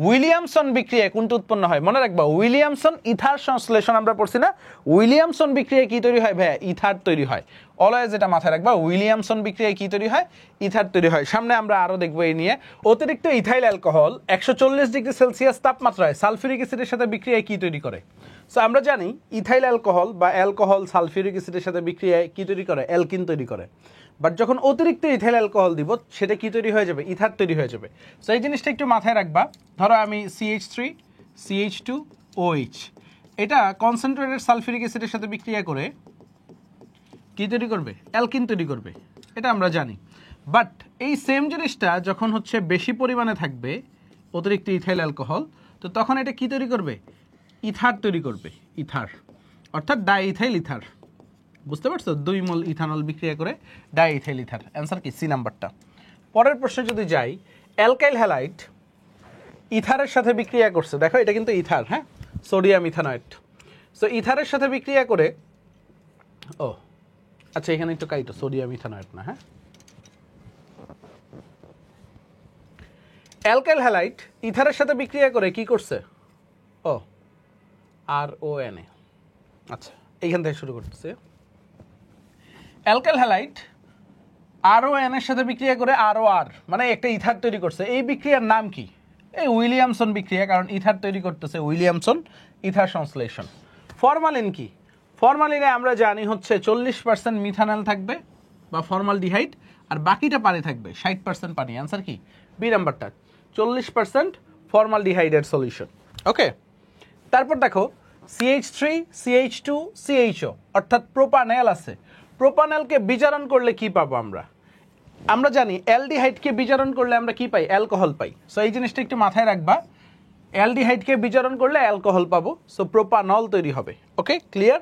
উইলিয়ামসন বিক্রিয়ায় কোনটা উৎপন্ন হয়? মনে রাখবা, উইলিয়ামসন ইথার সংশ্লেষণ আমরা পড়ছি না? উইলিয়ামসন বিক্রিয়ায় কি তৈরি হয় ভাইয়া? ইথার তৈরি হয়। অলওয়েজ এটা মাথায় রাখবা, উইলিয়ামসন বিক্রিয়ায় কি তৈরি হয়? ইথার তৈরি হয়। সামনে আমরা আরো দেখবো এই নিয়ে। অতিরিক্ত ইথাইল অ্যালকোহল 140 ডিগ্রি সেলসিয়াস তাপমাত্রায় সালফিউরিক অ্যাসিডের সাথে বিক্রিয়ায় কি তৈরি করে? সো আমরা জানি ইথাইল অ্যালকোহল বা অ্যালকোহল সালফিউরিক অ্যাসিডের সাথে বিক্রিয়ায় কি তৈরি করে? অ্যালকিন তৈরি করে। বাট যখন অতিরিক্ত ইথাইল অ্যালকোহল দিব, সেটা কি তৈরি হয়ে যাবে? ইথার তৈরি হয়ে যাবে। সো এই জিনিসটা একটু মাথায় রাখবা। ধরো আমি CH3 CH2 OH, এটা কনসেন্ট্রেটেড সালফিউরিক অ্যাসিডের সাথে বিক্রিয়া করে কি তৈরি করবে? অ্যালকিন তৈরি করবে, এটা আমরা জানি। বাট এই সেম জিনিসটা যখন হচ্ছে বেশি পরিমাণে থাকবে অতিরিক্ত ইথাইল অ্যালকোহল, তো তখন এটা কি তৈরি করবে? ইথার তৈরি করবে। ইথার অর্থাৎ ডাইইথাইল ইথার। বুঝতে পারছো? 2 মোল ইথানল বিক্রিয়া করে ডাইইথাইল ইথার। অ্যান্সার কি? সি নাম্বারটা। পরের প্রশ্নে যদি যাই, অ্যালকাইল হ্যালাইড ইথারের সাথে বিক্রিয়া করছে। দেখো এটা কিন্তু ইথার, হ্যাঁ, সোডিয়াম ইথানয়েড। সো ইথারের সাথে বিক্রিয়া করে, ও আচ্ছা এখানে একটু কাইটো, সোডিয়াম ইথানয়েড না, হ্যাঁ। অ্যালকাইল হ্যালাইড ইথারের সাথে বিক্রিয়া করে কি করছে? ও RONA। আচ্ছা এইখান থেকে শুরু করতেছে। অ্যালকাইল হ্যালাইড RON এর সাথে বিক্রিয়া করে ROR, মানে একটা ইথার তৈরি করছে। এই বিক্রিয়ার নাম কি? এই উইলিয়ামসন বিক্রিয়া, কারণ ইথার তৈরি করতেছে উইলিয়ামসন ইথার সংশ্লেষণ। ফরমালিন কি? ফরমালিনে আমরা জানি হচ্ছে 40% মিথানল থাকবে বা ফর্মালডিহাইড, আর বাকিটা পানি থাকবে, 60% পানি। অ্যান্সার কি? বি নাম্বারটা, 40% ফর্মালডিহাইডের সলিউশন। ওকে, তারপর দেখো CH3 CH2 CHO, অর্থাৎ প্রোপানেল আছে। প্রোপানেলকে বিজারণ করলে কি পাবো আমরা? আমরা জানি অ্যালডিহাইডকে বিজারণ করলে আমরা কি পাই? অ্যালকোহল পাই। সো এই জিনিসটা একটু মাথায় রাখবা, অ্যালডিহাইডকে বিজারণ করলে অ্যালকোহল পাবো, সো প্রোপানল তৈরি হবে। ওকে, ক্লিয়ার?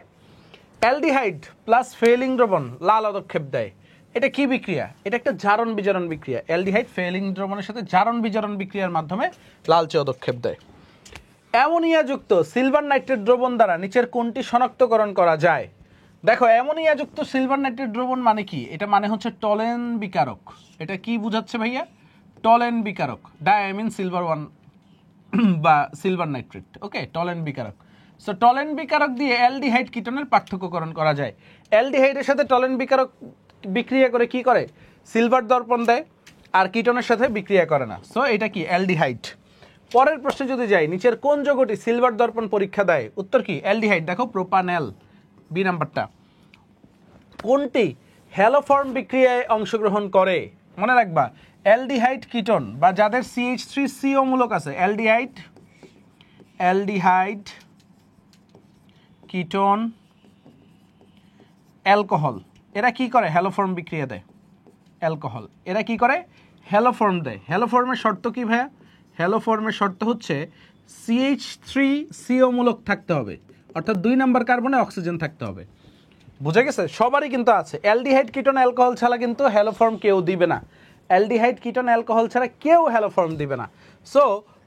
অ্যালডিহাইড প্লাস ফেলিং দ্রবণ লাল পদক্ষেপ দেয়, এটা কি বিক্রিয়া? এটা একটা জারণ বিজারণ বিক্রিয়া। অ্যালডিহাইড ফেলিং দ্রবণের সাথে জারণ বিজারণ বিক্রিয়ার মাধ্যমে লালচে পদক্ষেপ দেয়। অ্যামোনিয়াযুক্ত সিলভার নাইট্রেট দ্রবণ দ্বারা নিচের কোনটি শনাক্তকরণ করা যায়? দেখো অ্যামোনিয়াযুক্ত সিলভার নাইট্রেট দ্রবণ মানে কি? এটা মানে হচ্ছে টলেন বিকারক। এটা কি বুঝাচ্ছে ভাইয়া? টলেন বিকারক, ডায়ামিন সিলভার 1 বা সিলভার নাইট্রেট। ওকে, টলেন বিকারক। সো টলেন বিকারক দিয়ে অ্যালডিহাইড কিটনের পার্থক্যকরণ করা যায়। অ্যালডিহাইডের সাথে টলেন বিকারক বিক্রিয়া করে কি করে? সিলভার দর্পণ দেয়, আর কিটনের সাথে বিক্রিয়া করে না। সো এটা কি? অ্যালডিহাইড। পরের প্রশ্নে যদি যাই, নিচের কোন যৌগটি সিলভার দর্পণ পরীক্ষা দেয়? উত্তর কি? অ্যালডিহাইড। দেখো প্রোপানেল, বি নাম্বারটা। কোনটি হ্যালোফর্ম বিক্রিয়ায় অংশগ্রহণ করে? মনে রাখবা, অ্যালডিহাইড কিটোন বা যাদের CH3CO মূলক আছে, অ্যালডিহাইড কিটোন অ্যালকোহল, এরা কি করে? হ্যালোফর্ম বিক্রিয়া দেয়। অ্যালকোহল এরা কি করে? হ্যালোফর্ম দেয়। হ্যালোফর্মের শর্ত কি ভাইয়া? হ্যালোফর্মের শর্ত হচ্ছে CH3CO মূলক থাকতে হবে, অর্থাৎ 2 নম্বর কার্বনে অক্সিজেন থাকতে হবে। বুঝে গেছে? সবারই কিন্তু আছে। অ্যালডিহাইড কিটোন অ্যালকোহল ছাড়া কিন্তু হ্যালোফর্ম কেউ দিবে না। অ্যালডিহাইড কিটোন অ্যালকোহল ছাড়া কেউ হ্যালোফর্ম দিবে না। সো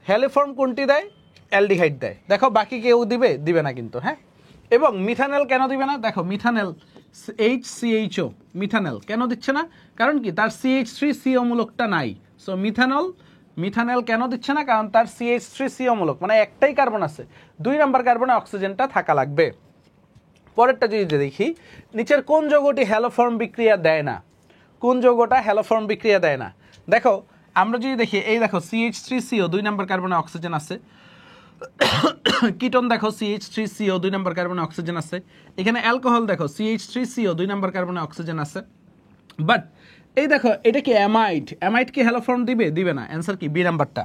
হ্যালোফর্ম কোনটি দেয়? অ্যালডিহাইড দেয়। দেখো বাকি কেউ দিবে না কিন্তু, হ্যাঁ। এবং মিথানল কেন দিবে না? দেখো মিথানল HCHO, মিথানল কেন দিচ্ছে না? কারণ কি? তার CH3CO মূলকটা নাই। সো মিথানল কেন দিচ্ছে না? কারণ তার CH3CO মূলক, মানে একটাই কার্বন আছে, 2 নম্বর কার্বনে অক্সিজেনটা থাকা লাগবে। পরেরটা যদি দেখি, নিচের কোন যৌগটি হ্যালোফর্ম বিক্রিয়া দেয় না? কোন যৌগটা হ্যালোফর্ম বিক্রিয়া দেয় না? দেখো আমরা যদি দেখি, এই দেখো CH3CO 2 নম্বর কার্বনে অক্সিজেন আছে। কিটোন দেখো CH3CO 2 নম্বর কার্বনে অক্সিজেন আছে। এখানে অ্যালকোহল দেখো CH3CO 2 নম্বর কার্বনে অক্সিজেন আছে। বাট এই দেখো এটা কি অ্যামাইড? অ্যামাইড কি হ্যালোফর্ম দিবে না। অ্যান্সার কি? বি নাম্বারটা।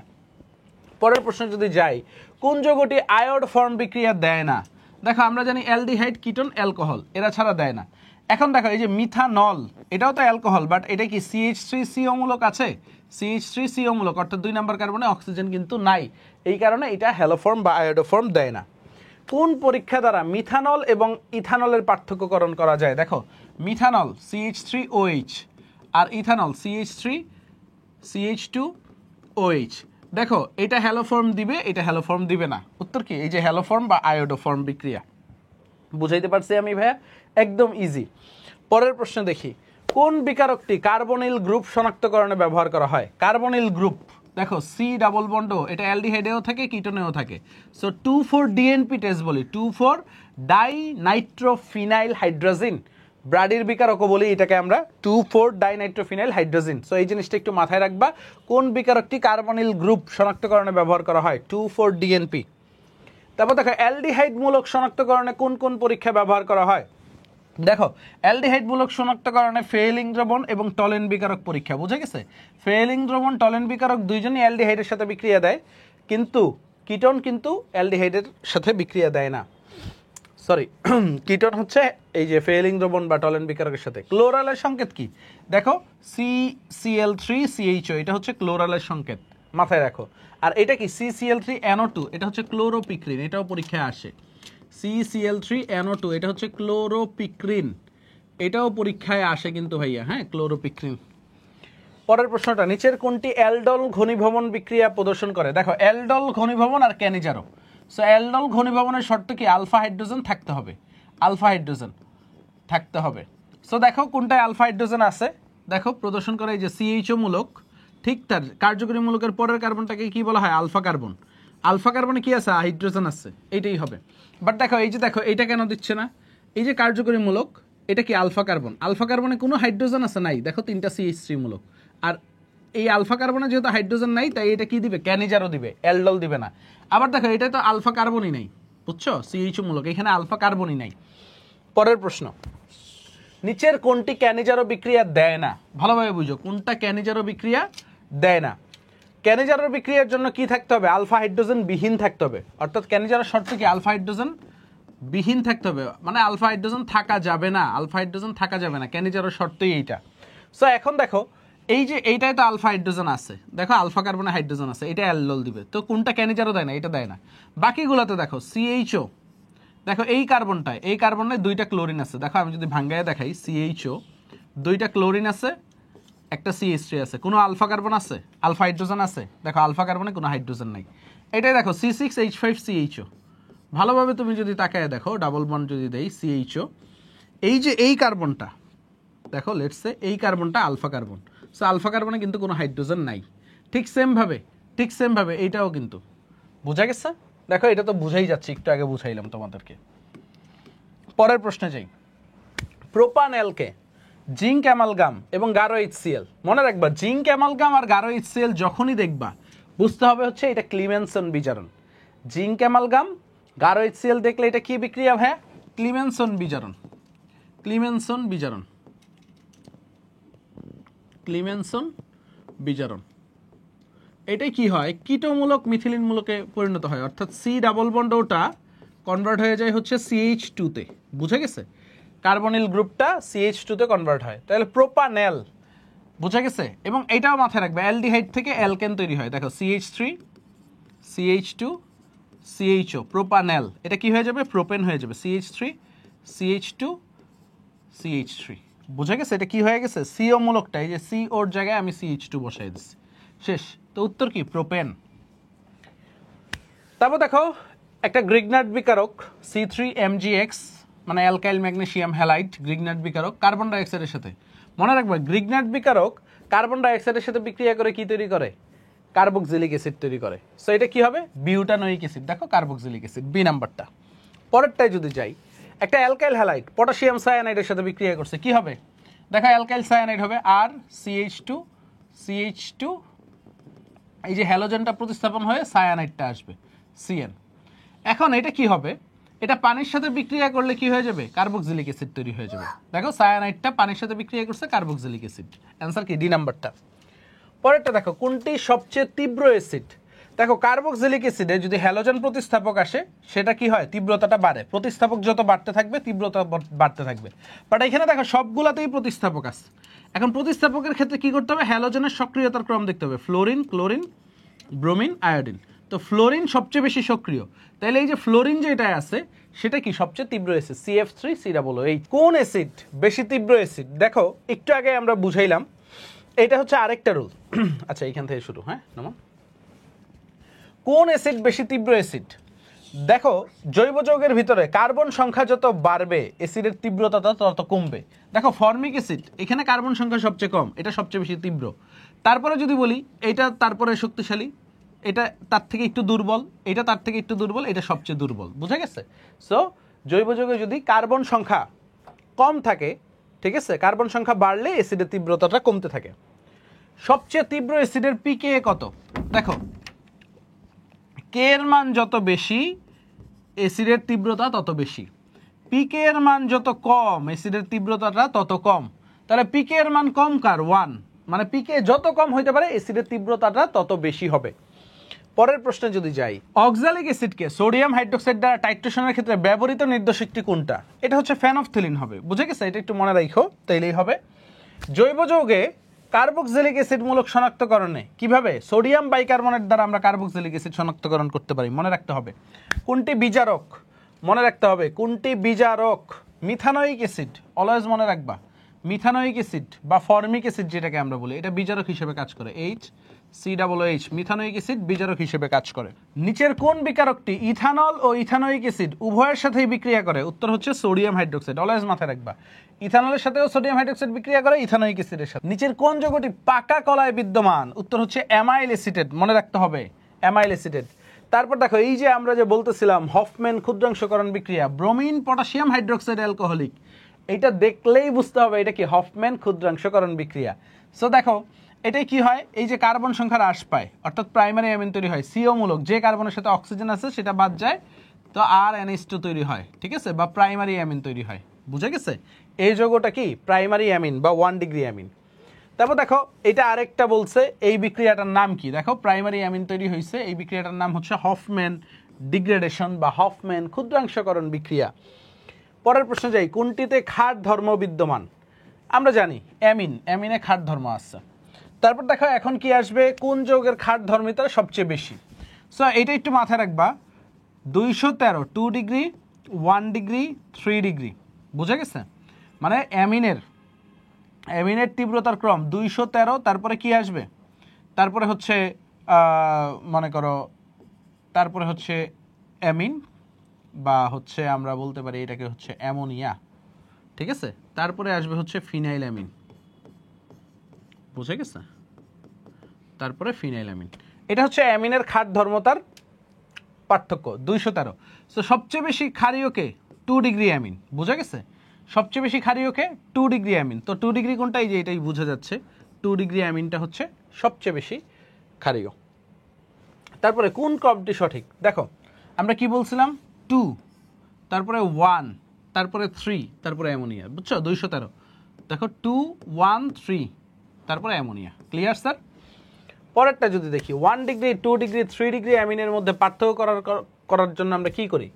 পরের প্রশ্ন যদি যাই, কোন যৌগটি আয়োড ফর্ম বিক্রিয়া দেয় না? দেখো আমরা জানি অ্যালডিহাইড কিটোন অ্যালকোহল, এরা ছাড়া দেয় না। এখন দেখো এই যে মিথানল, এটাও তো অ্যালকোহল, বাট এটা কি CH3CO মূলক আছে? CH3CO মূলক, অর্থাৎ 2 নম্বর কার্বনে অক্সিজেন কিন্তু নাই। এই কারণে এটা হ্যালোফর্ম বা আয়োডোফর্ম দেয় না। কোন পরীক্ষা দ্বারা মিথানল এবং ইথানলের পার্থক্যকরণ করা যায়? দেখো মিথানল CH3OH আর ইথানল CH2OH। দেখো এটা হ্যালোফর্ম দিবে, এটা হ্যালোফর্ম দিবে না। উত্তর কি? এই যে হ্যালোফর্ম বা আয়োডোফর্ম বিক্রিয়া। বুঝাইতে পারছি আমি ভাইয়া? একদম ইজি। পরের প্রশ্ন দেখি, কোন বিকারকটি কার্বনিল গ্রুপ শনাক্তকরণে ব্যবহার করা হয়? কার্বনিল গ্রুপ দেখো সি ডাবল বন্ডও এটা অ্যালডিহাইডেও থাকে কিটোনেও থাকে। সো 2,4 ডিএনপি টেস্ট বলি, 2,4 ডাই নাইট্রোফিনাইল হাইড্রোজেন, ব্রাডির বিকারকও বলি এটাকে আমরা, 2,4 ডাই নাইট্রোফিনাইল হাইড্রোজেন। সো এই জিনিসটা একটু মাথায় রাখবা, কোন বিকারকটি কার্বনিল গ্রুপ শনাক্তকরণে ব্যবহার করা হয়, 2,4 ডিএনপি। তারপর দেখো অ্যালডিহাইড মূলক শনাক্তকরণে কোন কোন পরীক্ষা ব্যবহার করা হয়। দেখো অ্যালডিহাইড মূলক শনাক্তকরণে ফেলিং দ্রবণ এবং টলেন বিকারক পরীক্ষা, বুঝে গেছে? ফেলিং দ্রবণ টলেন বিকারক দুইজনই অ্যালডিহাইডের সাথে বিক্রিয়া দেয়, কিন্তু কিটোন কিন্তু অ্যালডিহাইডের সাথে বিক্রিয়া দেয় না। সরি, কিটোন হচ্ছে এই যে ফেলিং দ্রবণ বা টলেন বিকারকের সাথে। ক্লোরালের সংকেত কি? দেখো CCl3CHO, এটা হচ্ছে ক্লোরালের সংকেত, মাথায় রাখো। আর এটা কি CCl3NO2, এটা হচ্ছে ক্লোরোপিক্রিন, এটাও পরীক্ষায় আসে। CCl3NO2 এটা হচ্ছে ক্লোরোপিক্রিন, এটাও পরীক্ষায় আসে কিন্তু ভাইয়া, হ্যাঁ ক্লোরোপিক্রিন। পরের প্রশ্নটা, নিচের কোনটি অ্যালডল ঘনীভবন বিক্রিয়া প্রদর্শন করে? দেখো অ্যালডল ঘনীভবন আর ক্যানিজারো। সো অ্যালডল ঘনীভবনের শর্ত কি? আলফা হাইড্রোজেন থাকতে হবে, আলফা হাইড্রোজেন থাকতে হবে। সো দেখো কোনটায় আলফা হাইড্রোজেন আছে, দেখো প্রদর্শন করে এই যে CHO মূলক, ঠিক তার কার্যকরী মূলকের পরের কার্বনটাকে কি বলা হয়? Alpha carbon. আলফা কার্বনে কি আছে? হাইড্রোজেন আছে, এইটাই হবে। বাট দেখো এই যে দেখো এইটা কেন দিচ্ছে না? এই যে কার্যকরী মূলক, এটা কি আলফা কার্বন, আলফা কার্বনে কোনো হাইড্রোজেন আছে নাই, দেখো 3টা CH3 মূলক। আর এই আলফা কার্বনে যেহেতু হাইড্রোজেন নাই, তাই এটা কি দিবে? ক্যানিজারও দিবে, অ্যালডল দিবে না। আবার দেখো এটা তো আলফা কার্বনই নাই, বুঝছো? CHO মূলক, এখানে আলফা কার্বনই নাই। পরের প্রশ্ন, নিচের কোনটি ক্যানিজারো বিক্রিয়া দেয় না? ভালোভাবে বুঝো, কোনটা ক্যানিজারো বিক্রিয়া দেয় না। ক্যানিজারোর বিক্রিয়ার জন্য কি থাকতে হবে? আলফা হাইড্রোজেন বিহীন থাকতে হবে, অর্থাৎ ক্যানিজারোর শর্ত কি? আলফা হাইড্রোজেন বিহীন থাকতে হবে, মানে আলফা হাইড্রোজেন থাকা যাবে না, আলফা হাইড্রোজেন থাকা যাবে না, ক্যানিজারোর শর্তই এইটা। সো এখন দেখো এই যে এইটাই তো আলফা হাইড্রোজেন আছে, দেখো আলফা কার্বনে হাইড্রোজেন আছে, এটা অ্যালডল দিবে। তো কোনটা ক্যানিজারো দেয় না? এটা দেয় না। বাকিগুলোতে দেখো CHO, দেখো এই কার্বনটায়, এই কার্বনে 2টা ক্লোরিন আছে, দেখো আমি যদি ভাঙ্গায় দেখাই, CHO 2টা ক্লোরিন আছে, একটা CH3 আছে, কোনো আলফা কার্বন আছে? আলফা হাইড্রোজেন আছে? দেখো আলফা কার্বনে কোনো হাইড্রোজেন নাই। এটাই দেখো C6H5CHO, ভালোভাবে তুমি যদি তাকায় দেখো, ডাবল বন্ড যদি দেই CHO, এই যে এই কার্বনটা দেখো, লেটস সে এই কার্বনটা আলফা কার্বন। সো আলফা কার্বনে কিন্তু কোনো হাইড্রোজেন নাই। ঠিক সেম ভাবে এইটাও কিন্তু, বোঝা গেছে? দেখো এটা তো বুঝাই যাচ্ছে, একটু আগে বুঝাইলাম তোমাদেরকে। পরের প্রশ্নে যাই, প্রোপানলকে জিঙ্ক অ্যামালগাম এবং গাঢ় HCl, মনে রাখবা জিঙ্ক অ্যামালগাম আর গাঢ় HCl যখনই দেখবা বুঝতে হবে হচ্ছে এটা ক্লিমেনসন বিজারণ। জিঙ্ক অ্যামালগাম গাঢ় HCl দেখলে এটা কি বিক্রিয়া ভাই? ক্লিমেনসন বিজারণ, ক্লিমেনসন বিজারণ, ক্লিমেনসন বিজারণ। এটাই কি হয়? কিটোমূলক মিথিলিন মূলকে পরিণত হয়, অর্থাৎ C ডাবল বন্ড ওটা কনভার্ট হয়ে যায় হচ্ছে CH2 তে, বুঝে গেছে? কার্বনিল গ্রুপটা CH2 তে কনভার্ট হয়, তাহলে প্রোপানেল, বুঝে গেছে? এবং এটাও মাথায় রাখবে, অ্যালডিহাইড থেকে অ্যালকেন তৈরি হয়, দেখো CH3 CH2 CHO, প্রোপানেল, এটা কি হয়ে যাবে? প্রোপেন হয়ে যাবে, CH3 CH2 CH3, বুঝে গেছে? এটা কি হয়ে গেছে? CO মূলকটা, এই যে C ওর জায়গায় আমি CH2 বসাই দিচ্ছি, শেষ। তো উত্তর কি? প্রোপেন। তারপর দেখো একটা গ্রিগনার্ড বিকারক C3MgX, মানে alkyl magnesium halide, Grignard বিকারক carbon ডাইঅক্সাইডের সাথে, মনে রাখবে গ্রিগনার্ড বিকারক কার্বন ডাইঅক্সাইডের সাথে বিক্রিয়া করে কি তৈরি করে? কার্বক্সিলিক অ্যাসিড তৈরি করে। সো এটা কি হবে? বিউটানোইক অ্যাসিড, দেখো কার্বক্সিলিক অ্যাসিড, বি নাম্বারটা। পরেরটায় যদি যাই, একটা অ্যালকাইল হ্যালাইড পটাশিয়াম সায়ানাইডের সাথে বিক্রিয়া করছে, কি হবে? দেখো অ্যালকাইল সায়ানাইড হবে আর CH2 এই যে হ্যালোজেনটা প্রতিস্থাপন হয়ে সায়ানাইডটা আসবে CN। এখন এটা কি হবে? এটা পানির সাথে বিক্রিয়া করলে কি হয়ে যাবে? কার্বক্সিলিক অ্যাসিড তৈরি হয়ে যাবে। দেখো সায়ানাইডটা পানির সাথে বিক্রিয়া করছে, কার্বক্সিলিক অ্যাসিড, অ্যান্সার কি? ডি নাম্বারটা। পরেরটা দেখো, কোনটি সবচেয়ে তীব্র অ্যাসিড? দেখো কার্বক্সিলিক অ্যাসিডে যদি হ্যালোজেন প্রতিস্থাপক আসে, সেটা কি হয়? তীব্রতাটা বাড়ে, প্রতিস্থাপক যত বাড়তে থাকবে তীব্রতা বাড়তে থাকবে। বাট এখানে দেখো সবগুলাতেই প্রতিস্থাপক আছে। এখন প্রতিস্থাপকের ক্ষেত্রে কি করতে হবে? হ্যালোজেনের সক্রিয়তার ক্রম দেখতে হবে, ফ্লোরিন, ক্লোরিন, ব্রোমিন, আয়োডিন। তো ফ্লোরিন সবচেয়ে বেশি সক্রিয়, তাহলে এই যে ফ্লোরিন যেটা আছে সেটা কি সবচেয়ে তীব্র অ্যাসিড? CF3COO। কোন অ্যাসিড বেশি তীব্র অ্যাসিড? দেখো একটু আগে আমরা বুঝাইলাম, এটা হচ্ছে আরেকটা রুল। আচ্ছা এইখান থেকে শুরু, হ্যাঁ নমন। কোন অ্যাসিড বেশি তীব্র অ্যাসিড? দেখো জৈব যৌগের ভিতরে কার্বন সংখ্যা যত বাড়বে অ্যাসিডের তীব্রতা তত কমবে। দেখো ফর্মিক অ্যাসিড, এখানে কার্বন সংখ্যা সবচেয়ে কম, এটা সবচেয়ে বেশি তীব্র। তারপরে যদি বলি এটা তারপরে শক্তিশালী, এটা তার থেকে একটু দুর্বল, এটা তার থেকে একটু দুর্বল, এটা সবচেয়ে দুর্বল। বুঝা গেছে? সো জৈব যৌগে যদি কার্বন সংখ্যা কম থাকে, ঠিক আছে, কার্বন সংখ্যা বাড়লে অ্যাসিডের তীব্রতাটা কমতে থাকে। সবচেয়ে তীব্র অ্যাসিডের পিকে কত? দেখো কে এর মান যত বেশি অ্যাসিডের তীব্রতা তত বেশি, পিকে এর মান যত কম অ্যাসিডের তীব্রতাটা তত কম। তাহলে পিকে এর মান কম কার? 1, মানে পিকে যত কম হইতে পারে অ্যাসিডের তীব্রতাটা তত বেশি হবে। পরের প্রশ্নে যদি যাই, অক্সালিক অ্যাসিডকে সোডিয়াম হাইড্রোক্সাইড দ্বারা টাইট্রেশনের ক্ষেত্রে ব্যবহৃত নির্দেশকটি কোনটা? এটা হচ্ছে ফেনফথিলিন হবে। বুঝে গেছে? এটা একটু মনে রাখো, তাইলেই হবে। জৈব যৌগে কার্বক্সিলিক অ্যাসিড মূলক শনাক্তকরণে কিভাবে সোডিয়াম বাইকার্বনেট দ্বারা আমরা কার্বক্সিলিক অ্যাসিড শনাক্তকরণ করতে পারি? মনে রাখতে হবে কোনটি বিজারক, মনে রাখতে হবে কোনটি বিজারক। মিথানোয়িক অ্যাসিড, অলওয়েজ মনে রাখবা, মিথানোয়িক অ্যাসিড বা ফর্মিক অ্যাসিড যেটাকে আমরা বলি, এটা বিজারক হিসেবে কাজ করে। HCOOH, মিথানোয়িক অ্যাসিড বিজারক হিসেবে কাজ করে। নিচের কোন বিকারকটি ইথানল ও ইথানোয়িক অ্যাসিড উভয়ের সাথেই বিক্রিয়া করে? উত্তর হচ্ছে সোডিয়াম হাইড্রোক্সাইড, অলওয়েজ মাথায় রাখবা। ইথানলের সাথেও সোডিয়াম হাইড্রোক্সাইড বিক্রিয়া করে ইথানোয়িক অ্যাসিডের সাথে। নিচের কোন যৌগটি পাকা কলায় বিদ্যমান? উত্তর হচ্ছে অ্যামাইল অ্যাসিটেট, মনে রাখতে হবে অ্যামাইল অ্যাসিটেট। তারপর দেখো এই যে আমরা যে বলতেছিলাম হফম্যান ক্ষুদ্রাংশকরণ বিক্রিয়া, ব্রোমিন পটাশিয়াম হাইড্রোক্সাইড অ্যালকোহলিক, এটা দেখলেই বুঝতে হবে এটা কি হফম্যান ক্ষুদ্রাংশকরণ বিক্রিয়া। সো দেখো এটাই কি হয়, এই যে কার্বন সংখ্যা হ্রাস পায়, অর্থাৎ প্রাইমারি অ্যামিন তৈরি হয়। সিও মূলক যে কার্বনের সাথে অক্সিজেন আছে সেটা বাদ যায়, তো আর NH2 তৈরি হয়, ঠিক আছে, বা প্রাইমারি অ্যামিন তৈরি হয়। বুঝে গেছে? এই যৌগটা কি প্রাইমারি অ্যামিন বা 1 ডিগ্রি অ্যামিন। তারপর দেখো এটা আরেকটা বলছে, এই বিক্রিয়াটার নাম কি? দেখো প্রাইমারি অ্যামিন তৈরি হয়েছে, এই বিক্রিয়াটার নাম হচ্ছে হফম্যান ডিগ্রেডেশন বা হফম্যান ক্ষুদ্রাংশকরণ বিক্রিয়া। পরের প্রশ্ন যাই, কোনটিতে ক্ষার ধর্ম বিদ্যমান? আমরা জানি অ্যামিনে ক্ষার ধর্ম আছে। তারপর দেখো এখন কি আসবে, কোন যৌগের ক্ষার ধর্মিতা সবচেয়ে বেশি? সো এটা একটু মাথায় রাখবা, 213, 2 ডিগ্রি, 1 ডিগ্রি, 3 ডিগ্রি। বুঝা গেছে? মানে অ্যামিনের তীব্রতার ক্রম 213, তারপরে কি আসবে, তারপরে হচ্ছে মনে করো, তারপরে হচ্ছে অ্যামিন বা হচ্ছে আমরা বলতে পারি এটাকে হচ্ছে অ্যামোনিয়া, ঠিক আছে, তারপরে আসবে হচ্ছে ফিনাইল অ্যামিন। বুঝে গেছে? তারপরে ফিনাইল অ্যামিন। এটা হচ্ছে অ্যামিনের ক্ষার ধর্মতার পার্থক্য 213। সো সবচেয়ে বেশি ক্ষারীয়কে 2 ডিগ্রি অ্যামিন। বুঝা গেছে? সবচেয়ে বেশি ক্ষারীয়কে 2 ডিগ্রি অ্যামিন। তো 2 ডিগ্রি কোনটা? এই যে এটাই বোঝা যাচ্ছে, 2 ডিগ্রি অ্যামিনটা হচ্ছে সবচেয়ে বেশি ক্ষারীয়। তারপরে কোন ক্রমটি সঠিক? দেখো আমরা কি বলছিলাম, 2, তারপরে 1, তারপরে 3, তারপরে অ্যামোনিয়া। বুঝছো? 213, দেখো 2, 1, 3, তারপরে অ্যামোনিয়া। Clear sir? পরেরটা যদি দেখি, 1 ডিগ্রি, 2 ডিগ্রি, 3 ডিগ্রি অ্যামিনের মধ্যে পার্থক্য করার জন্য আমরা কি করি?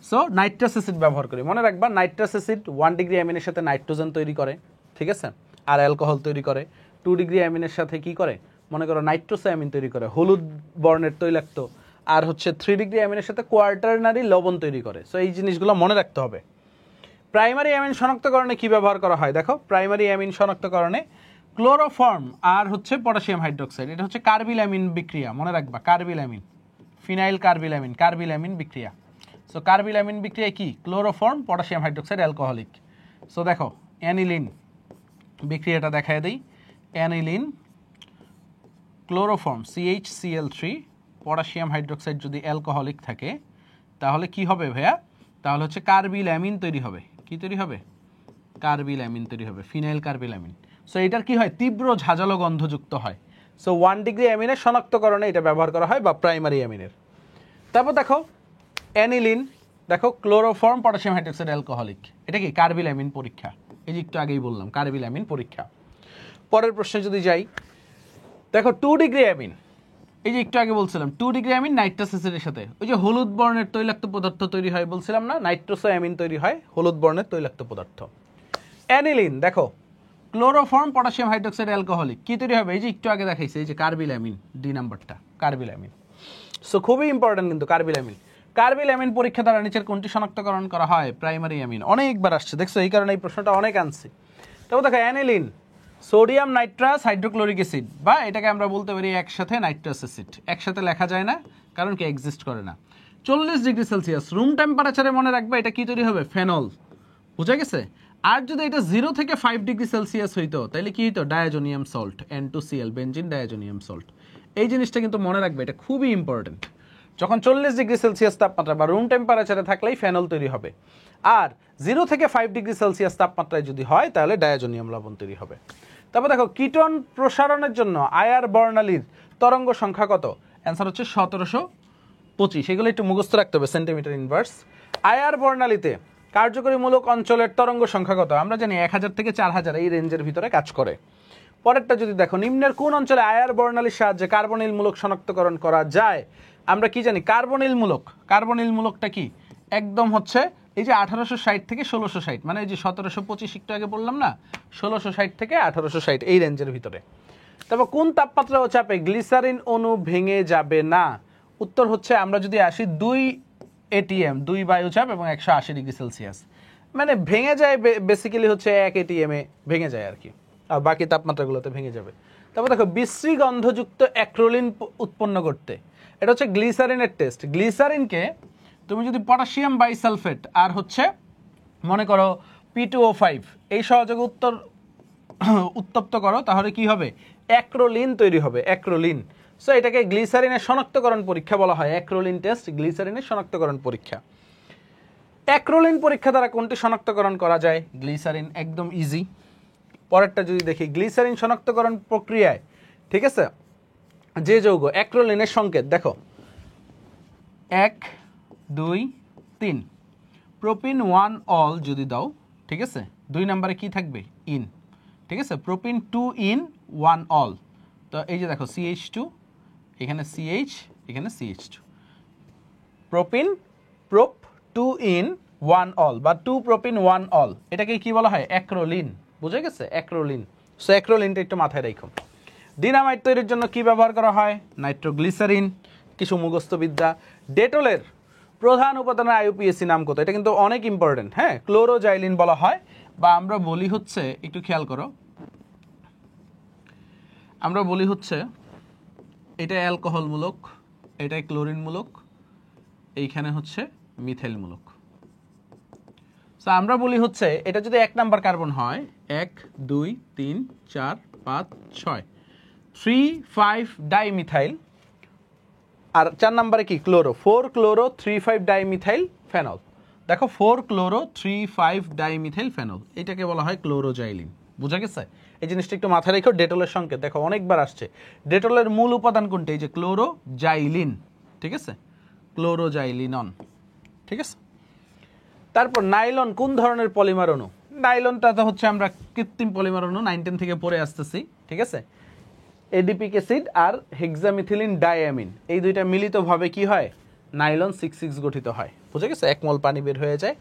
সো নাইট্রাস অ্যাসিড ব্যবহার করি। মনে রাখবা নাইট্রাস অ্যাসিড 1 ডিগ্রি অ্যামিনের সাথে নাইট্রোজেন তৈরি করে, ঠিক আছে, আর অ্যালকোহল তৈরি করে। 2 ডিগ্রি অ্যামিনের সাথে কি করে? মনে করো নাইট্রোস অ্যামিন তৈরি করে, হলুদ বর্ণের তৈলাক্ত। আর হচ্ছে 3 ডিগ্রি অ্যামিনের সাথে কোয়ার্টারনারি লবণ তৈরি করে। সো এই জিনিসগুলো মনে রাখতে হবে। প্রাইমারি অ্যামিন শনাক্তকরণে কি ব্যবহার করা হয়? দেখো প্রাইমারি অ্যামিন শনাক্তকরণে ক্লোরোফর্ম আর হচ্ছে পটাশিয়াম হাইড্রোক্সাইড, এটা হচ্ছে কার্বিল অ্যামিন বিক্রিয়া। মনে রাখবা carbyl amine, phenyl carbyl amine বিক্রিয়া। সো কার্বিল অ্যামিন বিক্রিয়া কি? Chloroform, potassium hydroxide, alcoholic. So দেখো অ্যানিলিন বিক্রিয়াটা দেখায় দেই। Aniline, chloroform CHCl3, potassium hydroxide যদি অ্যালকোহলিক থাকে তাহলে কি হবে ভাইয়া? তাহলে হচ্ছে কার্বিল অ্যামিন তৈরি হবে। কি তৈরি হবে? কার্বিল অ্যামিন তৈরি হবে, ফিনাইল কার্বিল অ্যামিন। সো এটার কি হয়? তীব্র ঝাঁঝালো গন্ধযুক্ত হয়। সো 1 ডিগ্রি অ্যামিনের শনাক্তকরণে এটা ব্যবহার করা হয়, বা প্রাইমারি অ্যামিনের। তারপর দেখো অ্যানিলিন, দেখো ক্লোরোফর্ম, পটাশিয়াম হাইড্রোক্সাইড, অ্যালকোহলিক, এটা কি কার্বিল অ্যামিন পরীক্ষা। এই যে একটু আগেই বললাম কার্বিল অ্যামিন পরীক্ষা। পরের প্রশ্নে যদি যাই, দেখো 2 ডিগ্রি অ্যামিন, এই যে একটু আগে বলছিলাম 2 ডিগ্রি অ্যামিন নাইট্রাস অ্যাসিডের সাথে ওই যে হলুদ বর্ণের তৈলাক্ত পদার্থ তৈরি হয় বলছিলাম না, নাইট্রোসো অ্যামিন তৈরি হয়, হলুদ বর্ণের তৈলাক্ত পদার্থ। অ্যানিলিন দেখো ক্লোরোফর্ম, পটাশিয়াম হাইড্রোক্সাইড, অ্যালকোহলিক, কি তৈরি হবে? এই যে একটু আগে দেখাইছে, এই যে কার্বিল অ্যামিন, ডি নাম্বারটা কার্বিল অ্যামিন। সো খুবই ইম্পর্টেন্ট কিন্তু কার্বিল অ্যামিন। কার্বিল অ্যামিন পরীক্ষা দ্বারা নিচের কোনটি শনাক্তকরণ করা হয়? Primary amine. অনেকবার আসছে দেখছো, এই কারণে এই প্রশ্নটা অনেক আনছি। তবে দেখো aniline sodium nitrous hydrochloric acid, বা এটাকে আমরা বলতে পারি একসাথে নাইট্রাস অ্যাসিড। একসাথে লেখা যায় না, কারণ কি এক্সিস্ট করে না। 40°C রুম টেম্পারেচারে মনে রাখবে এটা কি তৈরি হবে, ফেনল। বুঝা গেছে? আর যদি এটা 0 থেকে 5°C হইতো তাহলে কি হইতো, diazonium salt, N2Cl, benzene diazonium salt. এই জিনিসটা কিন্তু মনে রাখবে, এটা খুবই ইম্পর্টেন্ট। যখন 40°C তাপমাত্রা বা রুম টেম্পারেচারে থাকলেই ফেনল তৈরি হবে, আর 0 থেকে 5°C তাপমাত্রায় যদি হয় তাহলে ডায়াজোনিয়াম লবণ তৈরি হবে। তারপর দেখো কিটোন প্রসারণের জন্য আয়ার বর্ণালীর তরঙ্গ সংখ্যা কত? অ্যান্সার হচ্ছে 1725। এগুলো একটু মুখস্থ রাখতে হবে, সেন্টিমিটার ইনভার্স। আয়ার বর্ণালীতে কার্যকরীমূলক অঞ্চলের তরঙ্গ সংখ্যা কত? আমরা জানি 1000 থেকে 4000 এই রেঞ্জের ভিতরে কাজ করে। পরেরটা যদি দেখো, নিম্নের কোন অঞ্চলে আয়ার বর্ণালীর সাহায্যে কার্বনিল মূলক শনাক্তকরণ করা যায়? আমরা কি জানি কার্বনিল মূলক, কার্বনিল মূলকটা কি একদম হচ্ছে এই যে 1860 থেকে 1660, মানে এই যে 1725 একটু আগে বললাম না, 1660 থেকে 1860 এই রেঞ্জের ভিতরে। তারপর কোন তাপমাত্রা ও চাপে গ্লিসারিন অণু ভেঙে যাবে না? উত্তর হচ্ছে আমরা যদি আসি 2 ATM, 2 বায়ুচাপ এবং 180°C, মানে ভেঙে যায় বেসিক্যালি হচ্ছে 1 ATM এ ভেঙে যায় আর কি, আর বাকি তাপমাত্রাগুলোতে ভেঙে যাবে। তারপর দেখো বিশ্রী গন্ধযুক্ত অ্যাক্রোলিন উৎপন্ন করতে, এটা হচ্ছে গ্লিসারিনের টেস্ট। গ্লিসারিনকে তুমি যদি পটাশিয়াম বাইসালফেট আর হচ্ছে মনে করো P2O5 এই সহযোগে উত্তপ্ত করো, তাহলে কি হবে, অ্যাক্রোলিন তৈরি হবে, অ্যাক্রোলিন। সো এটাকে গ্লিসারিনের শনাক্তকরণ পরীক্ষা বলা হয়, অ্যাক্রোলিন টেস্ট, গ্লিসারিনের শনাক্তকরণ পরীক্ষা। অ্যাক্রোলিন পরীক্ষা দ্বারা কোনটি শনাক্তকরণ করা যায়? গ্লিসারিন, একদম ইজি। পরেরটা যদি দেখি, গ্লিসারিন শনাক্তকরণ প্রক্রিয়ায়, ঠিক আছে, যে যৌগ অ্যাক্রোলিনের সংকেত দেখো 1 2 3, প্রোপিন 1 অল যদি দাও, ঠিক আছে, 2 নম্বরে কি থাকবে, ইন, ঠিক আছে, প্রোপিন 2 ইন 1 অল। তো এই যে দেখো CH2, এখানে CH, এখানে CH2, propene prop 2 in 1 all বা 2 প্রোপিন 1 অল, এটাকে কি বলা হয়, অ্যাক্রোলিন। বুঝে গেছে, অ্যাক্রোলিন। সো অ্যাক্রোলিনটা একটু মাথায় রাখো। ডিনামাইট তৈরির জন্য কি ব্যবহার করা হয়? নাইট্রোগ্লিসারিন। কিছু মুখস্থবিদ্যা। ডেটলের প্রধান উপাদানের IUPAC নাম কত? এটা কিন্তু অনেক ইম্পর্টেন্ট, হ্যাঁ, ক্লোরোজাইলিন বলা হয়, বা আমরা বলি হচ্ছে, একটু খেয়াল করো, আমরা বলি হচ্ছে এটা অ্যালকোহলমূলক, এটাই ক্লোরিনমূলক, এইখানে হচ্ছে মিথাইলমূলক। সো আমরা বলি হচ্ছে এটা যদি 1 নাম্বার কার্বন হয়, 1 2 3 4 5 6, 3 5 ডাইমিথাইল, আর 4 নম্বরে কি, ক্লোরো, 4 ক্লোরো 3 5 ডাইমিথাইল ফেনল। দেখো 4 ক্লোরো 3 5 ডাইমিথাইল ফেনল, এটাকে বলা হয় ক্লোরোজাইলিন। বুঝা গেছে? এই জিনিসটা একটু মাথায় রেখো। ডেটলের সংকেত দেখো অনেকবার আসছে। ডেটলের মূল উপাদান কোনটা? এই যে ক্লোরোজাইলিন, ঠিক আছে, ক্লোরোজাইলিনন, ঠিক আছে। তারপর নাইলন কোন ধরনের পলিমার অণু? নাইলনটা তো হচ্ছে আমরা কৃত্রিম পলিমার অণু, 9 10 থেকে পড়ে আসতেছি, ঠিক আছে। এডিপিক অ্যাসিড আর হেক্সামিথিলিন ডাইঅ্যামিন, এই দুইটা মিলিতভাবে কি হয়, নাইলন 6 গঠিত হয়। বুঝে গেছে? 1 মোল পানি বের হয়ে যায়।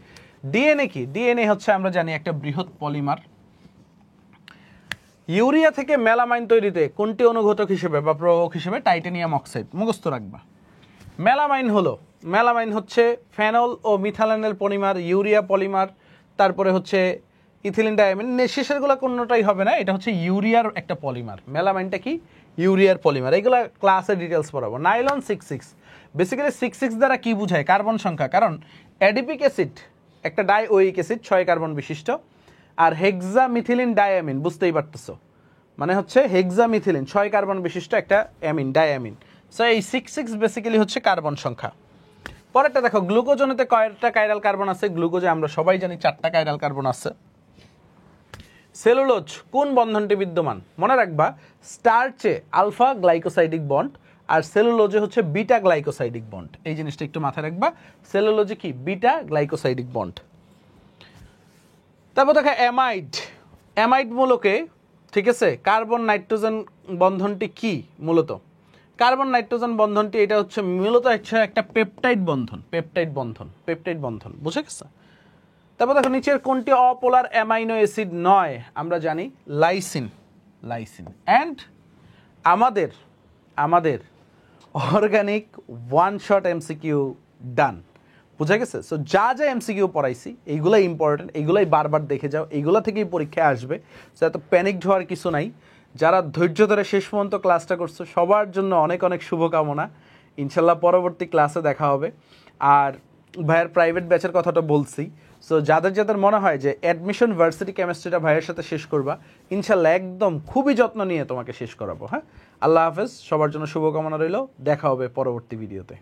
ডিএনএ কি? ডিএনএ হচ্ছে আমরা জানি একটা বৃহৎ পলিমার। ইউরিয়া থেকে মেলামাইন তৈরিতে কোনটি অনুঘটক হিসেবে বা প্রভাবক হিসেবে? Titanium oxide. মুখস্থ রাখবা। মেলামাইন হচ্ছে ফেনল ও মিথানলের পলিমার, ইউরিয়া পলিমার, তারপরে হচ্ছে ইথিলিন ডাইঅ্যামিন, শেষেরগুলো কোনোটাই হবে না, এটা হচ্ছে ইউরিয়ার একটা পলিমার। মেলামাইনটা কি? ইউরিয়ার পলিমার। এইগুলা ক্লাসে ডিটেলস পড়াবো। নাইলন 6 বেসিক্যালি 6 দ্বারা কি বোঝায়? কার্বন সংখ্যা, কারণ অ্যাডিপিক অ্যাসিড একটা ডাইওয়িক অ্যাসিড 6 কার্বন বিশিষ্ট, আর হেক্সামিথিলিন ডাইঅ্যামিন, বুঝতেই পারতেছো, মানে হচ্ছে হেক্সামিথিলিন 6 কার্বন বিশিষ্ট একটা অ্যামিন, ডাইঅ্যামিন। সো এই 6 বেসিক্যালি হচ্ছে কার্বন সংখ্যা। পরেরটা দেখো, গ্লুকোজনেতে কয়টা কাইরাল কার্বন আছে? গ্লুকোজে আমরা সবাই জানি 4টা কাইরাল কার্বন আছে। সেলুলোজ কোন বন্ধনটি বিদ্যমান? মনে রাখবা, স্টার্চে আলফা গ্লাইকোসাইডিক বন্ড আর সেলুলোজে হচ্ছে বিটা গ্লাইকোসাইডিক বন্ড। এই জিনিসটা একটু মাথায় রাখবা, সেলুলোজে কি? Beta glycosidic bond. তারপর দেখো অ্যামাইড মূলকে, ঠিক আছে, কার্বন নাইট্রোজেন বন্ধনটি কি মূলত? কার্বন নাইট্রোজেন বন্ধনটি এটা হচ্ছে মূলত একটা পেপটাইড বন্ধন, বুঝে গেছে? তারপর দেখো নিচের কোনটি অপোলার অ্যামাইনো অ্যাসিড নয়? আমরা জানি লাইসিন। অ্যান্ড আমাদের অর্গানিক 1 শট MCQ ডান। বুঝা গেছে? সো যা MCQ পড়াইছি এইগুলাই ইম্পর্টেন্ট, এইগুলাই বারবার দেখে যাও, এইগুলা থেকেই পরীক্ষায় আসবে। সো এত প্যানিক হওয়ার কিছু নাই। যারা ধৈর্য ধরে শেষ পর্যন্ত ক্লাসটা করছো সবার জন্য অনেক অনেক শুভকামনা। ইনশাল্লাহ পরবর্তী ক্লাসে দেখা হবে। আর ভাইয়ের প্রাইভেট ব্যাচের কথাটা বলছি। সো যাদের যাদের মনে হয় যে অ্যাডমিশন ভার্সিটি কেমিস্ট্রিটা ভাইয়ের সাথে শেষ করবা, ইনশাল্লাহ একদম খুবই যত্ন নিয়ে তোমাকে শেষ করাবো। হ্যাঁ, আল্লাহ হাফেজ, সবার জন্য শুভকামনা রইল, দেখা হবে পরবর্তী ভিডিওতে।